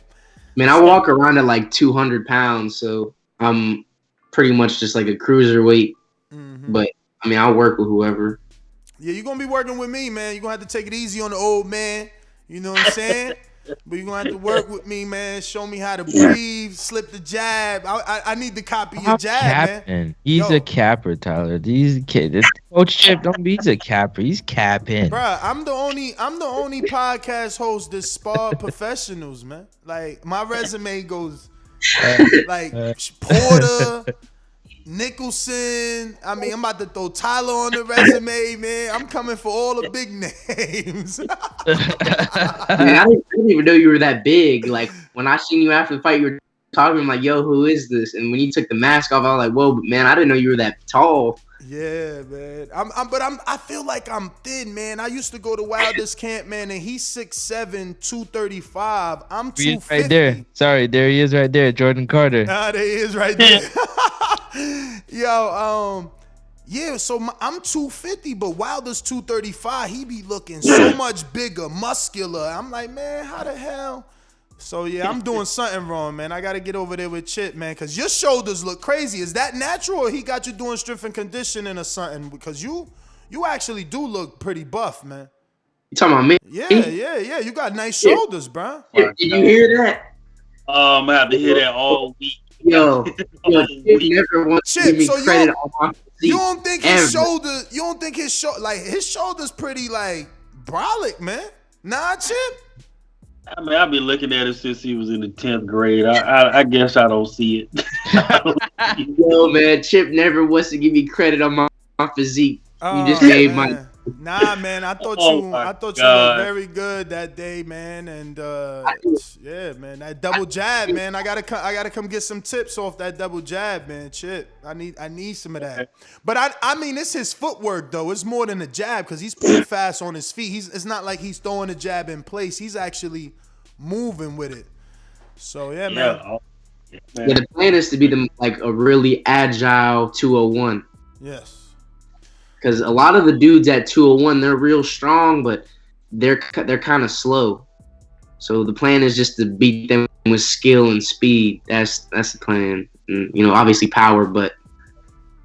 S11: Man, I walk around at like 200 pounds, so I'm pretty much just like a cruiserweight. Mm-hmm. But I mean, I'll work with whoever.
S8: Yeah, you're gonna be working with me, man. You're gonna have to take it easy on the old man. You know what I'm saying? But you're gonna have to work with me, man. Show me how to breathe, slip the jab. I need to copy your jab, man.
S5: He's a capper, Tyler. These kids, Coach Chip, don't be. He's a capper. He's capping.
S8: Bruh, I'm the only podcast host that spar professionals, man. Like my resume goes like Porter, Nicholson. I mean, I'm about to throw Tyler on the resume, man. I'm coming for all the big names.
S11: Man, I didn't even know you were that big. Like when I seen you after the fight, you were talking. I'm like, "Yo, who is this?" And when you took the mask off, I was like, "Whoa, but man, I didn't know you were that tall."
S8: Yeah, man. I feel like I'm thin, man. I used to go to Wilder's camp, man, and he's 6'7", 235. I'm 250.
S5: Right there. Sorry, there he is right there, Jordan Carter.
S8: Ah, there he is right there. Yo, yeah, so I'm 250, but Wilder's 235. He be looking so much bigger, muscular. I'm like, man, how the hell? So, yeah, I'm doing something wrong, man. I got to get over there with Chip, man, because your shoulders look crazy. Is that natural, or he got you doing strength and conditioning or something? Because you actually do look pretty buff, man.
S11: You talking about me?
S8: Yeah. You got nice shoulders, bro.
S11: Did you hear that?
S10: I'm going to have to hear that all week.
S11: Yo, Chip never wants to give me credit on my physique.
S8: You don't think his shoulders pretty, like, brolic, man? Nah, Chip?
S10: I mean, I've been looking at it since he was in the 10th grade. I guess I don't see it.
S11: Yo, man, Chip never wants to give me credit on my physique. You just made my
S8: Nah, man, I thought
S10: Oh
S8: you
S10: my
S8: looked
S10: God.
S8: very good that day, man. And yeah, man, that double jab, man. I gotta come get some tips off that double jab, man. Shit, I need some of that. But I mean, it's his footwork though. It's more than a jab because he's pretty fast on his feet. It's not like he's throwing a jab in place. He's actually moving with it. So yeah, man.
S11: Yeah, the plan is to be like a really agile 201.
S8: Yes.
S11: Because a lot of the dudes at 201, they're real strong, but they're kind of slow. So the plan is just to beat them with skill and speed. That's the plan. And, you know, obviously power, but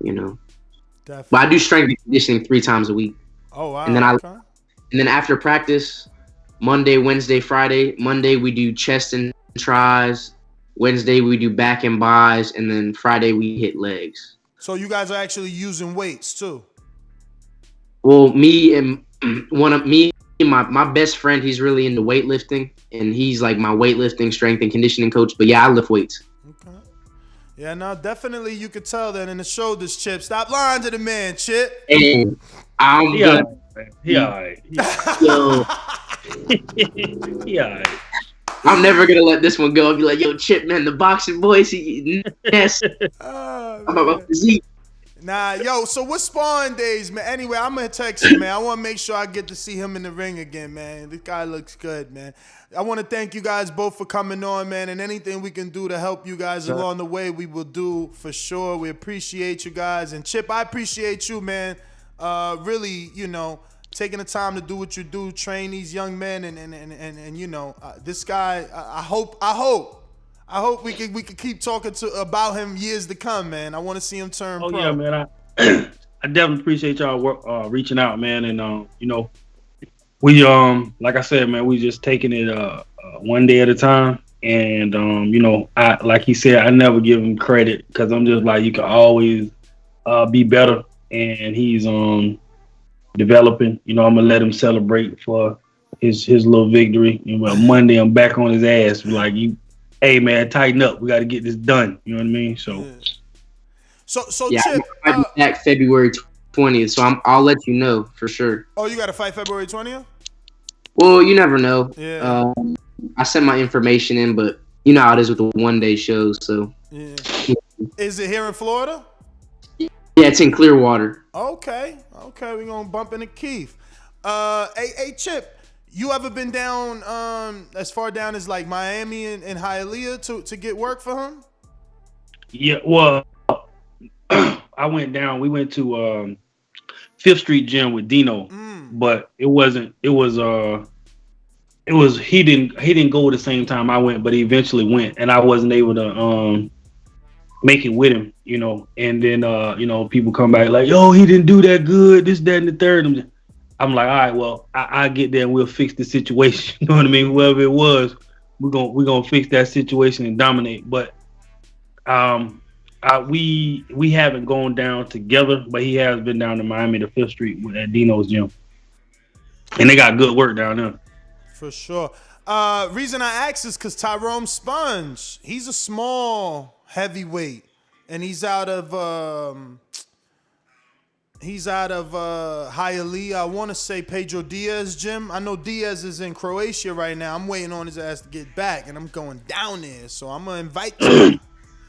S11: you know. Definitely. But I do strength and conditioning 3 times a week.
S8: Oh wow.
S11: And then after practice, Monday, Wednesday, Friday. Monday we do chest and tries. Wednesday we do back and buys, and then Friday we hit legs.
S8: So you guys are actually using weights too.
S11: Well, me and my best friend, he's really into weightlifting, and he's like my weightlifting, strength, and conditioning coach. But yeah, I lift weights. Okay.
S8: Yeah, no, definitely you could tell that in the shoulders, Chip. Stop lying to the man, Chip.
S11: Hey, I'm good.
S10: He all right.
S11: Yo.
S10: He all right.
S11: I'm never gonna let this one go. I'll be like, yo, Chip, man, the boxing boys, yes. I'm about to see.
S8: Nah, yo, so what's sparring days, man? Anyway, I'm going to text you, man. I want to make sure I get to see him in the ring again, man. This guy looks good, man. I want to thank you guys both for coming on, man, and anything we can do to help you guys along the way, we will do for sure. We appreciate you guys. And, Chip, I appreciate you, man, really, you know, taking the time to do what you do, train these young men, and you know, this guy, I hope we could keep talking about him years to come, man. I want to see him turn pro.
S10: Yeah, man. I definitely appreciate y'all reaching out, man. And you know, we like I said, man, we just taking it one day at a time. And you know, like he said, I never give him credit because I'm just like, you can always be better. And he's developing. You know, I'm gonna let him celebrate for his little victory. You know, Monday I'm back on his ass, like you. Hey man, tighten up. We got to get this done. You know what I mean? So
S11: yeah,
S8: Chip,
S11: I'm back February 20th. So I'll let you know for sure.
S8: Oh, you got to fight February 20th?
S11: Well, you never know.
S8: Yeah.
S11: I sent my information in, but you know how it is with the one-day shows. So.
S8: Yeah. Is it here in Florida?
S11: Yeah, it's in Clearwater.
S8: Okay, we're gonna bump into Keith. Hey, Chip. You ever been down as far down as like Miami and Hialeah to get work for him?
S10: Yeah, well, I went down. We went to 5th Street Gym with Dino, but it was he didn't go at the same time I went, but he eventually went, and I wasn't able to make it with him, you know. And then you know, people come back like, yo, he didn't do that good, this, that, and the third. I'm like, all right, well, I get there and we'll fix the situation. You know what I mean? Whoever it was, we're gonna fix that situation and dominate. But we haven't gone down together, but he has been down to Miami to 5th Street at Dino's gym, and they got good work down there.
S8: For sure. Reason I ask is because Tyrone Sponge, he's a small heavyweight, and he's out of Hialeah. I want to say Pedro Diaz gym. I know Diaz is in Croatia right now. I'm waiting on his ass to get back, and I'm going down there. So I'm gonna invite you.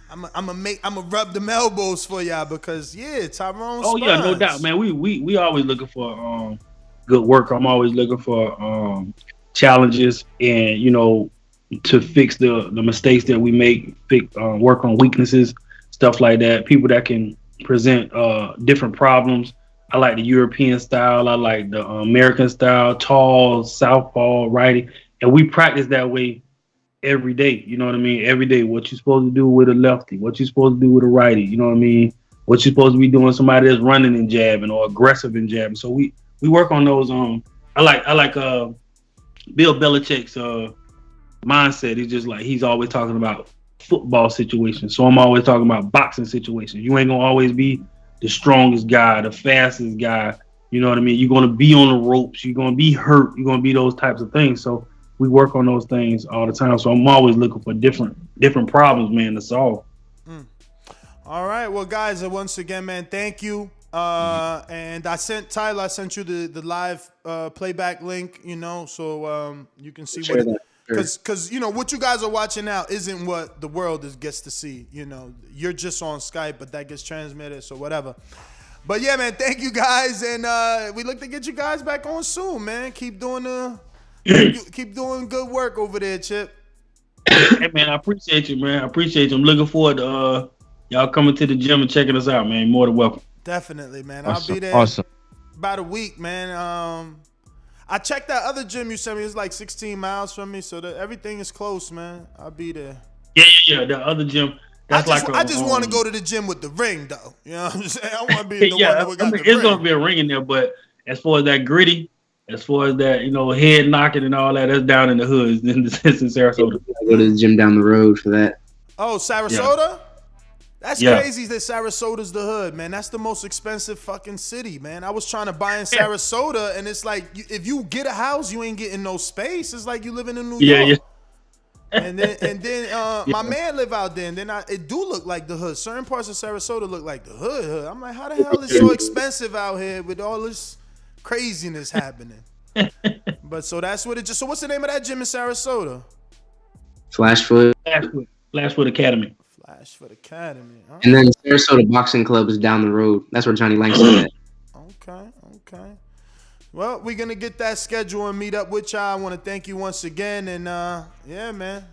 S8: I'm gonna rub them elbows for y'all because Tyrone.
S10: Oh yeah, no doubt, man. We always looking for good work. I'm always looking for challenges and, you know, to fix the mistakes that we make. Work on weaknesses, stuff like that. People that can present different problems. I like the European style. I like the American style, tall, southpaw, righty. And we practice that way every day. You know what I mean? Every day. What you're supposed to do with a lefty, what you're supposed to do with a righty. You know what I mean? What you're supposed to be doing somebody that's running and jabbing or aggressive and jabbing. So we work on those. I like Bill Belichick's mindset. He's just like, he's always talking about football situations. So I'm always talking about boxing situations. You ain't gonna always be the strongest guy, the fastest guy. You know what I mean? You're gonna be on the ropes. You're gonna be hurt. You're gonna be those types of things. So we work on those things all the time. So I'm always looking for different problems, man, to solve.
S8: All right, well, guys, once again, man, thank you. And I sent Tyler. I sent you the live playback link. So you can see what. Because what you guys are watching now isn't what the world gets to see. You're just on Skype, but that gets transmitted, so whatever. But yeah, man, thank you guys, and we look to get you guys back on soon, man. Keep doing good work over there, Chip.
S10: Hey man, I appreciate you, man. I appreciate you. I'm looking forward to y'all coming to the gym and checking us out, man. More than welcome.
S8: Definitely, man.
S5: Awesome.
S8: I'll be there about a week, man. I checked that other gym you sent me. It's like 16 miles from me, so everything is close, man. I'll be there.
S10: Yeah. The other gym. I
S8: just want to go to the gym with the ring, though. You know what I'm saying? I want to be the one that got the ring.
S10: It's gonna be a ring in there, but as far as that gritty, as far as that, head knocking and all that, that's down in the hood. It's in Sarasota.
S11: I go to the gym down the road for that.
S8: Oh, Sarasota? Yeah. That's crazy that Sarasota's the hood, man. That's the most expensive fucking city, man. I was trying to buy in Sarasota, and it's like, if you get a house, you ain't getting no space. It's like you living in New York. Yeah. And then my man live out there, and then it do look like the hood. Certain parts of Sarasota look like the hood. I'm like, how the hell is it so expensive out here with all this craziness happening? But so that's what it just. So what's the name of that gym in Sarasota?
S11: Flashfoot
S10: Academy.
S8: Flashfoot Academy. Huh?
S11: And then Sarasota Boxing Club is down the road. That's where Johnny Langston at.
S8: Okay. Well, we're going to get that schedule and meet up with y'all. I want to thank you once again. And, yeah, man.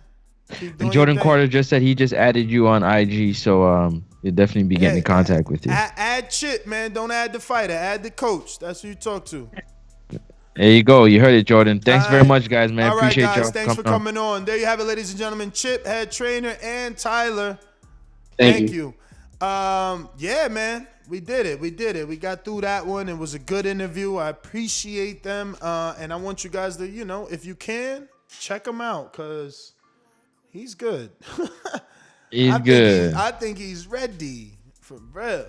S5: And Jordan Carter just said he just added you on IG, so you'll definitely be getting in contact with you.
S8: Add Chip, man. Don't add the fighter. Add the coach. That's who you talk to.
S5: There you go. You heard it, Jordan. Thanks very much, guys, man. Appreciate
S8: guys.
S5: y'all.
S8: Thanks for coming on. There you have it, ladies and gentlemen. Chip, head trainer, and Tyler.
S11: Thank you.
S8: Yeah, man. We did it. We got through that one. It was a good interview. I appreciate them. And I want you guys to, if you can, check him out because he's good. I think he's ready for real.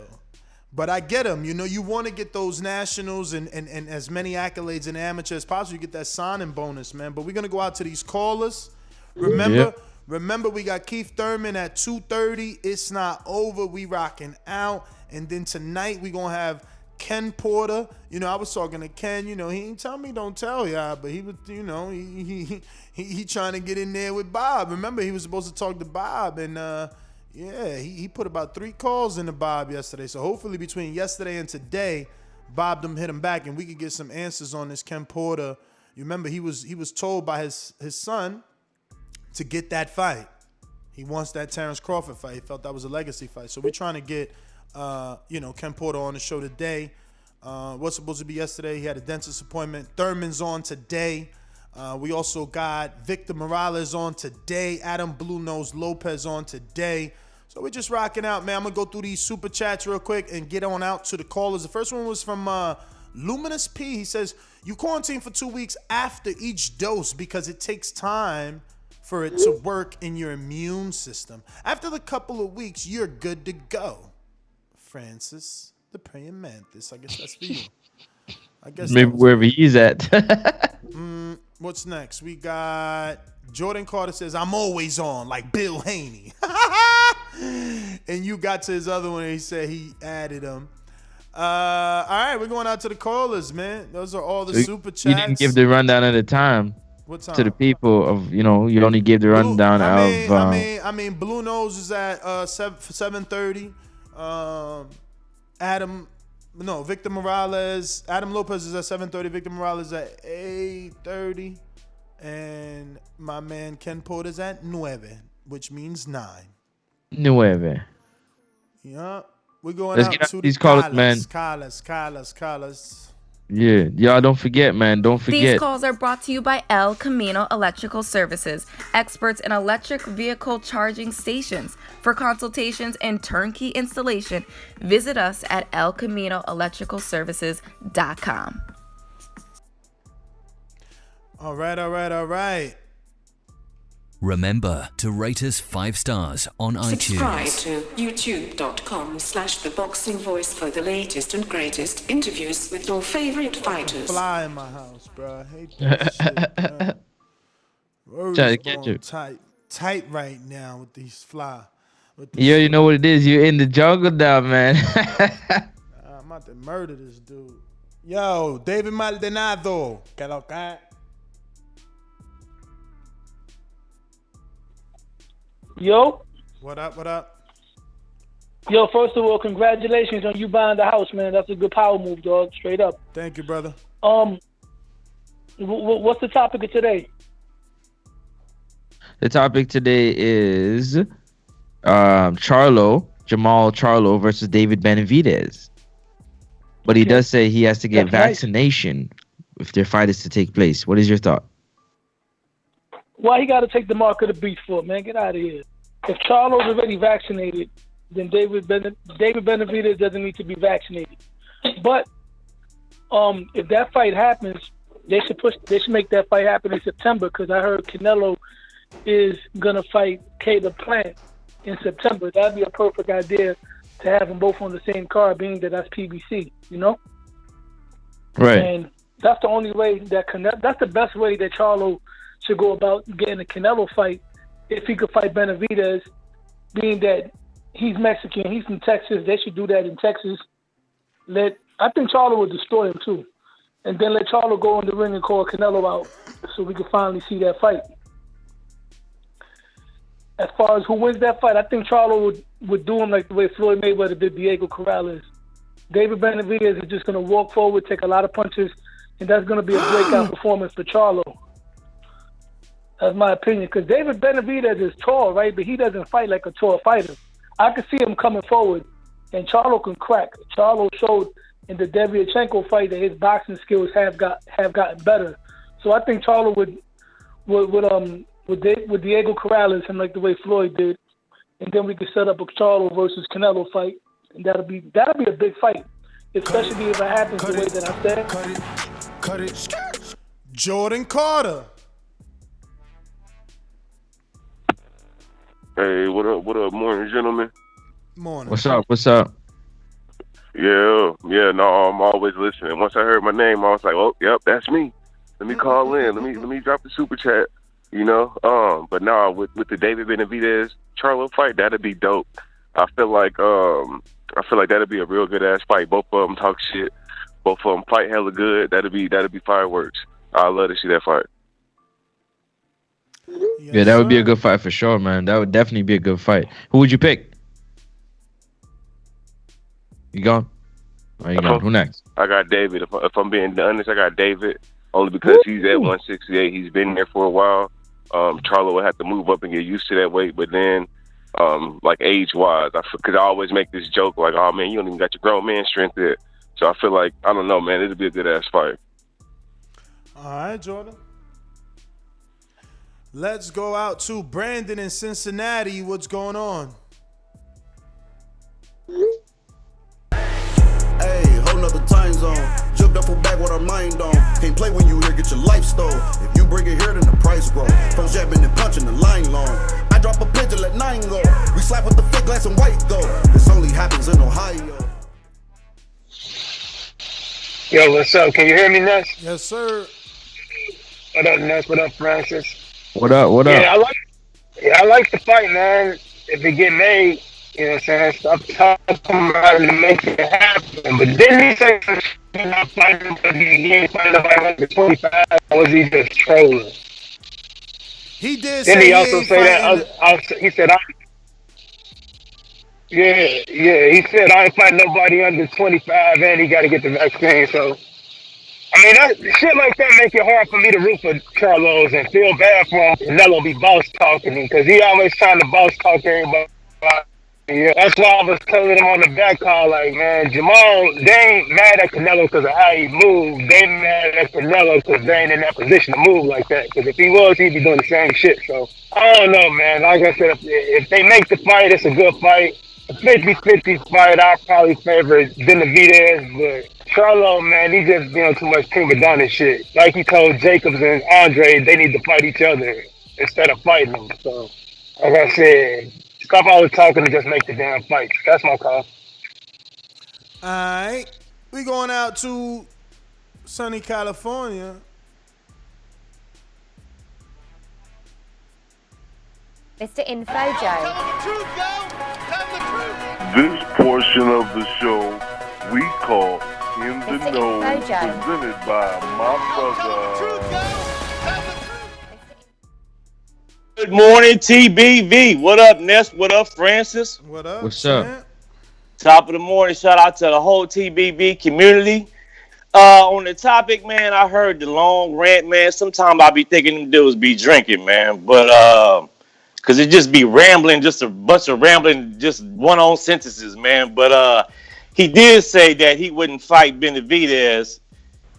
S8: But I get him. You want to get those nationals and as many accolades in amateur as possible. You get that signing bonus, man. But we're going to go out to these callers. Remember, we got Keith Thurman at 2:30. It's not over. We rocking out. And then tonight we going to have Ken Porter. I was talking to Ken. He ain't tell me don't tell y'all. But he was, he trying to get in there with Bob. Remember, he was supposed to talk to Bob. And, yeah, he put about 3 calls into Bob yesterday. So hopefully between yesterday and today, Bob them hit him back and we could get some answers on this Ken Porter. You remember he was told by his son to get that fight. He wants that Terrence Crawford fight. He felt that was a legacy fight. So we're trying to get Ken Porter on the show today. Was supposed to be yesterday. He had a dentist appointment. Thurman's on today. We also got Victor Morales on today. Adam Blue Nose Lopez on today. So we're just rocking out, man. I'm going to go through these super chats real quick and get on out to the callers. The first one was from Luminous P. He says, you quarantine for 2 weeks after each dose because it takes time for it to work in your immune system. After the couple of weeks, you're good to go. Francis, the praying mantis. I guess that's for you. I guess
S5: maybe wherever he's at.
S8: What's next? We got Jordan Carter says, I'm always on, like Bill Haney. And you got to his other one and he said he added him. All right, we're going out to the callers, man. Those are all the super chats.
S5: You didn't give the rundown at the time.
S8: What time?
S5: To the people of, you only gave the rundown
S8: I mean, Blue Nose is at 7:30. Victor Morales. Adam Lopez is at 7:30. Victor Morales at 8:30. And my man Ken Porter is at 9, which means 9.
S5: 9.
S8: Yeah. We're going
S5: Let's
S8: out
S5: get out
S8: to
S5: these
S8: the
S5: callers, man.
S8: Callers.
S5: Yeah, y'all don't forget, man. Don't forget.
S12: These calls are brought to you by El Camino Electrical Services, experts in electric vehicle charging stations. For consultations and turnkey installation, visit us at elcaminoelectricalservices.com.
S8: All right.
S13: Remember to rate us 5 stars on
S14: Subscribe
S13: iTunes.
S14: to youtube.com/theboxingvoice for the latest and greatest interviews with your favorite fighters.
S8: Fly in my house, bro. I hate that shit, man.
S5: Try to catch you.
S8: Tight right now with these fly.
S5: You already know what it is. You're in the jungle now, man.
S8: My about to murder this dude. Yo, David Maldonado. Que lo que?
S15: Yo.
S8: What up, what up?
S15: Yo, first of all, congratulations on you buying the house, man. That's a good power move, dog. Straight up.
S8: Thank you, brother.
S15: What's the topic of today?
S5: The topic today is Charlo, Jermall Charlo versus David Benavidez. But he does say he has to get vaccination if their fight is to take place. What is your thought?
S15: Why he got to take the mark of the beast for, man? Get out of here. If Charlo's already vaccinated, then David Benavidez doesn't need to be vaccinated. But if that fight happens, they should make that fight happen in September, because I heard Canelo is gonna fight Caleb Plant in September. That'd be a perfect idea to have them both on the same card, being that that's PBC, you know?
S5: Right.
S15: And that's the only way that that's the best way that Charlo should go about getting a Canelo fight, if he could fight Benavidez, being that he's Mexican, he's from Texas. They should do that in Texas. I think Charlo would destroy him too. And then let Charlo go in the ring and call Canelo out so we can finally see that fight. As far as who wins that fight, I think Charlo would do him like the way Floyd Mayweather did Diego Corrales. David Benavidez is just going to walk forward, take a lot of punches, and that's going to be a breakout performance for Charlo. That's my opinion, because David Benavidez is tall, right? But he doesn't fight like a tall fighter. I can see him coming forward, and Charlo can crack. Charlo showed in the Deviachenko fight that his boxing skills have gotten better. So I think Charlo would Diego Corrales him like the way Floyd did, and then we could set up a Charlo versus Canelo fight, and that'll be a big fight, especially if it happens the way that I said.
S8: Cut it. Jordan Carter.
S16: Hey, what up, morning, gentlemen?
S8: Morning.
S5: What's up?
S16: Yeah, no, I'm always listening. Once I heard my name, I was like, oh, yep, that's me. Let me call in. Let me drop the super chat, you know? But no, with the David Benavidez Charlo fight, that'd be dope. I feel like that'd be a real good ass fight. Both of them talk shit. Both of them fight hella good. That'd be fireworks. I'd love to see that fight.
S5: Yeah, that would be a good fight for sure, man. That would definitely be a good fight. Who would you pick? You gone? Are you gone? Who next?
S16: I got David. If I'm being honest, I got David only because he's at 168. He's been there for a while. Charlo would have to move up and get used to that weight, but then, like age-wise, because I always make this joke like, oh man, you don't even got your grown man strength there. So I feel like, I don't know, man, it'd be a good ass fight.
S8: All right, Jordan. Let's go out to Brandon in Cincinnati. What's going on?
S17: Hey, whole nother time zone. Jumped up from back with our mind on. Can't play when you here, get your life stole. If you bring it here, then the price grow. From jabbing and punching the line long. I drop a pitch and let 9 go. We slap with the thick glass and white go. This only happens in Ohio.
S18: Yo, what's up? Can you hear me, Ness?
S8: Yes, sir.
S18: What up, Ness? What up, Francis?
S5: What up?
S18: Yeah, I like the fight, man. If it get made, you know what I'm saying? Stop talking about it to make it happen. But didn't he say some shit about fighting because he ain't fighting nobody under 25? Or was he just trolling?
S8: He did
S18: Didn't
S8: say
S18: he also say that? He said, he said, I ain't fighting nobody under 25 and he got to get the vaccine. So, I mean, shit like that make it hard for me to root for Charlos and feel bad for him. Canelo be boss talking him because he always trying to boss talk everybody. Yeah, that's why I was telling him on the back call, like, man, Jermall, they ain't mad at Canelo because of how he moved. They mad at Canelo because they ain't in that position to move like that. Because if he was, he'd be doing the same shit. So, I don't know, man. Like I said, if they make the fight, it's a good fight. A 50-50 fight, I'll probably favor Benavidez, but Charlo, man, he just doing too much prima donna shit. Like he told Jacobs and Andre, they need to fight each other instead of fighting them. So, like I said, stop all the talking and just make the damn fight. That's my call.
S8: All right. We going out to sunny California.
S19: Mr. Info Joe.
S20: This portion of the show
S19: We call In the Know, presented by my brother.
S20: Good morning, TBV. What up, Ness? What up, Francis?
S8: What up?
S5: What's up?
S20: Top of the morning. Shout out to the whole TBV community. On the topic, man, I heard the long rant, man. Sometimes I be thinking them dudes be drinking, man. But because it just be rambling, just a bunch of rambling, just one-on sentences, man. But he did say that he wouldn't fight Benavidez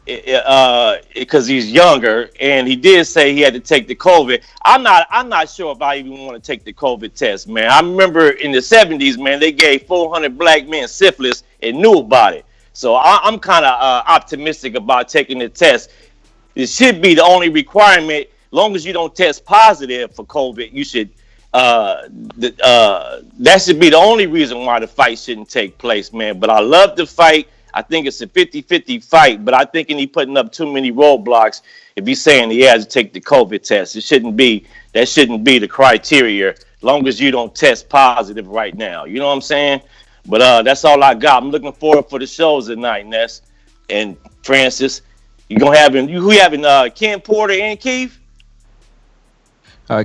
S20: because he's younger, and he did say he had to take the COVID. I'm not sure if I even want to take the COVID test, man. I remember in the 70s, man, they gave 400 black men syphilis and knew about it. So I'm kind of optimistic about taking the test. It should be the only requirement. Long as you don't test positive for COVID, you should. That should be the only reason why the fight shouldn't take place, man. But I love the fight. I think it's a 50-50 fight, but I think he's putting up too many roadblocks if he's saying he has to take the COVID test. That shouldn't be the criteria, long as you don't test positive right now. You know what I'm saying? But that's all I got. I'm looking forward for the shows tonight, Ness and Francis. Who having Ken Porter and Keith?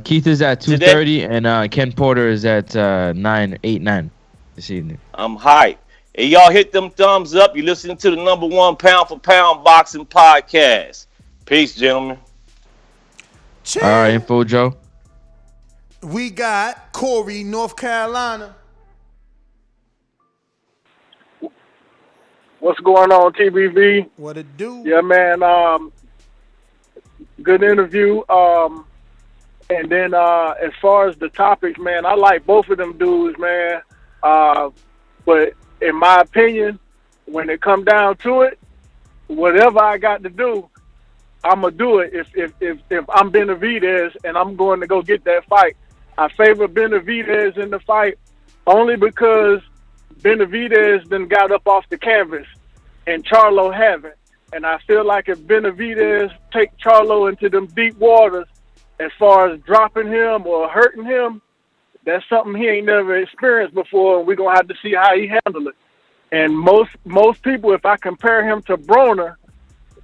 S5: Keith is at 2:30 and Ken Porter is at 9 this evening.
S20: I'm hyped. Hey, y'all hit them thumbs up. You listening to the #1 pound for pound boxing podcast. Peace, gentlemen.
S5: All right, info, Joe.
S8: We got Corey, North Carolina.
S21: What's going on, TBV?
S8: What it do?
S21: Yeah, man. Good interview. And then as far as the topics, man, I like both of them dudes, man. But in my opinion, when it come down to it, whatever I got to do, I'm gonna do it. If I'm Benavidez and I'm going to go get that fight, I favor Benavidez in the fight only because Benavidez then got up off the canvas and Charlo haven't. And I feel like if Benavidez take Charlo into them deep waters, as far as dropping him or hurting him, that's something he ain't never experienced before, and we're going to have to see how he handle it. And most people, if I compare him to Broner,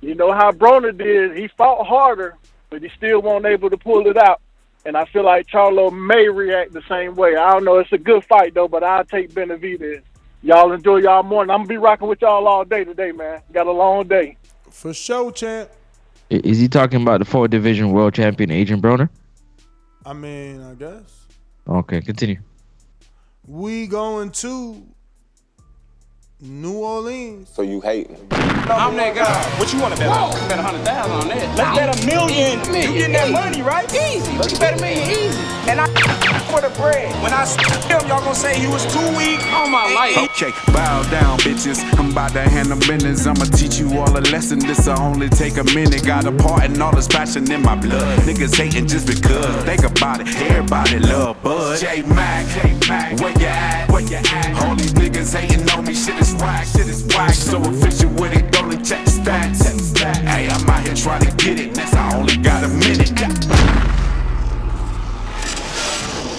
S21: you know how Broner did. He fought harder, but he still wasn't able to pull it out. And I feel like Charlo may react the same way. I don't know. It's a good fight, though, but I'll take Benavidez. Y'all enjoy y'all morning. I'm going to be rocking with y'all all day today, man. Got a long day.
S8: For sure, champ.
S5: Is he talking about the 4-division world champion Adrian Broner?
S8: I mean, I guess.
S5: Okay, continue.
S8: We going to New Orleans.
S22: So you hating?
S23: I'm that guy. What you want to bet on? Bet 100,000 on that. Let's bet $1 million. You getting that money, right? Easy. Let's bet $1 million easy. And I for the bread. When I him, y'all gonna say he was too weak on my life.
S7: Okay, bow down, bitches. I'm about to handle business. I'ma teach you all a lesson. This'll only take a minute. Got a part in all this passion in my blood. Niggas hating just because. Think about it. Everybody love Bud. J-Mac, where you at? All these niggas hating on me. Shit is whack. So efficient with it. Only check stats. Hey, I'm out here trying to get it. That's I only got a minute.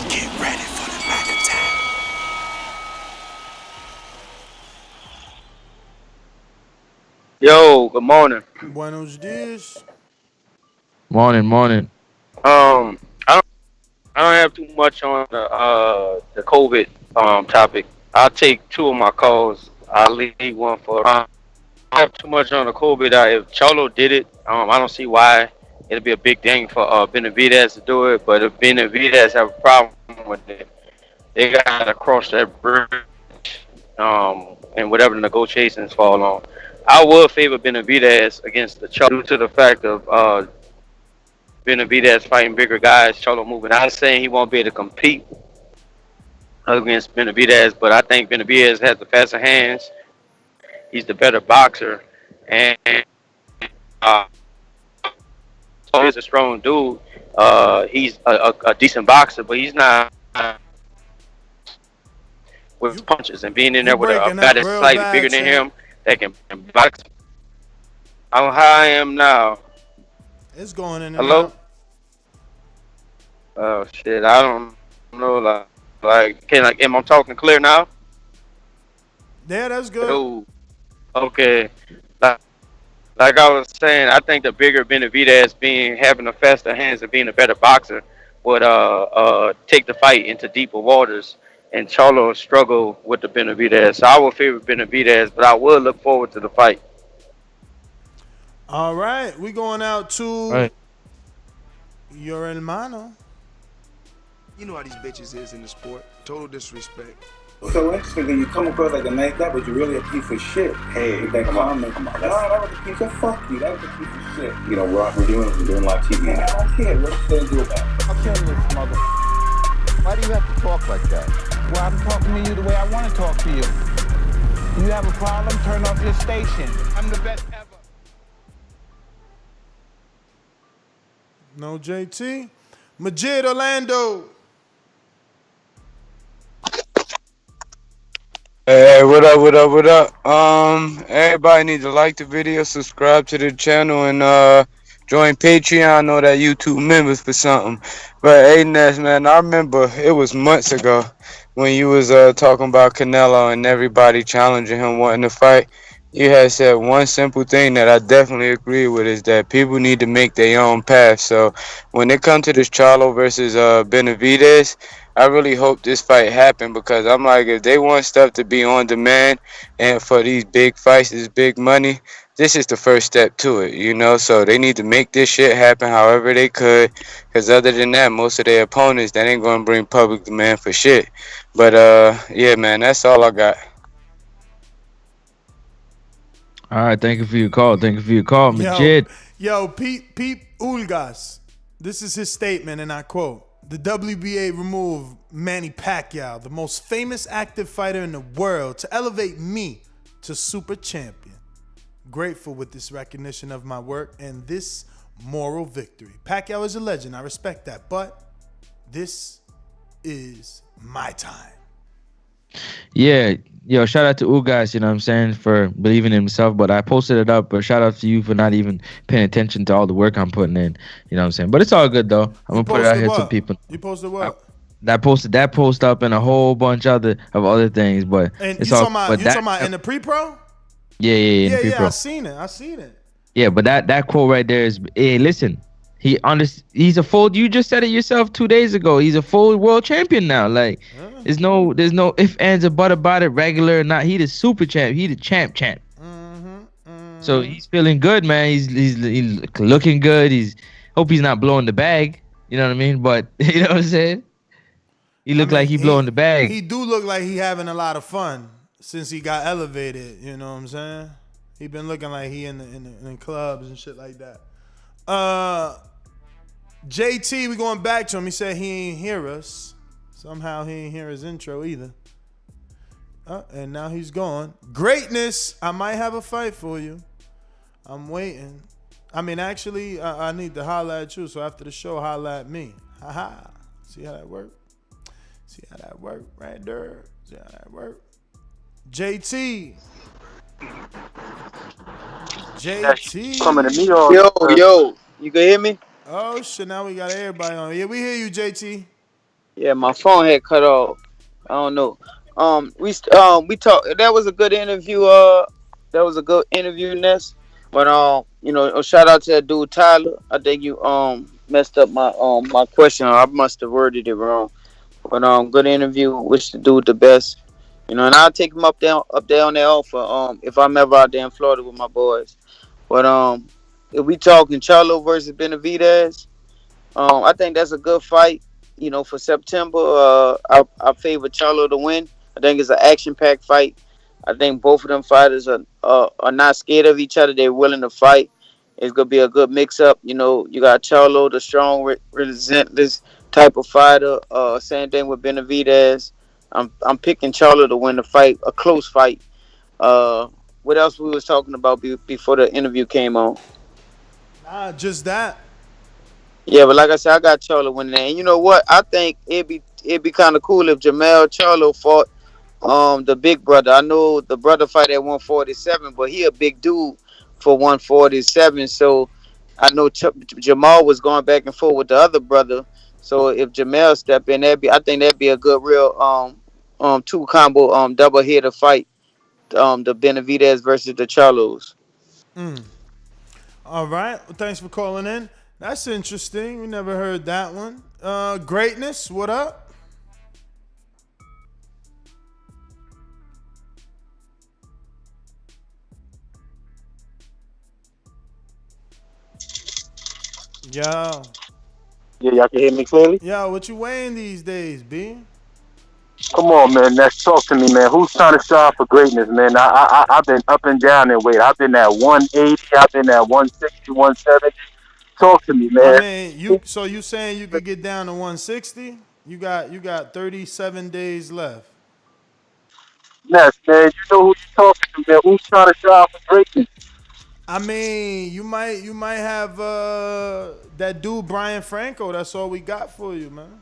S7: Get ready for the back attack.
S24: Yo, good morning.
S8: Buenos dias.
S5: Morning.
S24: I don't have too much on the COVID topic. I'll take two of my calls. I'll leave one for. I don't have too much on the COVID. If Charlo did it, I don't see why it'll be a big thing for Benavidez to do it. But if Benavidez have a problem with it, they gotta cross that bridge. And whatever the negotiations fall on, I will favor Benavidez against the Charlo due to the fact of Benavidez fighting bigger guys. Charlo moving. I'm not saying he won't be able to compete against Benavidez, but I think Benavidez has the faster hands. He's the better boxer, and he's a strong dude. He's a decent boxer, but he's not with punches and being in there with a guy that's slightly bigger than him that can box. I'm how I am now.
S8: It's going in.
S24: Hello. Oh shit! I don't know. Am I talking clear now?
S8: Yeah, that's good.
S24: Yo. Okay. Like, like I was saying, I think the bigger Benavidez having the faster hands and being a better boxer would take the fight into deeper waters. And Charlo struggle with the Benavidez. So I would favor Benavidez, but I will look forward to the fight.
S8: All right, we going out to your hermano.
S4: You know how these bitches is in the sport. Total disrespect.
S1: So interesting that you come across like a nice guy, but you're really a piece of shit. Hey, with that comment. Come on. That was a piece of fuck you. That was a piece of shit. You know, we're doing live TV. Man, I don't care. What you gonna do about it?
S2: I'm killing this mother. Why do you have to talk like that? Well, I'm talking to you the way I want to talk to you. You have a problem? Turn off your station. I'm the best ever.
S8: No JT. Majid Orlando.
S3: Hey, what up, what up, what up? Everybody needs to like the video, subscribe to the channel, and join Patreon. I know that YouTube members for something. But hey, Ness, man, I remember it was months ago when you was talking about Canelo and everybody challenging him wanting to fight. You had said one simple thing that I definitely agree with, is that people need to make their own path. So when it comes to this Charlo versus Benavidez, I really hope this fight happen, because I'm like, if they want stuff to be on demand and for these big fights, this big money, this is the first step to it, you know? So they need to make this shit happen however they could, because other than that, most of their opponents, that ain't going to bring public demand for shit. But yeah, man, that's all I got.
S5: All right, thank you for your call. Thank you for your call, Majid.
S8: Yo, Pete Ulgas. This is his statement, and I quote: "The WBA removed Manny Pacquiao, the most famous active fighter in the world, to elevate me to super champion. Grateful with this recognition of my work and this moral victory. Pacquiao is a legend. I respect that, but this is my time."
S5: Yeah, yo, shout out to Ugas, you know what I'm saying, for believing in himself. But I posted it up, but shout out to you for not even paying attention to all the work I'm putting in. You know what I'm saying? But it's all good though. I'm gonna put it out here to people.
S8: You posted what?
S5: That posted that post up and a whole bunch of other things, but
S8: And
S5: it's
S8: you
S5: all.
S8: talking about in the pre-pro?
S5: Yeah, in the pre-pro.
S8: I seen it.
S5: Yeah, but that quote right there is, hey, listen, he's a full. You just said it yourself 2 days ago. He's a full world champion now. Like, there's no ifs, ands, or buts about it. Regular or not, he the super champ. He the champ. So he's feeling good, man. He's looking good. Hope he's not blowing the bag. You know what I mean? But you know what I'm saying? He look like he blowing the bag.
S8: He do look like he having a lot of fun since he got elevated. You know what I'm saying? He been looking like he in clubs and shit like that. JT, we going back to him. He said he ain't hear us. Somehow he ain't hear his intro either. And now he's gone. Greatness, I might have a fight for you. I'm waiting. I mean, actually, I need to holler at you. So after the show, holler at me. Ha. See how that work? See how that work right there? See how that work? JT.
S22: Coming to me, yo, you can hear me?
S8: Oh shit! Now we got everybody on. Yeah, we hear you, JT.
S22: Yeah, my phone had cut off. I don't know. We talked. That was a good interview. Ness. But shout out to that dude Tyler. I think you messed up my question. I must have worded it wrong. But good interview. Wish the dude the best. And I'll take him up there on that offer. If I'm ever out there in Florida with my boys. But if we talking Charlo versus Benavidez, I think that's a good fight. For September, I favor Charlo to win. I think it's an action-packed fight. I think both of them fighters are not scared of each other. They're willing to fight. It's gonna be a good mix-up. You got Charlo, the strong, relentless type of fighter. Same thing with Benavidez. I'm picking Charlo to win the fight, a close fight. What else we was talking about before the interview came on?
S8: Nah, just that.
S22: Yeah, but like I said, I got Charlo winning that. And you know what? I think it'd be kind of cool if Jermall Charlo fought the big brother. I know the brother fight at 147, but he a big dude for 147. So I know Jermall was going back and forth with the other brother. So if Jermall step in, I think that'd be a good real two combo double header fight the Benavidez versus the Charlos.
S8: All right. Well, thanks for calling in. That's interesting. We never heard that one. Greatness, what up? Yo.
S6: Yeah, y'all can hear me clearly?
S8: Yo, what you weighing these days, B?
S6: Come on, man. Let's talk to me, man. Who's trying to strive for greatness, man? I've been up and down in weight. I've been at 180. I've been at 160, 170. Talk to me, man.
S8: I mean, you saying you could get down to 160? You got 37 days left.
S6: Yes, man. You know who you talking to, man. Who's trying to strive for greatness?
S8: I mean, you might have that dude Brian Franco. That's all we got for you, man.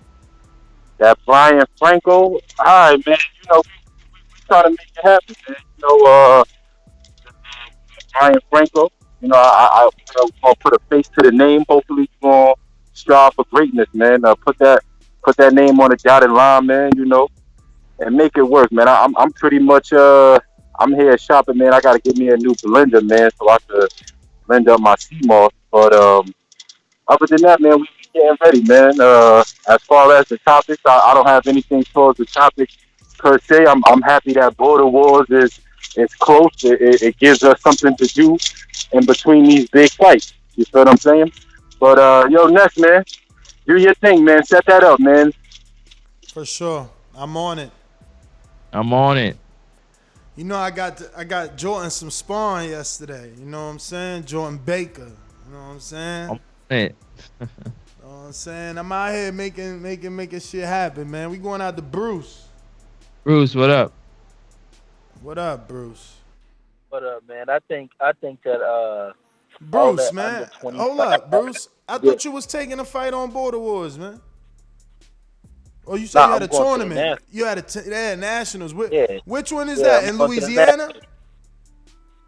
S6: That Brian Franco. All right, man. You know, we try to make it happen, man. You know, Brian Franco. You know, I gonna put a face to the name. Hopefully, you're gonna strive for greatness, man. Put that name on the dotted line, man. You know, and make it work, man. I'm pretty much I'm here shopping, man. I gotta get me a new blender, man, so I could blend up my sea moss. But other than that, man, we getting ready, man. As far as the topics, I don't have anything towards the topic per se. I'm happy that Border Wars is close. It gives us something to do in between these big fights. You feel what I'm saying? But yo, Ness, man, do your thing, man. Set that up, man.
S8: For sure, I'm on it. You know, I got Jordan some sparring yesterday. You know what I'm saying? Jordan Baker. You know what I'm saying?
S5: I'm on it.
S8: You know what I'm saying? I'm out here making shit happen, man. We going out to Bruce.
S5: Bruce, what up?
S8: What up, Bruce?
S9: What up, man? I think that
S8: Bruce, man. Hold up, Bruce. I thought you was taking a fight on Border Wars, man. Oh, you said you had a tournament. You had a nationals. Which one is that? In Louisiana?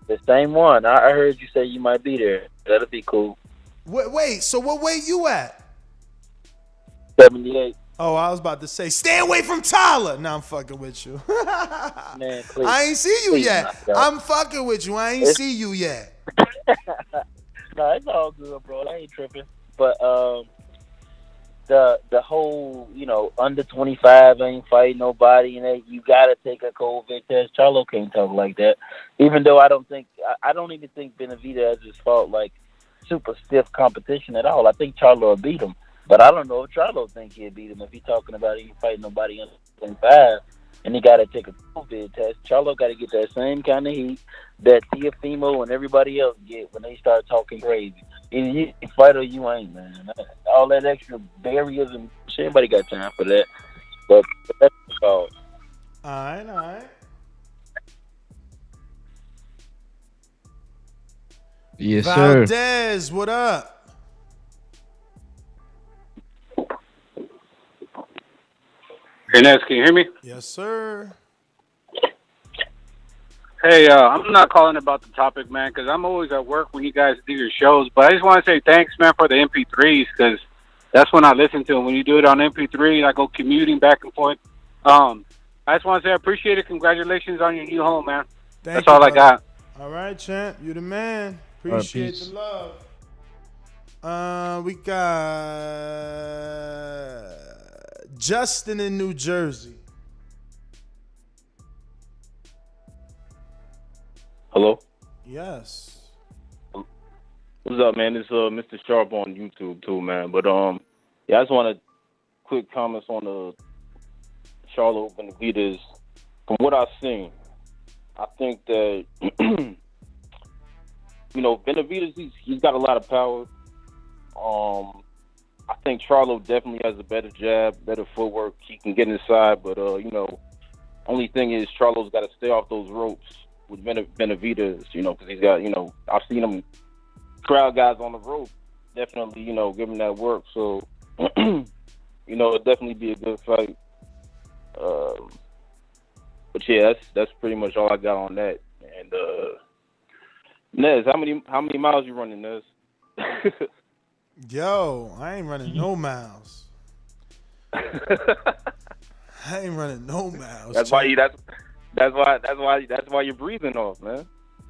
S9: The same one. I heard you say you might be there. That'll be cool.
S8: Wait, so what weight you at?
S9: 78.
S8: Oh, I was about to say, stay away from Tyler. Now I'm fucking with you.
S9: Man, please.
S8: I ain't see you yet.
S9: Not,
S8: I'm fucking with you. I ain't see you yet.
S9: No, it's all good, bro. I ain't tripping. But the whole, you know, under 25 ain't fighting nobody, and you gotta take a COVID test. Charlo can't talk like that. Even though I don't even think Benavidez has fought like super stiff competition at all. I think Charlo will beat him, but I don't know if Charlo think he'll beat him if he's talking about he ain't fighting nobody under 25. And he got to take a COVID test. Charlo got to get that same kind of heat that Teofimo and everybody else get when they start talking crazy. Either you fight or you ain't, man. All that extra barriers and shit, everybody got time for that. But that's the call.
S8: All right.
S5: Yes, sir.
S8: Valdez, what up?
S10: Hey, Ness, can you hear me?
S8: Yes, sir.
S10: Hey, I'm not calling about the topic, man, because I'm always at work when you guys do your shows. But I just want to say thanks, man, for the MP3s, because that's when I listen to them. When you do it on MP3, I go commuting back and forth. I just want to say I appreciate it. Congratulations on your new home, man. That's all I got.
S8: All right, champ. You the man. Appreciate the love. We got Justin in New Jersey.
S11: Hello?
S8: Yes.
S11: What's up, man? It's Mr. Sharp on YouTube too, man. But yeah, I just want to quick comments on the Charlo Benavidez. From what I've seen, I think that you know, Benavidez, he's got a lot of power. I think Charlo definitely has a better jab, better footwork. He can get inside, but you know, only thing is Charlo's got to stay off those ropes with Benavidez, you know, because he's got, you know, I've seen him crowd guys on the rope, definitely, you know, give him that work. So, you know, it'll definitely be a good fight. But yeah, that's pretty much all I got on that. And Nez, how many miles you running, Nez?
S8: Yo, I ain't running no miles. I ain't running no miles.
S11: That's why That's why you're breathing off, man.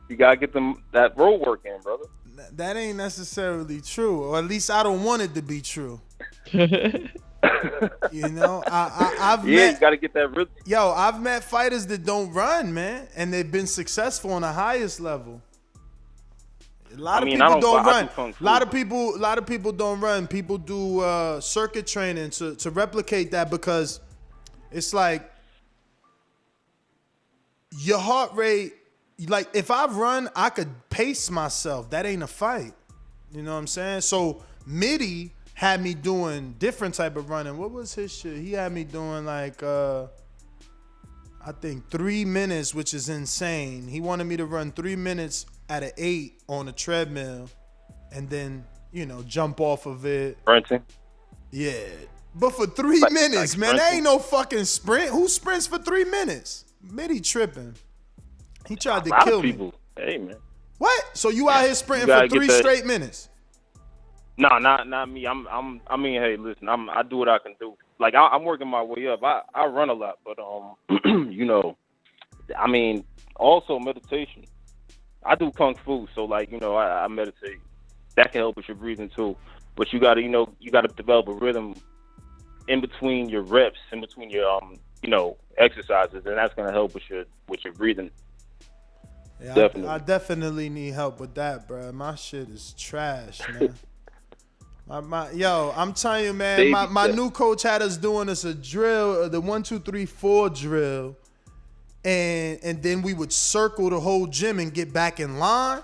S11: You gotta get that road work in, brother.
S8: That ain't necessarily true, or at least I don't want it to be true. You know, I've met,
S11: you gotta get that rhythm.
S8: Yo, I've met fighters that don't run, man, and they've been successful on the highest level. A lot of people don't run. A lot of people don't run. People do circuit training to replicate that, because it's like your heart rate. Like if I run, I could pace myself. That ain't a fight. You know what I'm saying? So Mitty had me doing different type of running. What was his shit? He had me doing like I think 3 minutes, which is insane. He wanted me to run 3 minutes at an 8 on a treadmill, and then, you know, jump off of it.
S11: Sprinting.
S8: Yeah. But for 3 minutes, man, that ain't no fucking sprint. Who sprints for 3 minutes? Mitty tripping. He tried to kill me.
S11: Hey, man.
S8: What? So you out here sprinting for 3 straight minutes?
S11: No, not me. I mean, hey, listen, I do what I can do. Like I'm working my way up. I run a lot, but you know, I mean, also meditation. I do kung fu, so like, you know, I meditate. That can help with your breathing too. But you gotta develop a rhythm in between your reps, in between your you know, exercises, and that's gonna help with your breathing.
S8: Yeah,
S11: definitely.
S8: I definitely need help with that, bro. My shit is trash, man. Yo, I'm telling you, man. My new coach had us doing us a drill, the 1, 2, 3, 4 drill, and then we would circle the whole gym and get back in line.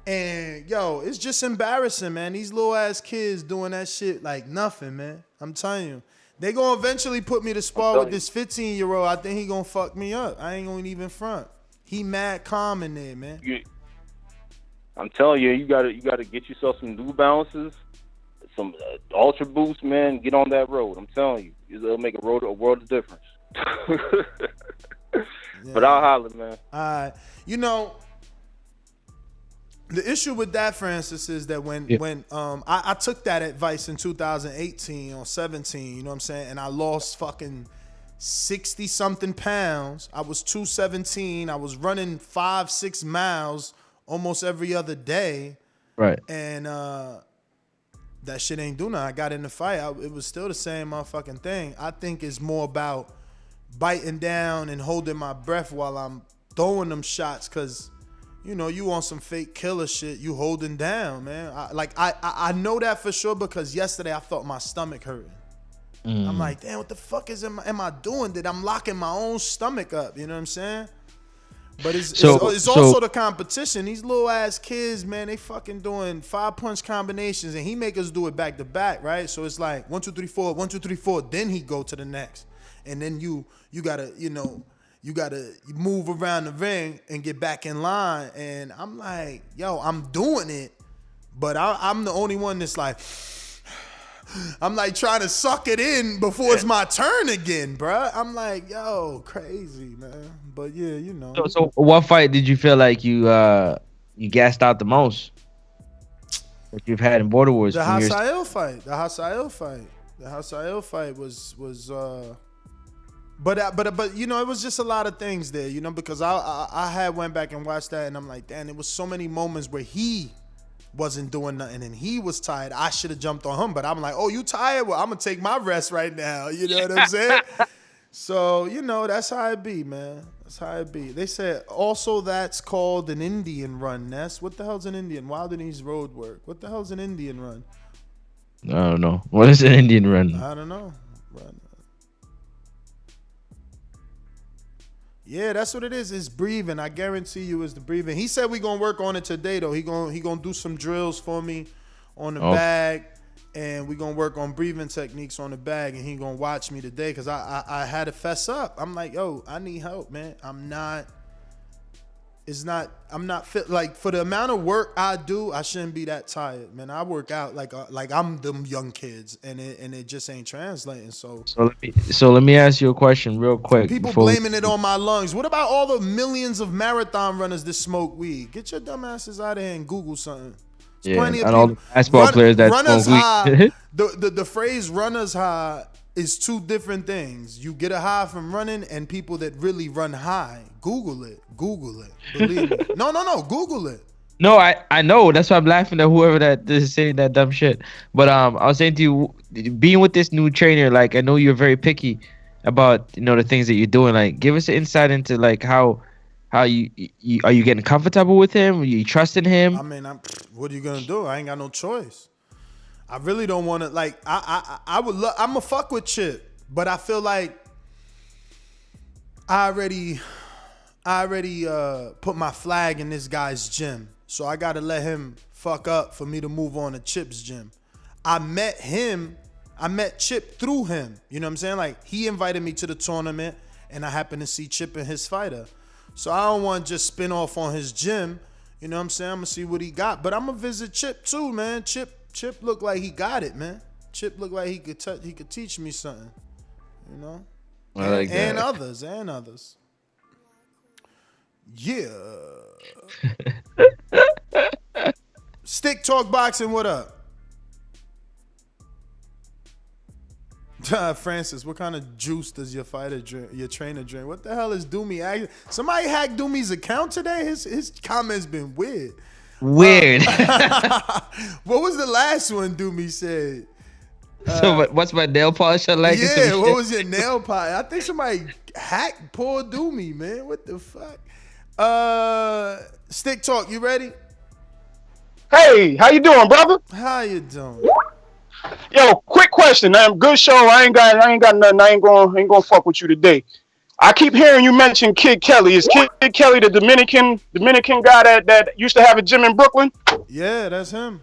S8: And yo, it's just embarrassing, man. These little ass kids doing that shit like nothing, man. I'm telling you. They gonna eventually put me to spar with this 15-year-old. I think he gonna fuck me up. I ain't gonna even front. He mad calm in there, man.
S11: I'm telling you, you gotta get yourself some New Balances, some Ultra Boost, man. Get on that road. I'm telling you, it'll make a world of difference. But I'll holler, man.
S8: You know, the issue with that, Francis, is that when I took that advice in 2018 or 17, you know what I'm saying, and I lost fucking 60 something pounds. I was 217. I was running 5-6 miles almost every other day.
S5: Right.
S8: And that shit ain't do nothing. I got in the fight. It was still the same motherfucking thing. I think it's more about biting down and holding my breath while I'm throwing them shots, because you know, you on some fake killer shit, you holding down, man. I know that for sure, because yesterday I felt my stomach hurting. I'm like, damn, what the fuck am I doing? That I'm locking my own stomach up, you know what I'm saying? But it's also the competition. These little ass kids, man, they fucking doing 5-punch combinations, and he make us do it back to back, right? So it's like 1, 2, 3, 4, 1, 2, 3, 4. Then he go to the next, and then you gotta, you know, you gotta move around the ring and get back in line. And I'm like, yo, I'm doing it, but I'm the only one that's like, I'm like trying to suck it in before it's my turn again, bruh. I'm like, yo, crazy, man. But yeah, you know.
S5: So what fight did you feel like you gassed out the most that you've had in Border Wars?
S8: The Hasael fight. The Hasael fight was but you know, it was just a lot of things there, you know, because I had went back and watched that, and I'm like, damn, it was so many moments where he wasn't doing nothing and he was tired. I should have jumped on him, but I'm like, oh, you tired? Well, I'm gonna take my rest right now. You know what I'm saying? So, you know, that's how it be, man. That's how it be. They said also that's called an Indian run, Ness. What the hell's an Indian? Wilderness road work. What the hell's an Indian run?
S5: I don't know. What is an Indian run?
S8: I don't know. Yeah, that's what it is. It's breathing. I guarantee you it's the breathing. He said we gonna work on it today though. He gonna do some drills for me on the bag, and we gonna work on breathing techniques on the bag, and he gonna watch me today, because I had to fess up. I'm like, yo, I need help, man. I'm not fit. Like, for the amount of work I do, I shouldn't be that tired, man. I work out like I'm them young kids, and it just ain't translating. So
S5: let me ask you a question real quick.
S8: People blaming it on my lungs. What about all the millions of marathon runners that smoke weed? Get your dumb asses out of here and Google something. There's plenty of
S5: all the basketball players that
S8: runners
S5: smoke
S8: high.
S5: weed.
S8: The phrase "runners high" is two different things. You get a high from running and people that really run high. Google it. Believe me. No. Google it.
S5: No, I know. That's why I'm laughing at whoever that is saying that dumb shit. But I was saying to you, being with this new trainer, like I know you're very picky about the things that you're doing. Like, give us an insight into like how you are you getting comfortable with him? Are you trusting him?
S8: I mean, what are you gonna do? I ain't got no choice. I really don't want to. Like, I would. I'm gonna fuck with Chip, but I feel like I already put my flag in this guy's gym. So I gotta let him fuck up for me to move on to Chip's gym. I met Chip through him. You know what I'm saying? Like, he invited me to the tournament and I happened to see Chip and his fighter. So I don't want to just spin off on his gym. You know what I'm saying? I'm gonna see what he got. But I'm gonna visit Chip too, man. Chip looked like he got it, man. Chip looked like he could teach me something. You know?
S5: I like that.
S8: And others. Yeah. Stick Talk Boxing, what up? Francis, what kind of juice does your fighter drink? Your trainer drink? What the hell is Doomy? Somebody hacked Doomy's account today. His comments been weird.
S5: Weird.
S8: What was the last one Doomy said?
S5: So what's my nail polish I like?
S8: Yeah, what was your nail polish? I think somebody hacked poor Doomy, man. What the fuck? Stick Talk, you ready?
S12: Hey, how you doing, brother?
S8: How you doing?
S12: Yo, quick question, man. Good show. I ain't got nothing. I ain't gonna fuck with you today. I keep hearing you mention Kid Kelly. Is Kid Kelly the Dominican guy that used to have a gym in Brooklyn?
S8: Yeah, that's him.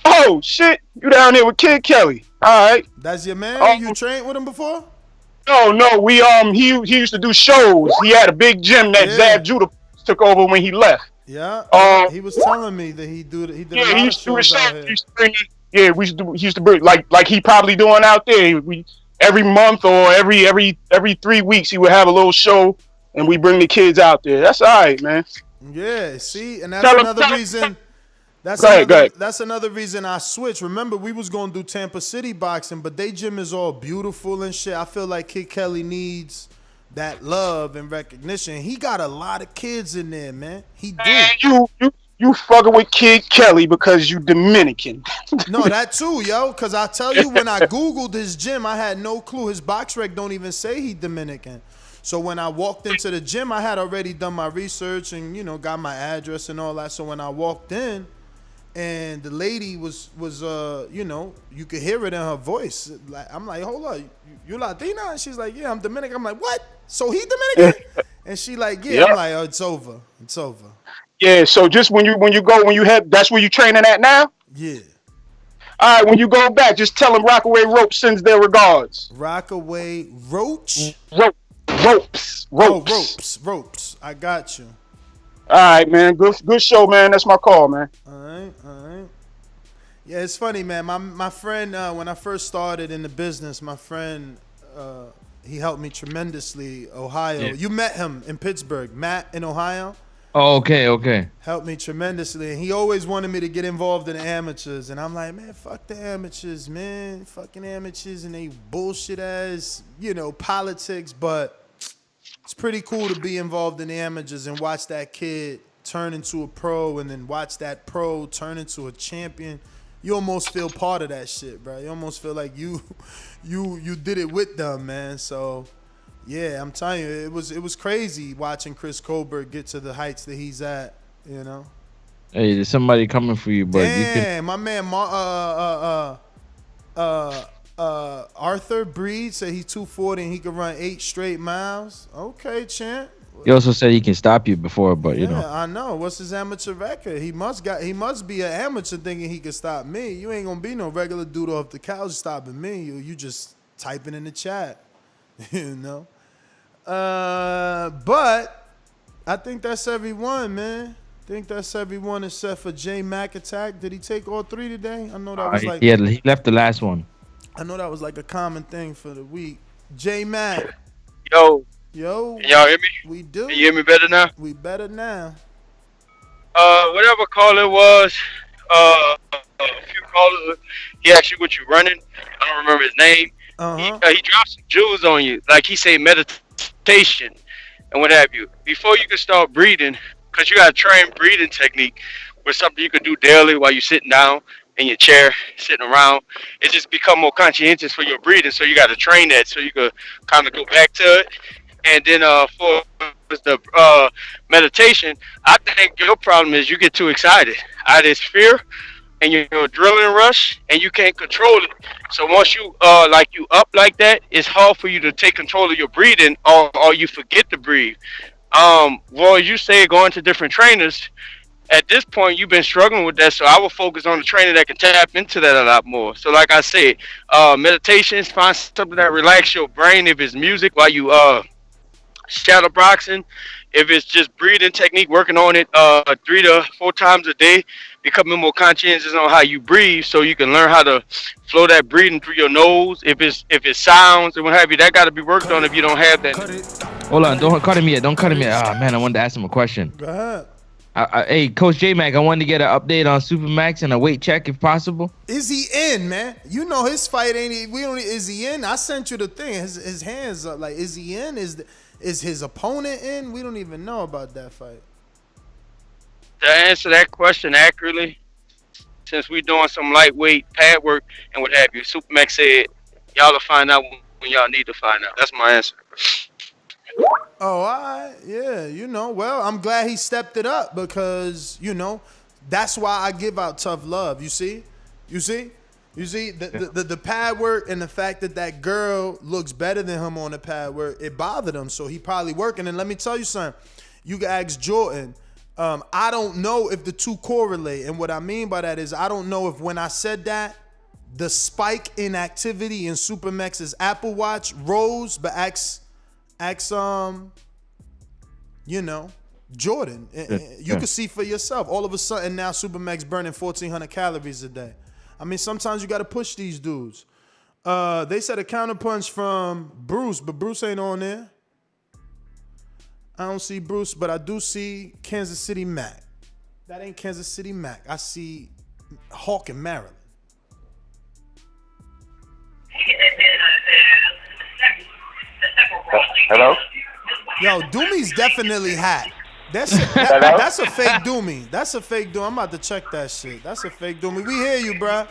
S12: Oh shit, you down there with Kid Kelly? All right.
S8: That's your man. You trained with him before?
S12: No. We he used to do shows. He had a big gym that Zab Judah took over when he left.
S8: Yeah. He was telling me that he did a lot of shows out here.
S12: Yeah, he used to bring like he probably doing out there. Every month or every 3 weeks he would have a little show and we bring the kids out there. That's all right, man.
S8: Yeah, see, and that's another reason. That's another reason I switched. Remember, we was gonna do Tampa City boxing, but they gym is all beautiful and shit. I feel like Kid Kelly needs that love and recognition. He got a lot of kids in there, man. He do.
S12: Man, you fucking with Kid Kelly because you Dominican.
S8: No, that too, yo. Because I tell you, when I Googled his gym, I had no clue. His box rec don't even say he Dominican. So when I walked into the gym, I had already done my research and, got my address and all that. So when I walked in, and the lady was you could hear it in her voice. Like, I'm like, hold up, you Latina? And she's like, yeah, I'm Dominican. I'm like, what? So he Dominican? And she like, yeah. Yep. I'm like, oh, it's over.
S12: Yeah, so just when you head, that's where you training at now?
S8: Yeah.
S12: All right, when you go back, just tell them Rockaway Roach sends their regards.
S8: Rockaway Roach?
S12: Ropes.
S8: Oh, ropes. I got you.
S12: All right, man. Good show, man. That's my call, man.
S8: All right. Yeah, it's funny, man. My friend, when I first started in the business, my friend, he helped me tremendously. Ohio. Yeah. You met him in Pittsburgh. Matt in Ohio.
S5: Oh, okay.
S8: Helped me tremendously. And he always wanted me to get involved in the amateurs. And I'm like, man, fuck the amateurs, man. Fucking amateurs and they bullshit ass, politics. But it's pretty cool to be involved in the amateurs and watch that kid turn into a pro and then watch that pro turn into a champion. You almost feel part of that shit, bro. You almost feel like you did it with them, man. So, yeah, I'm telling you, it was crazy watching Chris Colbert get to the heights that he's at,
S5: Hey, there's somebody coming for you, but
S8: damn, my man Arthur Breed said he's 240 and he can run 8 straight miles. Okay, champ.
S5: He also said he can stop you before, but
S8: Yeah, I know. What's his amateur record? He must be an amateur thinking he can stop me. You ain't gonna be no regular dude off the couch stopping me. You just typing in the chat, But I think that's everyone, man. I think that's everyone except for J Mac Attack. Did he take all 3 today? I know that was like
S5: he left the last one.
S8: I know that was like a common thing for the week. J Mac.
S24: Yo.
S8: Can
S24: y'all hear me?
S8: We do.
S24: Can you hear me better now?
S8: We better now.
S24: Whatever call it was, a few callers, he asked you what you running. I don't remember his name, He drops some jewels on you, like he say meditation and what have you. Before you can start breathing, because you got to train breathing technique with something you can do daily while you're sitting down in your chair, sitting around. It just become more conscientious for your breathing, so you got to train that so you could kind of go back to it. And then for the meditation, I think your problem is you get too excited. Out of this fear and your adrenaline rush, and you can't control it. So once you you up like that, it's hard for you to take control of your breathing, or you forget to breathe. Well, you say going to different trainers. At this point, you've been struggling with that, so I will focus on the trainer that can tap into that a lot more. So like I said, meditations, find something that relax your brain. If it's music while you shadow boxing, if it's just breathing technique, working on it 3 to 4 times a day, becoming more conscientious on how you breathe, so you can learn how to flow that breathing through your nose. If it sounds and what have you, that got to be worked on if you don't have that.
S5: Hold on, don't cut him yet. Don't cut him yet. Ah, man, I wanted to ask him a question.
S8: Go ahead.
S5: Hey, Coach J-Mac, I wanted to get an update on Supermax and a weight check if possible.
S8: Is he in, man? You know his fight ain't. Is he in? I sent you the thing. His hands up. Like, is he in? Is his opponent in? We don't even know about that fight.
S24: To answer that question accurately, since we're doing some lightweight pad work and what have you, Supermax said y'all will find out when y'all need to find out. That's my answer.
S8: Oh, all right. Yeah, well, I'm glad he stepped it up because, that's why I give out tough love. You see, the pad work and the fact that girl looks better than him on the pad work, it bothered him. So he probably working. And let me tell you something. You can ask Jordan. I don't know if the two correlate. And what I mean by that is I don't know if when I said that, the spike in activity in Supermax's Apple Watch rose, but Jordan. You can see for yourself. All of a sudden now Supermax burning 1,400 calories a day. I mean, sometimes you got to push these dudes. They said a counterpunch from Bruce, but Bruce ain't on there. I don't see Bruce, but I do see Kansas City Mac. That ain't Kansas City Mac. I see Hawk in Maryland.
S6: Hello?
S8: Yo, Doomy's definitely hot. That's a fake Doomy. That's a fake Doomy. I'm about to check that shit. That's a fake Doomy. We hear you, bruh.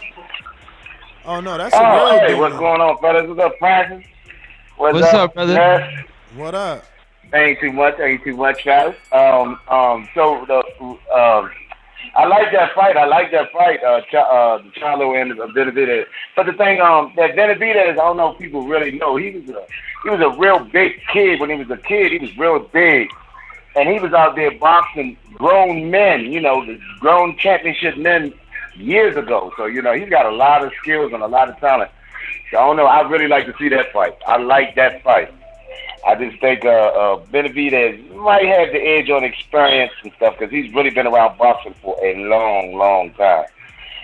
S8: Oh, no, that's a real
S6: hey,
S8: Doomy.
S6: what's going on, fellas? What's up, Francis?
S5: What's up, brother?
S6: Man?
S8: What up?
S6: Ain't too much, fellas. I like that fight. Charlo and Benavidez. But the thing, that Benavidez, I don't know if people really know. He was a real big kid when he was a kid. He was real big, and he was out there boxing grown men. The grown championship men years ago. So he's got a lot of skills and a lot of talent. So I don't know. I really like to see that fight. I like that fight. I just think Benavidez might have the edge on experience and stuff because he's really been around boxing for a long, long time.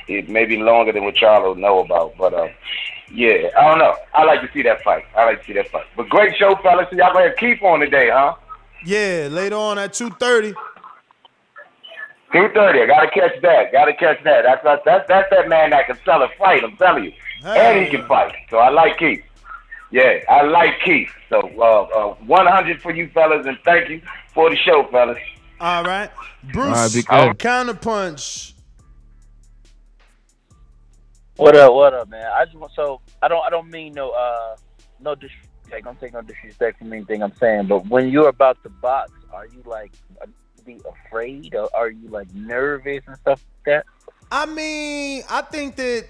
S6: It may be longer than what Charlo know about, but yeah, I don't know. I like to see that fight. But great show, fellas. So y'all gonna have Keith on today, huh?
S8: Yeah, later on at 2:30.
S6: 2:30. I gotta catch that. That's that man that can sell a fight. I'm telling you, and he can fight. So I like Keith. Yeah, I like Keith. So 100 for you fellas, and thank you for the show, fellas.
S8: All right, Bruce.
S5: All right,
S8: counterpunch.
S9: What up, man? I don't mean no disrespect. Don't take no disrespect from anything I'm saying. But when you're about to box, are you be afraid, or are you nervous and stuff like that?
S8: I mean, I think that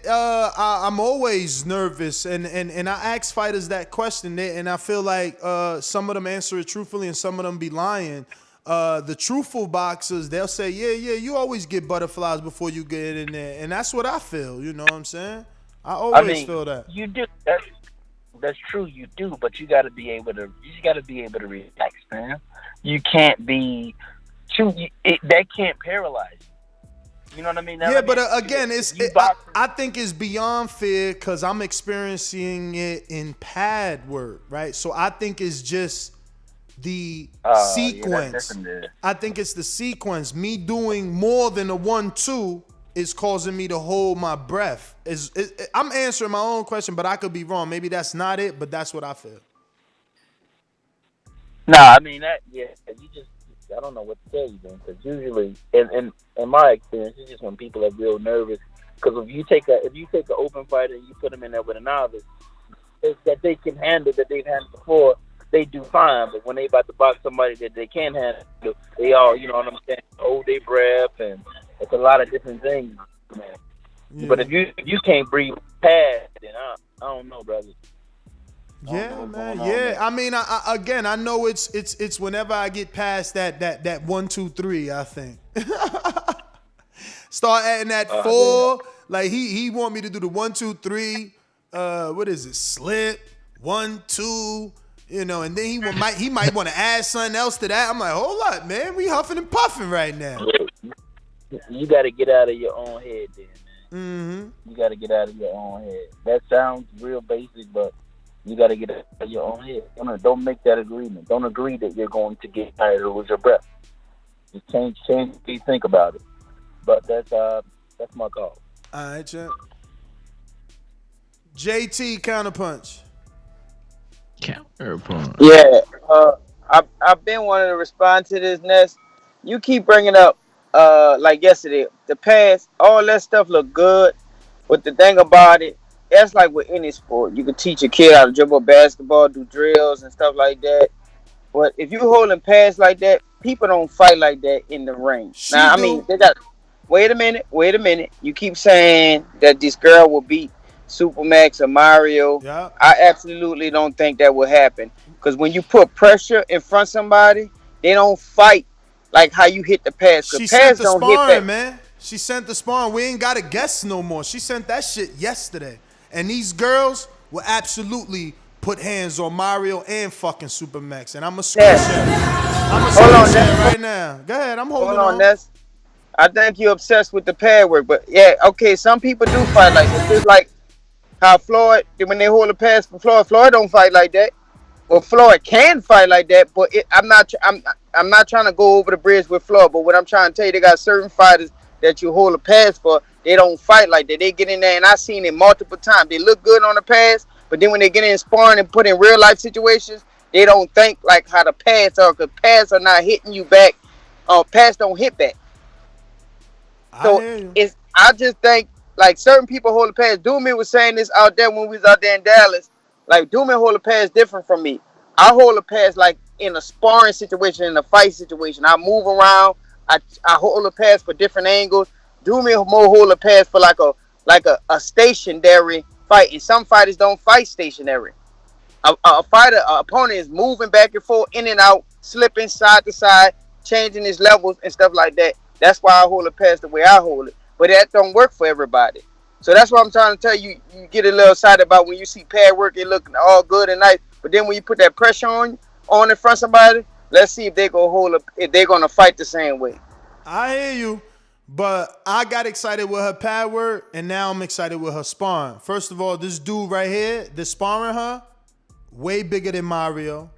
S8: I'm always nervous, and I ask fighters that question, and I feel like some of them answer it truthfully and some of them be lying. The truthful boxers, they'll say, yeah, you always get butterflies before you get in there, and that's what I feel. You know what I'm saying? I always feel that.
S9: You do. That's true. You do, but you got to be able to. You got to be able to relax, man. You can't be too. That can't paralyze you. You know what I mean?
S8: But again, I think it's beyond fear because I'm experiencing it in pad work, right? So I think it's just the sequence. I think it's the sequence. Me doing more than a 1-2 is causing me to hold my breath. I'm answering my own question, but I could be wrong. Maybe that's not it, but that's what I feel.
S9: Nah, I mean that. Yeah, you just. I don't know what to tell you, then, because usually, in my experience, it's just when people are real nervous. Because if you take an open fighter and you put them in there with a novice, that they can handle, that they've handled before, they do fine. But when they about to box somebody that they can't handle, they all, you know what I'm saying, hold their breath, and it's a lot of different things, man. Yeah. But if you can't breathe past, then I don't know, brother.
S8: Yeah, man. Yeah, I mean, I know it's whenever I get past that 1, 2, 3. I think start adding that 4. Yeah. Like he want me to do the 1, 2, 3. What is it? Slip 1, 2. You know, and then he might want to add something else to that. I'm like, hold up, man. We huffing and puffing right now.
S9: You got to get out of your own head, then, man.
S8: Mm-hmm.
S9: You got to get out of your own head. That sounds real basic, but. You got to get out of your own head. Don't make that agreement. Don't agree that you're going to get tired or lose your breath. Just change how you think about it. But that's my call.
S8: All right, champ. JT counterpunch.
S5: Counterpunch.
S22: Yeah, I've been wanting to respond to this, Ness. You keep bringing up, like yesterday, the past. All that stuff look good, but the thing about it. That's like with any sport. You can teach a kid how to dribble a basketball, do drills and stuff like that. But if you holding pads like that, people don't fight like that in the ring. Now, I mean, they got. Wait a minute. You keep saying that this girl will beat Supermax or Mario.
S8: Yeah.
S22: I absolutely don't think that will happen. Because when you put pressure in front of somebody, they don't fight like how you hit the pads.
S8: She
S22: pads
S8: sent the
S22: don't
S8: sparring,
S22: hit
S8: man. She sent the sparring. We ain't got to guess no more. She sent that shit yesterday. And these girls will absolutely put hands on Mario and fucking Supermax. And I'm a screenshot. I'm a screenshot right now. Go ahead. I'm holding on.
S22: Ness. I think you're obsessed with the pad work. But yeah, okay, some people do fight like this. It's like how Floyd, when they hold a pass for Floyd don't fight like that. Well, Floyd can fight like that, but I'm not trying to go over the bridge with Floyd. But what I'm trying to tell you, they got certain fighters that you hold a pass for. They don't fight like that. They get in there, and I've seen it multiple times. They look good on the pass, but then when they get in sparring and put in real life situations, they don't think like how the pads are, because pads are not hitting you back. Pads don't hit back. So I just think like certain people hold the pads. Doomy was saying this out there when we was out there in Dallas. Like Doomy hold the pads different from me. I hold the pads like in a sparring situation, in a fight situation. I move around. I hold the pads for different angles. Do me more hold a pass for like a stationary fight, and some fighters don't fight stationary. An opponent is moving back and forth, in and out, slipping side to side, changing his levels and stuff like that. That's why I hold a pass the way I hold it. But that don't work for everybody. So that's what I'm trying to tell you. You get a little excited about when you see pad work, it looking all good and nice. But then when you put that pressure on in front of somebody, let's see if they if they're gonna fight the same way.
S8: I hear you. But I got excited with her pad work, and now I'm excited with her sparring. First of all, this dude right here, the sparring her, way bigger than Mario,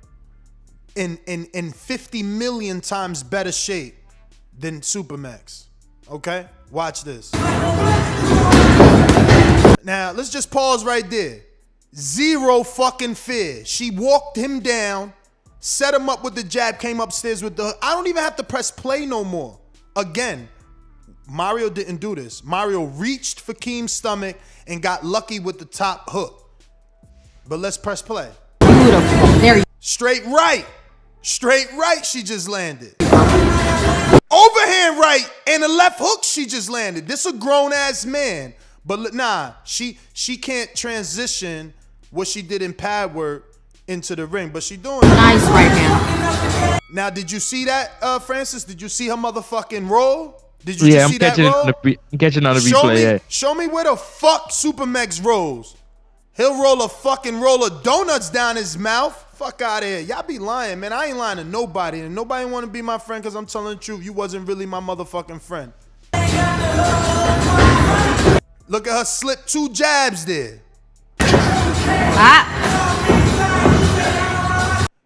S8: in 50 million times better shape than Supermax. Okay? Watch this. Now, let's just pause right there. Zero fucking fear. She walked him down, set him up with the jab, came upstairs with the... I don't even have to press play no more. Again, Mario didn't do this. Mario reached for Keem's stomach and got lucky with the top hook. But let's press play. Beautiful. Very straight right. Straight right she just landed. Overhand right and a left hook she just landed. This a grown-ass man. But nah, she can't transition what she did in pad work into the ring. But she doing it. Nice right now. Now, did you see that, Francis? Did you see her motherfucking roll? Did you see that roll?
S5: I'm catching on the replay.
S8: Show me where the fuck Supermax rolls. He'll roll a fucking roll of donuts down his mouth. Fuck out of here. Y'all be lying, man. I ain't lying to nobody. And nobody want to be my friend because I'm telling the truth. You wasn't really my motherfucking friend. Look at her slip 2 jabs there.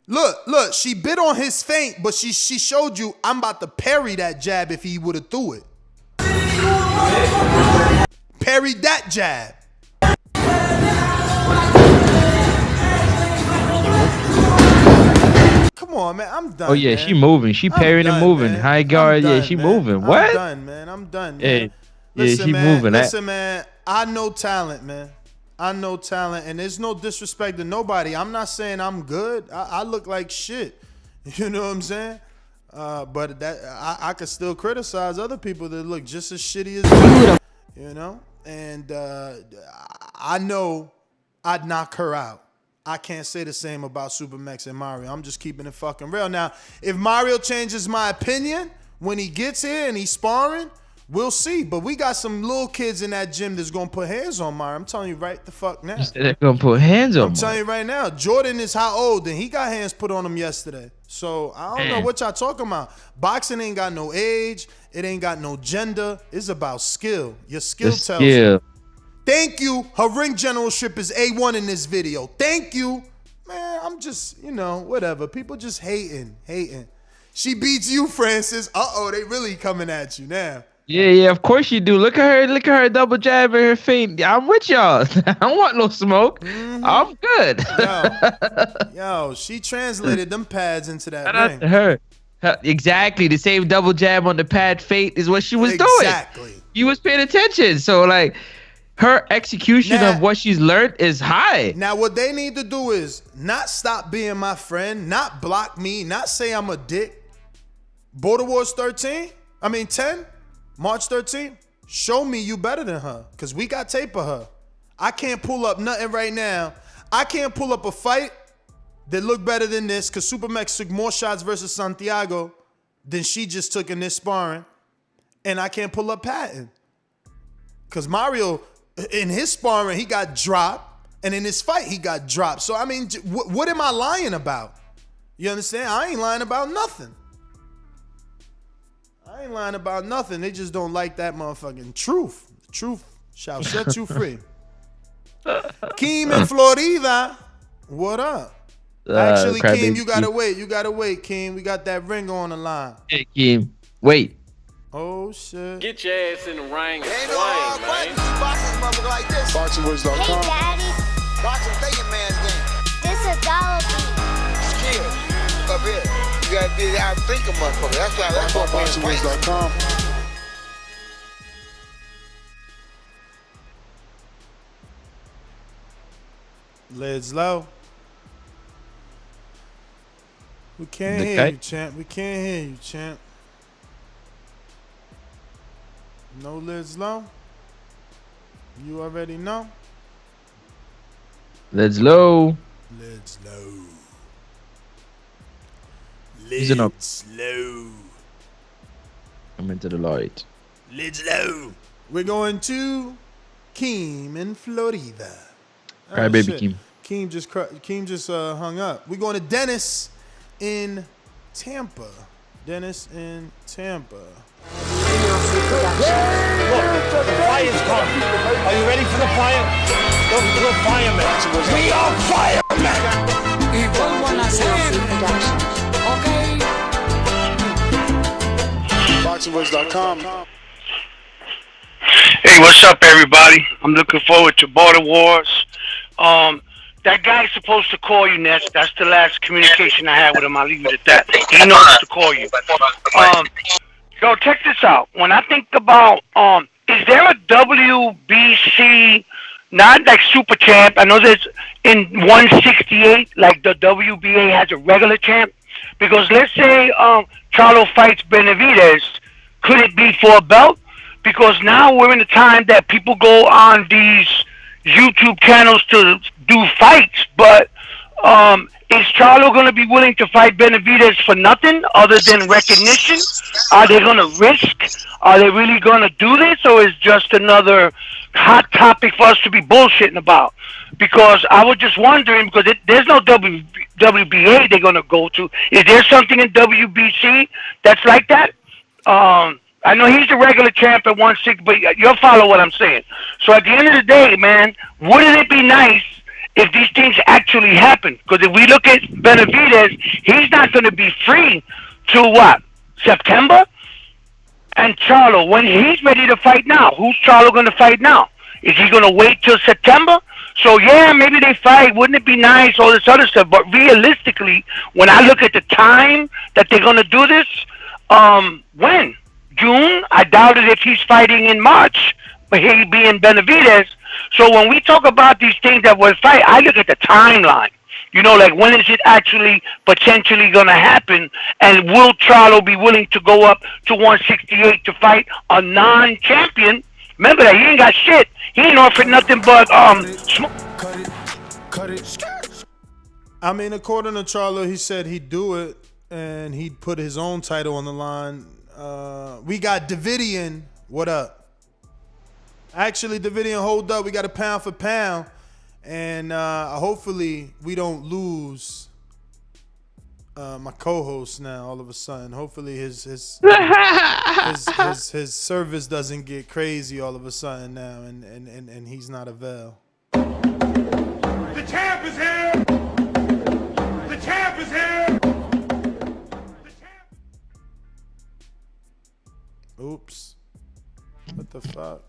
S8: Look, she bit on his feint, but she showed you I'm about to parry that jab if he would have threw it. Parried that jab. Come on, man. I'm done.
S5: Oh yeah,
S8: man.
S5: she moving. She parrying and moving.
S8: Man.
S5: High guard.
S8: Done,
S5: Yeah, she
S8: man.
S5: moving. What?
S8: I'm done, man. I'm done. Man.
S5: Yeah,
S8: Listen,
S5: she
S8: man.
S5: moving.
S8: Listen, man. I know talent, man. I know talent, and there's no disrespect to nobody. I'm not saying I'm good. I look like shit. You know what I'm saying? But that I could still criticize other people that look just as shitty as me. You know? And I know I'd knock her out. I can't say the same about Supermax and Mario. I'm just keeping it fucking real. Now, if Mario changes my opinion when he gets here and he's sparring, we'll see. But we got some little kids in that gym that's going to put hands on Mario. I'm telling you right the fuck now.
S5: They're going to put hands on
S8: I'm telling you right now. Jordan is how old? And he got hands put on him yesterday. So I don't know what y'all talking about. Boxing ain't got no age. It ain't got no gender. It's about skill. Your skill tells you. Thank you. Her ring generalship is A1 in this video. Thank you. Man, I'm just, whatever. People just hating. She beats you, Francis. Uh-oh, they really coming at you now.
S5: Yeah, of course you do. Look at her double jab and her feint. I'm with y'all. I don't want no smoke. I'm good.
S8: Yo, she translated them pads into that ring.
S5: Her. Exactly. The same double jab on the pad feint is what she was doing.
S8: Exactly.
S5: You was paying attention. So, like, her execution of what she's learned is high.
S8: Now, what they need to do is not stop being my friend, not block me, not say I'm a dick. Border Wars 10, March 13th, show me you better than her, because we got tape of her. I can't pull up nothing right now. I can't pull up a fight that look better than this, because Supermax took more shots versus Santiago than she just took in this sparring, and I can't pull up Patton. Because Mario, in his sparring, he got dropped, and in this fight, he got dropped. So, what am I lying about? You understand? I ain't lying about nothing. I ain't lying about nothing. They just don't like that motherfucking truth. The truth shall set you free. Keem in Florida, what up? Actually, Keem, you gotta wait. You gotta wait, Keem. We got that ring on the line.
S5: Hey, Keem, wait.
S8: Oh, shit.
S13: Get your ass in the ring and
S17: Ain't no
S13: swing,
S17: hard
S13: man.
S17: buttons. Boxing motherfucker like this.
S14: BoxingWords.com.
S17: Hey, Daddy. Boxing thinking man's game.
S14: This is Dollar
S17: Skill. Up here. You gotta be the out-thinker motherfucker. That's what
S14: BoxingWords.com.
S8: Lids low. We can't hear you, champ. We can't hear you, champ. No lids low. You already know.
S5: Lids low.
S8: Lids low.
S5: Listen up.
S8: Lids low.
S5: I'm into the light.
S8: Lids low. We're going to Keem in Florida.
S5: Cry baby Keem.
S8: Keem just hung up. We're going to Dennis in Tampa. Dennis in Tampa.
S15: Look, the fire's coming. Are you ready for the fire? We're firemen. We are firemen. Evil one has okay.
S14: BoxingWords.com.
S16: Hey, what's up, everybody? I'm looking forward to Border Wars. That guy's supposed to call you, Ness. That's the last communication I had with him. I'll leave it at that. He knows to call you. So check this out. When I think about, is there a WBC, not like Super Champ? I know there's in 168, like the WBA has a regular champ. Because let's say Charlo fights Benavidez, could it be for a belt? Because now we're in a time that people go on these YouTube channels to do fights, but is Charlo going to be willing to fight Benavidez for nothing other than recognition? Are they going to risk? Are they really going to do this, or is just another hot topic for us to be bullshitting about? Because I was just wondering, because there's no WBA they're going to go to. Is there something in WBC that's like that? I know he's the regular champ at 160, but you'll follow what I'm saying. So at the end of the day, man, wouldn't it be nice if these things actually happen? Because if we look at Benavidez, he's not going to be free till what? September? And Charlo, when he's ready to fight now, who's Charlo going to fight now? Is he going to wait till September? So, yeah, maybe they fight. Wouldn't it be nice? All this other stuff. But realistically, when I look at the time that they're going to do this, when? June? I doubt it if he's fighting in March. But he being Benavidez. So when we talk about these things that will fight, I look at the timeline. You know, like when is it actually potentially going to happen? And will Charlo be willing to go up to 168 to fight a non-champion? Remember that he ain't got shit. He ain't offered nothing but
S8: I mean, according to Charlo, he said he'd do it and he'd put his own title on the line. We got Davidian. What up? Actually, Davidian, hold up. We got a pound for pound. And hopefully we don't lose my co-host now all of a sudden. Hopefully his service doesn't get crazy all of a sudden now and he's not available.
S15: The champ is here! The champ is here!
S8: Oops. What the fuck?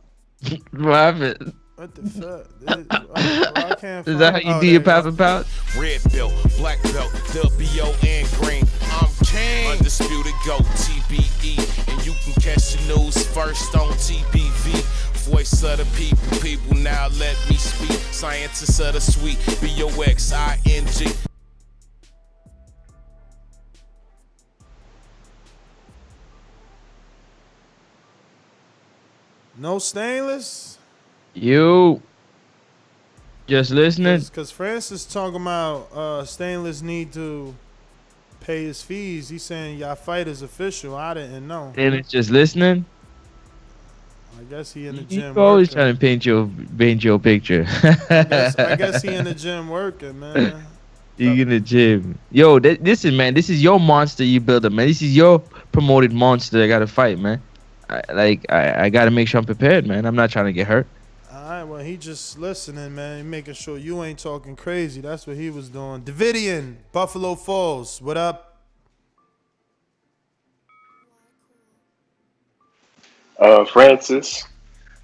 S5: What happened?
S8: What the fuck? I can't
S5: Is that how you do your pound for pound?
S13: Red belt, black belt, WO and green. I'm king. Undisputed GOAT, TBE. And you can catch the news first on TBV. Voice of the people now let me speak. Scientists of the sweet, BOXING.
S8: No stainless?
S5: You just listening?
S8: Because Francis talking about stainless need to pay his fees. He's saying y'all fight is official. I didn't know.
S5: Stainless just listening?
S8: I guess he in the gym.
S5: You always
S8: working.
S5: trying to paint your picture.
S8: I guess he in the gym working, man.
S5: You in the gym. Yo, listen, man. This is your monster you build up, man. This is your promoted monster I got to fight, man. I got to make sure I'm prepared, man. I'm not trying to get hurt.
S8: All right, well, he just listening, man. He making sure you ain't talking crazy. That's what he was doing. Davidian, Buffalo Falls. What up?
S12: Francis.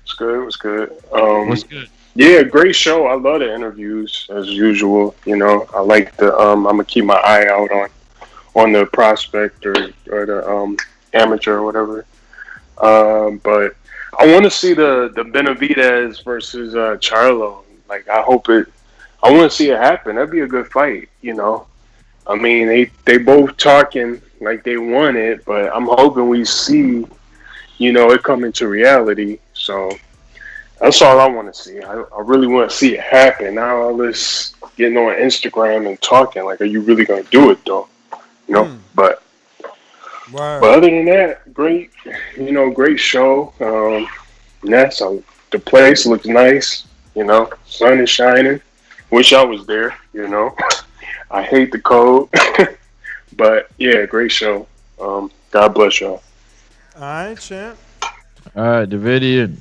S12: What's good? What's good?
S5: What's good?
S12: Yeah, great show. I love the interviews as usual. You know, I like the. I'm gonna keep my eye out on the prospect or the amateur or whatever. But I want to see the Benavidez versus Charlo. Like, I want to see it happen. That'd be a good fight. You know, I mean, they both talking like they want it, but I'm hoping we see, you know, it come into reality. So that's all I want to see. I really want to see it happen. Now all this getting on Instagram and talking, like, are you really going to do it though? You know, But other than that, great, you know, great show. Ness, the place looks nice. You know, sun is shining. Wish I was there. You know, I hate the cold, but yeah, great show. God bless y'all.
S8: All right, champ.
S5: All right, Davidian.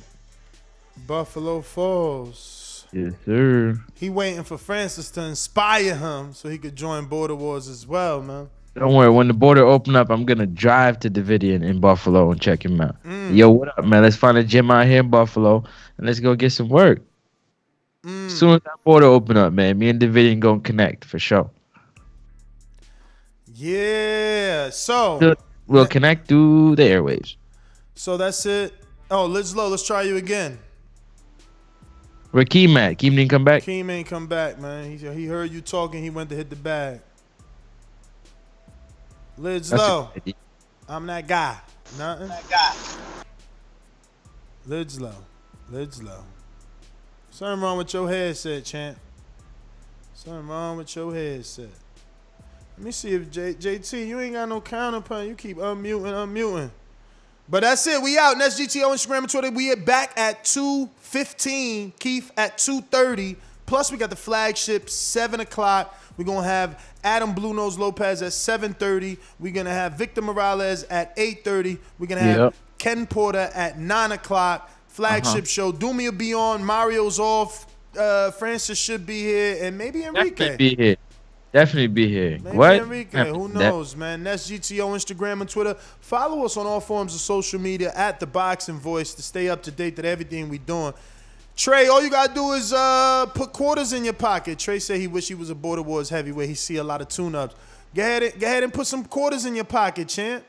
S8: Buffalo Falls.
S5: Yes, sir.
S8: He waiting for Francis to inspire him so he could join Border Wars as well, man.
S5: Don't worry. When the border open up, I'm gonna drive to Davidian in Buffalo and check him out. Yo, what up, man? Let's find a gym out here in Buffalo and let's go get some work. As soon as that border open up, man, me and Davidian gonna connect for sure.
S8: Yeah. So
S5: we'll connect through the airwaves.
S8: So that's it. Oh, Liz Low, let's try you again.
S5: Where Keem at? Keem didn't come back?
S8: Keem ain't come back, man. He heard you talking. He went to hit the bag. Liz Low. I'm that guy. Nothing. Lids Low. Something wrong with your headset, champ. Something wrong with your headset. Let me see if JT, you ain't got no counterpoint. You keep unmuting. But that's it. We out. Next GT on Instagram and Twitter. We are back at 2:15. Keith at 2:30. Plus, we got the flagship 7 o'clock. We're going to have Adam Blue Nose Lopez at 7:30. We're going to have Victor Morales at 8:30. We're going to have Ken Porter at 9 o'clock. Flagship show. Doomy will be on. Mario's off. Francis should be here. And maybe Enrique.
S5: Be here. Definitely be here.
S8: Maybe
S5: What?
S8: Enrique, who knows, man? That's GTO, Instagram and Twitter. Follow us on all forms of social media at The Boxing Voice to stay up to date with everything we doing. Trey, all you got to do is put quarters in your pocket. Trey said he wish he was a Border Wars heavyweight. He see a lot of tune-ups. Go ahead and put some quarters in your pocket, champ.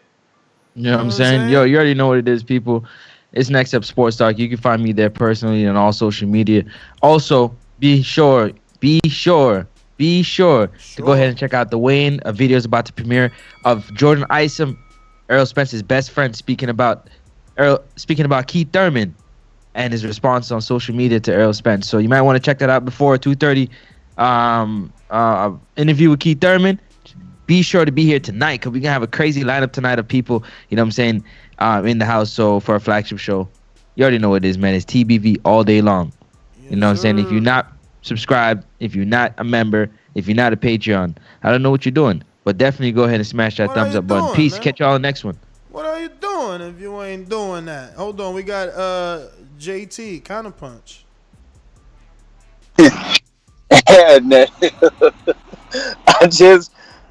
S5: You know what I'm saying? Yo, you already know what it is, people. It's Next Up Sports Talk. You can find me there personally on all social media. Also, be sure to go ahead and check out the weigh-in. A video is about to premiere of Jordan Isom, Errol Spence's best friend, speaking about Keith Thurman and his response on social media to Errol Spence. So you might want to check that out before 2:30 interview with Keith Thurman. Be sure to be here tonight because we're going to have a crazy lineup tonight of people, you know what I'm saying, in the house. So for a flagship show, you already know what it is, man. It's TBV all day long. You know what I'm saying? If you're not subscribed, if you're not a member, if you're not a Patreon, I don't know what you're doing. But definitely go ahead and smash that thumbs up button. Peace. Man. Catch y'all on the next one.
S8: What are you doing if you ain't doing that? Hold on. We got JT, Counterpunch.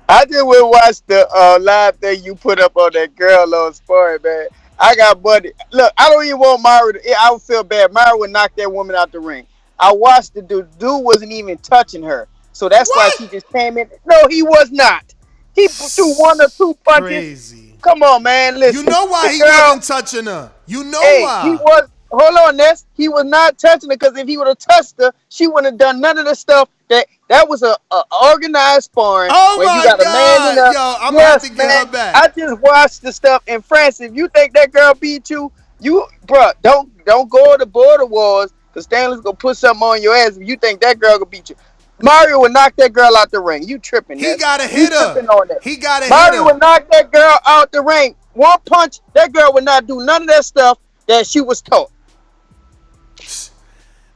S22: I just went watch the live thing you put up on that girl on Sport, man. I got buddy. Look, I don't even want Myra I would feel bad. Myra would knock that woman out the ring. I watched the dude. Dude wasn't even touching her. So that's why she just came in. No, he was not. He threw 1 or 2 punches. Crazy. Come on, man. Listen.
S8: You know why he wasn't touching her. You know why.
S22: He was. Hold on, Ness. He was not touching her because if he would have touched her, she wouldn't have done none of the stuff that was a organized sparring.
S8: Oh
S22: where
S8: my
S22: you got a man in
S8: Yo, I'm about to get her back.
S22: I just watched the stuff in France. If you think that girl beat you, don't go to Border Wars because Stanley's gonna put something on your ass if you think that girl gonna beat you. Mario would knock that girl out the ring. You tripping?
S8: He gotta hit her. He gotta hit her.
S22: Mario would knock that girl out the ring. 1 punch, that girl would not do none of that stuff that she was taught.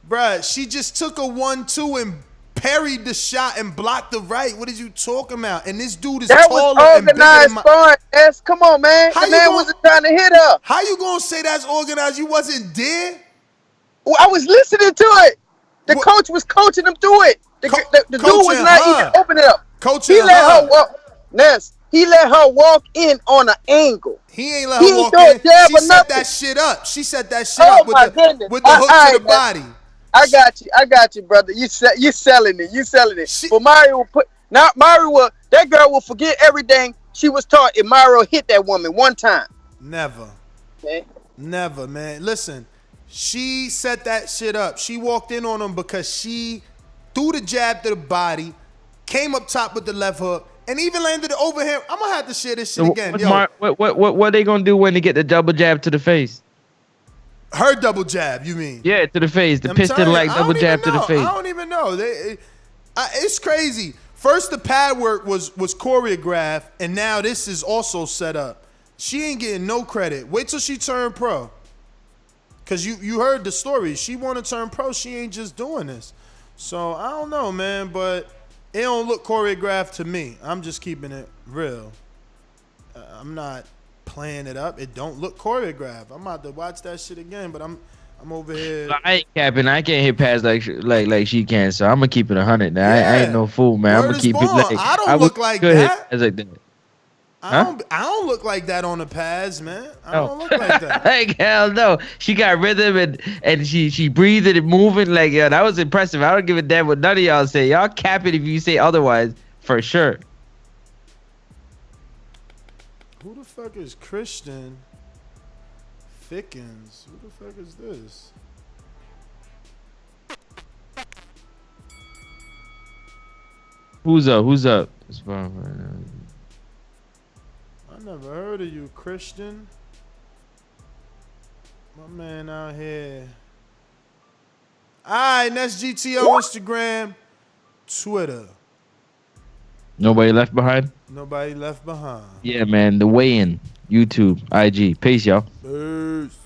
S8: Bruh, she just took a 1-2 and parried the shot and blocked the right. What is you talking about? And this dude is
S22: that
S8: taller
S22: was
S8: and bigger
S22: organized
S8: than my...
S22: sparring. Come on, man. The man wasn't trying to hit her.
S8: How you gonna say that's organized? You wasn't there?
S22: Well, I was listening to it. The coach was coaching him through it. The dude was not even opening it up.
S8: He let her
S22: walk. Ness, he let her walk in on an angle.
S8: He ain't let her walk in. She set that shit up. She set that shit up with the hook to the body.
S22: I got you, brother. You selling it. But Mario that girl will forget everything she was taught if Mario hit that woman 1 time.
S8: Never.
S22: Okay.
S8: Never, man. Listen, she set that shit up. She walked in on him because she threw the jab to the body, came up top with the left hook, and even landed the overhand. I'm gonna have to share this shit again.
S5: What are they gonna do when they get the double jab to the face?
S8: Her double jab, you mean?
S5: Yeah, to the face. The piston like double jab to the face.
S8: I don't even know. It's crazy. First, the pad work was choreographed, and now this is also set up. She ain't getting no credit. Wait till she turn pro. Because you heard the story. She want to turn pro. She ain't just doing this. So, I don't know, man, but it don't look choreographed to me. I'm just keeping it real. I'm not playing it up. It don't look choreographed. I'm about to watch that shit again, but I'm over here.
S5: I ain't capping. I can't hit pads like she can, so I'm gonna keep it 100 now. Yeah. I ain't no fool, man. I'm gonna keep it like
S8: I don't look like that.
S5: Like that.
S8: I don't look like that on the pads, man. I don't look like that.
S5: Like hell no. She got rhythm and she breathing and moving like that was impressive. I don't give a damn what none of y'all say. Y'all cap it if you say otherwise, for sure.
S8: Who the fuck is Christian Fickens? Who the fuck is this?
S5: Who's up?
S8: I never heard of you, Christian. My man out here. Alright, that's GTO Instagram, Twitter.
S5: Nobody left behind?
S8: Nobody left behind.
S5: Yeah, man. The weigh-in. YouTube, IG. Peace, y'all.
S8: Peace.